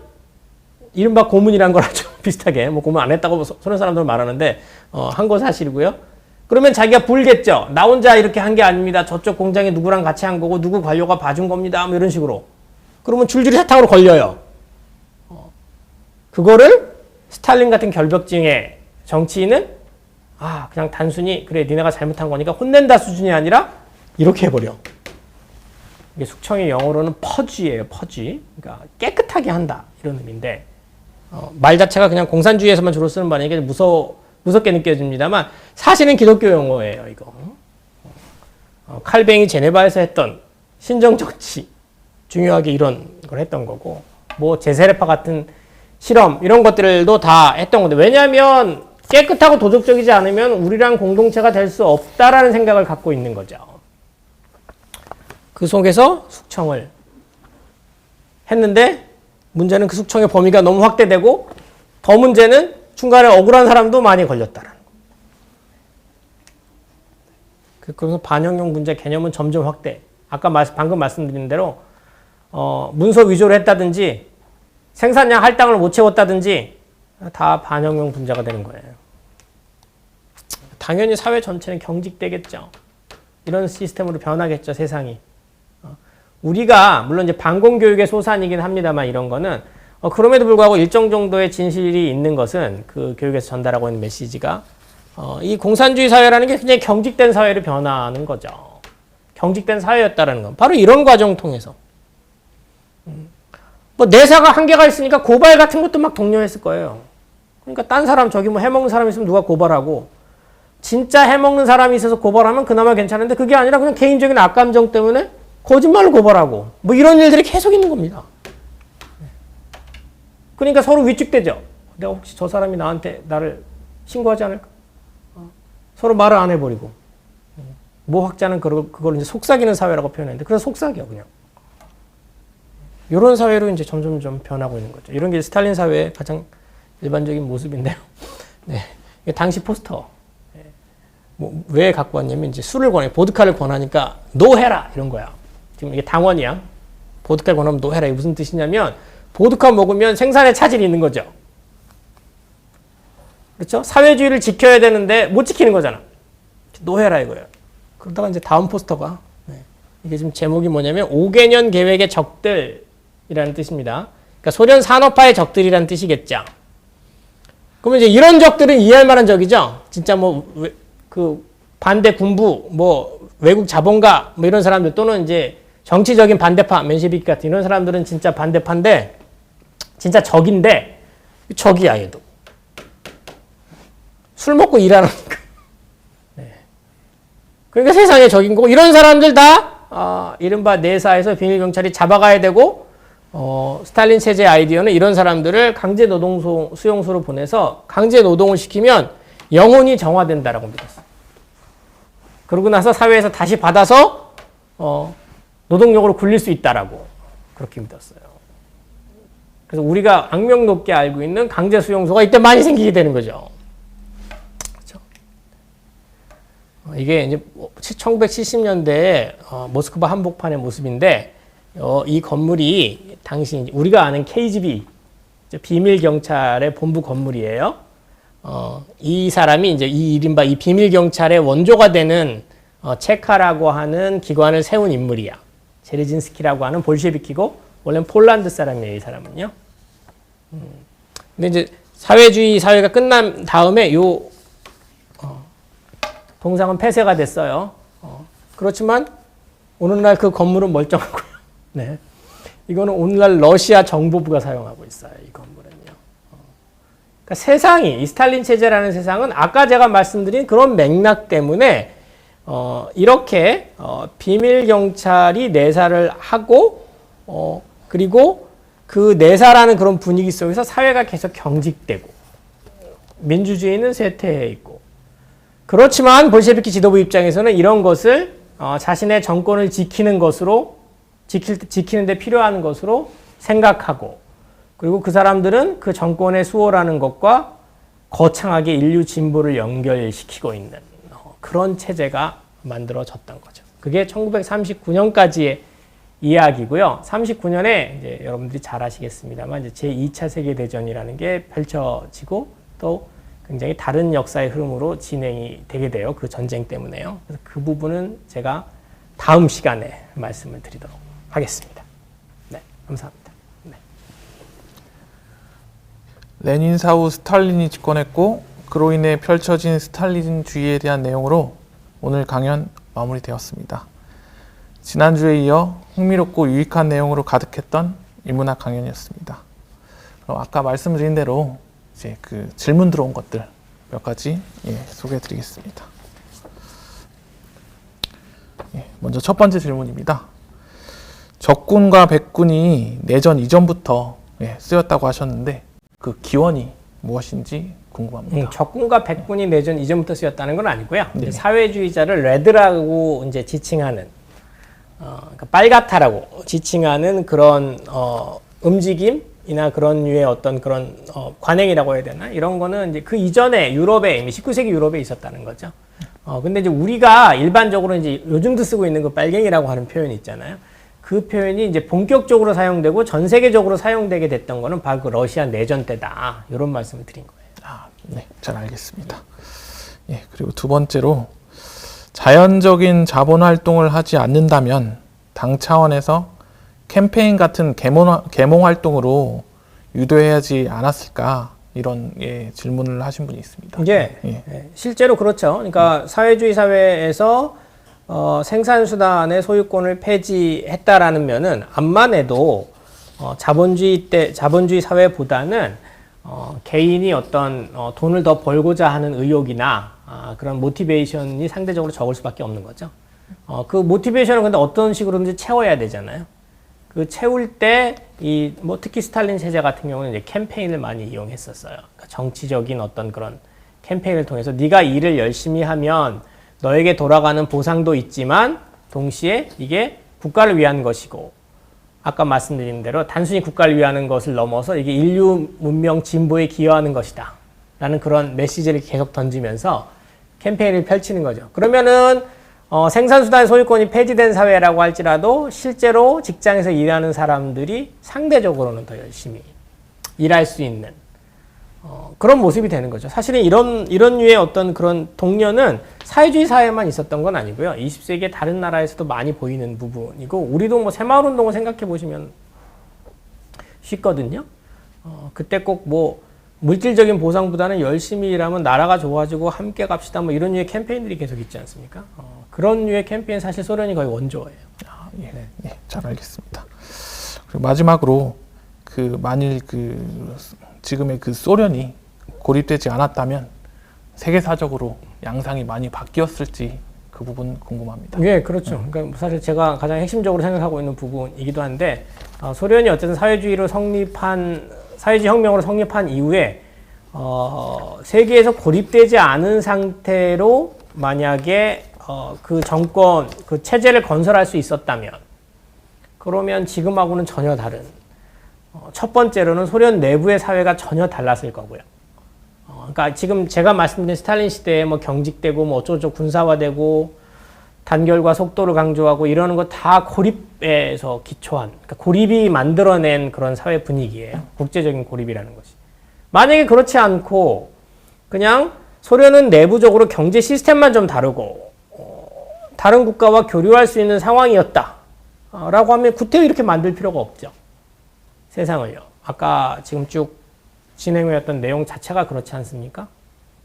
S3: 이른바 고문이란 걸 하죠. 비슷하게. 뭐 고문 안 했다고 서른 사람들은 말하는데 한 거 사실이고요. 그러면 자기가 불겠죠. 나 혼자 이렇게 한 게 아닙니다. 저쪽 공장에 누구랑 같이 한 거고 누구 관료가 봐준 겁니다. 뭐 이런 식으로. 그러면 줄줄이 사탕으로 걸려요. 그거를 스탈린 같은 결벽증의 정치인은 그냥 단순히 그래 니네가 잘못한 거니까 혼낸다 수준이 아니라 이렇게 해버려. 이게 숙청의 영어로는 퍼지예요. 퍼지. 그러니까 깨끗하게 한다 이런 의미인데 말 자체가 그냥 공산주의에서만 주로 쓰는 말이니까 무섭게 느껴집니다만 사실은 기독교 용어예요. 이거. 칼뱅이 제네바에서 했던 신정정치 중요하게 이런 걸 했던 거고 뭐 제세례파 같은 실험 이런 것들도 다 했던 건데 왜냐하면 깨끗하고 도덕적이지 않으면 우리랑 공동체가 될 수 없다라는 생각을 갖고 있는 거죠. 그 속에서 숙청을 했는데 문제는 그 숙청의 범위가 너무 확대되고 더 문제는 중간에 억울한 사람도 많이 걸렸다라는 거. 그래서 반혁명 문제 개념은 점점 확대. 아까 방금 말씀드린 대로 문서 위조를 했다든지 생산량 할당을 못 채웠다든지 다 반혁명 분자가 되는 거예요. 당연히 사회 전체는 경직되겠죠. 이런 시스템으로 변하겠죠, 세상이. 우리가 물론 이제 반공교육의 소산이긴 합니다만 이런 거는 그럼에도 불구하고 일정 정도의 진실이 있는 것은 그 교육에서 전달하고 있는 메시지가 이 공산주의 사회라는 게 굉장히 경직된 사회로 변하는 거죠. 경직된 사회였다라는 건 바로 이런 과정 통해서 뭐 내사가 한계가 있으니까 고발 같은 것도 막 독려했을 거예요. 그러니까 딴 사람 저기 뭐 해먹는 사람 있으면 누가 고발하고 진짜 해먹는 사람이 있어서 고발하면 그나마 괜찮은데 그게 아니라 그냥 개인적인 악감정 때문에 거짓말을 고발하고 뭐 이런 일들이 계속 있는 겁니다. 그러니까 서로 위축되죠. 내가 혹시 저 사람이 나를 신고하지 않을까? 서로 말을 안 해버리고 모 학자는 그걸 이제 속삭이는 사회라고 표현했는데 그래서 속삭여 그냥. 이런 사회로 이제 점점 변하고 있는 거죠. 이런 게 스탈린 사회의 가장 일반적인 모습인데요. 네, 이게 당시 포스터. 뭐 왜 갖고 왔냐면 이제 술을 권해, 보드카를 권하니까 노해라 이런 거야. 지금 이게 당원이야. 보드카를 권하면 노해라. 이게 무슨 뜻이냐면 보드카 먹으면 생산에 차질이 있는 거죠. 그렇죠? 사회주의를 지켜야 되는데 못 지키는 거잖아. 노해라 이거예요. 그러다가 이제 다음 포스터가 이게 지금 제목이 뭐냐면 5개년 계획의 적들이라는 뜻입니다. 그러니까 소련 산업화의 적들이라는 뜻이겠죠. 그러면 이제 이런 적들은 이해할 만한 적이죠. 진짜 뭐 그 반대 군부, 뭐 외국 자본가 뭐 이런 사람들 또는 이제 정치적인 반대파, 맨셰비키 같은 이런 사람들은 진짜 반대파인데 진짜 적인데 적이야 얘도. 술 먹고 일하는 거. 네. 그러니까 세상에 적인 거고 이런 사람들 다 이른바 내사에서 비밀경찰이 잡아가야 되고 스탈린 체제 아이디어는 이런 사람들을 강제 노동 수용소로 보내서 강제 노동을 시키면 영혼이 정화된다라고 믿었어요. 그러고 나서 사회에서 다시 받아서 노동력으로 굴릴 수 있다라고 그렇게 믿었어요. 그래서 우리가 악명 높게 알고 있는 강제 수용소가 이때 많이 생기게 되는 거죠. 그렇죠? 이게 이제 1970년대에 모스크바 한복판의 모습인데 이 건물이 당시 우리가 아는 KGB 비밀 경찰의 본부 건물이에요. 이 사람이 이제 이 이른바 이 비밀 경찰의 원조가 되는 체카라고 하는 기관을 세운 인물이야. 제르진스키라고 하는 볼셰비키고 원래는 폴란드 사람이에요, 이 사람은요. 근데 이제 사회주의 사회가 끝난 다음에 요 동상은 폐쇄가 됐어요. 그렇지만 오늘날 그 건물은 멀쩡하고요. 네. 이거는 오늘날 러시아 정보부가 사용하고 있어요. 이 건물은요. 그러니까 세상이 이 스탈린 체제라는 세상은 아까 제가 말씀드린 그런 맥락 때문에 이렇게 비밀 경찰이 내사를 하고 그리고 그 내사라는 그런 분위기 속에서 사회가 계속 경직되고 민주주의는 쇠퇴해 있고 그렇지만 볼셰비키 지도부 입장에서는 이런 것을 자신의 정권을 지키는 것으로 지키는 데 필요한 것으로 생각하고 그리고 그 사람들은 그 정권의 수호라는 것과 거창하게 인류 진보를 연결시키고 있는 그런 체제가 만들어졌던 거죠. 그게 1939년까지의 이야기고요. 39년에 이제 여러분들이 잘 아시겠습니다만 이제 제2차 세계대전이라는 게 펼쳐지고 또 굉장히 다른 역사의 흐름으로 진행이 되게 돼요. 그 전쟁 때문에요. 그래서 그 부분은 제가 다음 시간에 말씀을 드리도록 하겠습니다. 네, 감사합니다. 네.
S2: 레닌 사후 스탈린이 집권했고 그로 인해 펼쳐진 스탈린주의에 대한 내용으로 오늘 강연 마무리되었습니다. 지난주에 이어 흥미롭고 유익한 내용으로 가득했던 인문학 강연이었습니다. 그럼 아까 말씀드린 대로 이제 그 질문 들어온 것들 몇 가지 소개해 드리겠습니다. 먼저 첫 번째 질문입니다. 적군과 백군이 내전 이전부터 쓰였다고 하셨는데 그 기원이 무엇인지 궁금합니다.
S3: 적군과 백군이 내전 이전부터 쓰였다는 건 아니고요.
S2: 네.
S3: 사회주의자를 레드라고 이제 지칭하는 그러니까 빨갛다라고 지칭하는 그런 움직임이나 그런 류의 어떤 그런 관행이라고 해야 되나 이런 거는 이제 그 이전에 유럽에 이미 19세기 유럽에 있었다는 거죠. 근데 이제 우리가 일반적으로 이제 요즘도 쓰고 있는 그 빨갱이라고 하는 표현이 있잖아요. 그 표현이 이제 본격적으로 사용되고 전 세계적으로 사용되게 됐던 거는 바로 그 러시아 내전 때다. 이런 말씀을 드린 거예요.
S2: 네, 잘 알겠습니다. 그리고 두 번째로 자연적인 자본 활동을 하지 않는다면 당 차원에서 캠페인 같은 계몽 활동으로 유도해야지 않았을까 이런 질문을 하신 분이 있습니다.
S3: 실제로 그렇죠. 그러니까 사회주의 사회에서 생산수단의 소유권을 폐지했다라는 면은 암만 해도 자본주의 사회보다는 개인이 어떤 돈을 더 벌고자 하는 의욕이나 그런 모티베이션이 상대적으로 적을 수밖에 없는 거죠. 그 모티베이션을 근데 어떤 식으로든지 채워야 되잖아요. 그 채울 때 특히 스탈린 체제 같은 경우는 이제 캠페인을 많이 이용했었어요. 그러니까 정치적인 어떤 그런 캠페인을 통해서 네가 일을 열심히 하면 너에게 돌아가는 보상도 있지만 동시에 이게 국가를 위한 것이고 아까 말씀드린 대로 단순히 국가를 위하는 것을 넘어서 이게 인류 문명 진보에 기여하는 것이다 라는 그런 메시지를 계속 던지면서 캠페인을 펼치는 거죠. 그러면은 생산수단 소유권이 폐지된 사회라고 할지라도 실제로 직장에서 일하는 사람들이 상대적으로는 더 열심히 일할 수 있는 그런 모습이 되는 거죠. 사실은 이런 류의 어떤 그런 동료는 사회주의 사회에만 있었던 건 아니고요. 20세기의 다른 나라에서도 많이 보이는 부분이고 우리도 뭐 새마을운동을 생각해 보시면 쉽거든요. 그때 꼭 뭐 물질적인 보상보다는 열심히 일하면 나라가 좋아지고 함께 갑시다 뭐 이런 류의 캠페인들이 계속 있지 않습니까? 그런 류의 캠페인 사실 소련이 거의 원조예요.
S2: 잘 알겠습니다. 그리고 마지막으로 만일 지금의 소련이 고립되지 않았다면 세계사적으로 양상이 많이 바뀌었을지 그 부분 궁금합니다.
S3: 예, 그렇죠. 그러니까 사실 제가 가장 핵심적으로 생각하고 있는 부분이기도 한데 소련이 어쨌든 사회주의 혁명으로 성립한 이후에 세계에서 고립되지 않은 상태로 만약에 그 정권, 그 체제를 건설할 수 있었다면 그러면 지금하고는 전혀 다른 첫 번째로는 소련 내부의 사회가 전혀 달랐을 거고요. 그러니까 지금 제가 말씀드린 스탈린 시대에 뭐 경직되고 뭐 어쩌고저쩌고 군사화되고 단결과 속도를 강조하고 이러는 거 다 고립에서 기초한, 그러니까 고립이 만들어낸 그런 사회 분위기예요. 국제적인 고립이라는 것이. 만약에 그렇지 않고 그냥 소련은 내부적으로 경제 시스템만 좀 다르고 다른 국가와 교류할 수 있는 상황이었다 라고 하면 구태여 이렇게 만들 필요가 없죠. 세상을요. 아까 지금 쭉 진행해왔던 내용 자체가 그렇지 않습니까?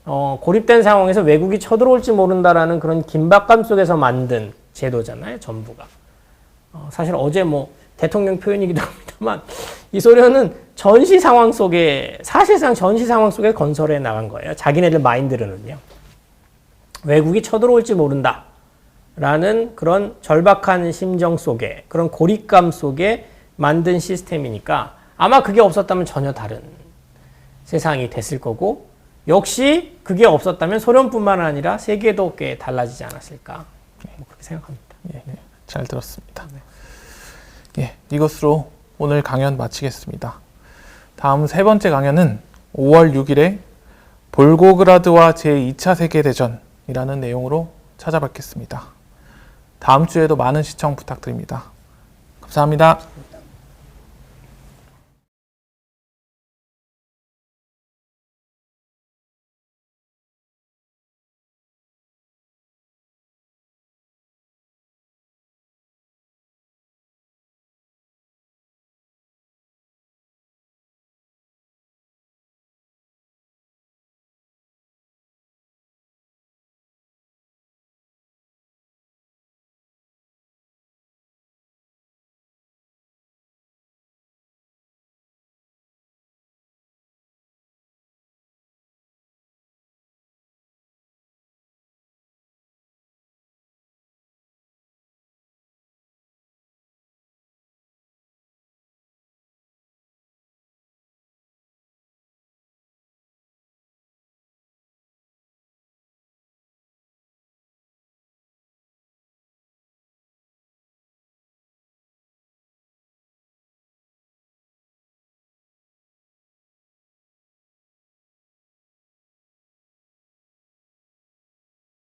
S3: 고립된 상황에서 외국이 쳐들어올지 모른다라는 그런 긴박감 속에서 만든 제도잖아요, 전부가. 사실 어제 뭐 대통령 표현이기도 합니다만 이 소련은 전시 상황 속에, 사실상 전시 상황 속에 건설해 나간 거예요. 자기네들 마인드로는요. 외국이 쳐들어올지 모른다라는 그런 절박한 심정 속에, 그런 고립감 속에 만든 시스템이니까 아마 그게 없었다면 전혀 다른 세상이 됐을 거고, 역시 그게 없었다면 소련뿐만 아니라 세계도 꽤 달라지지 않았을까, 뭐 그렇게 생각합니다.
S2: 예, 잘 들었습니다. 예, 이것으로 오늘 강연 마치겠습니다. 다음 세 번째 강연은 5월 6일에 볼고그라드와 제2차 세계대전이라는 내용으로 찾아뵙겠습니다. 다음 주에도 많은 시청 부탁드립니다. 감사합니다.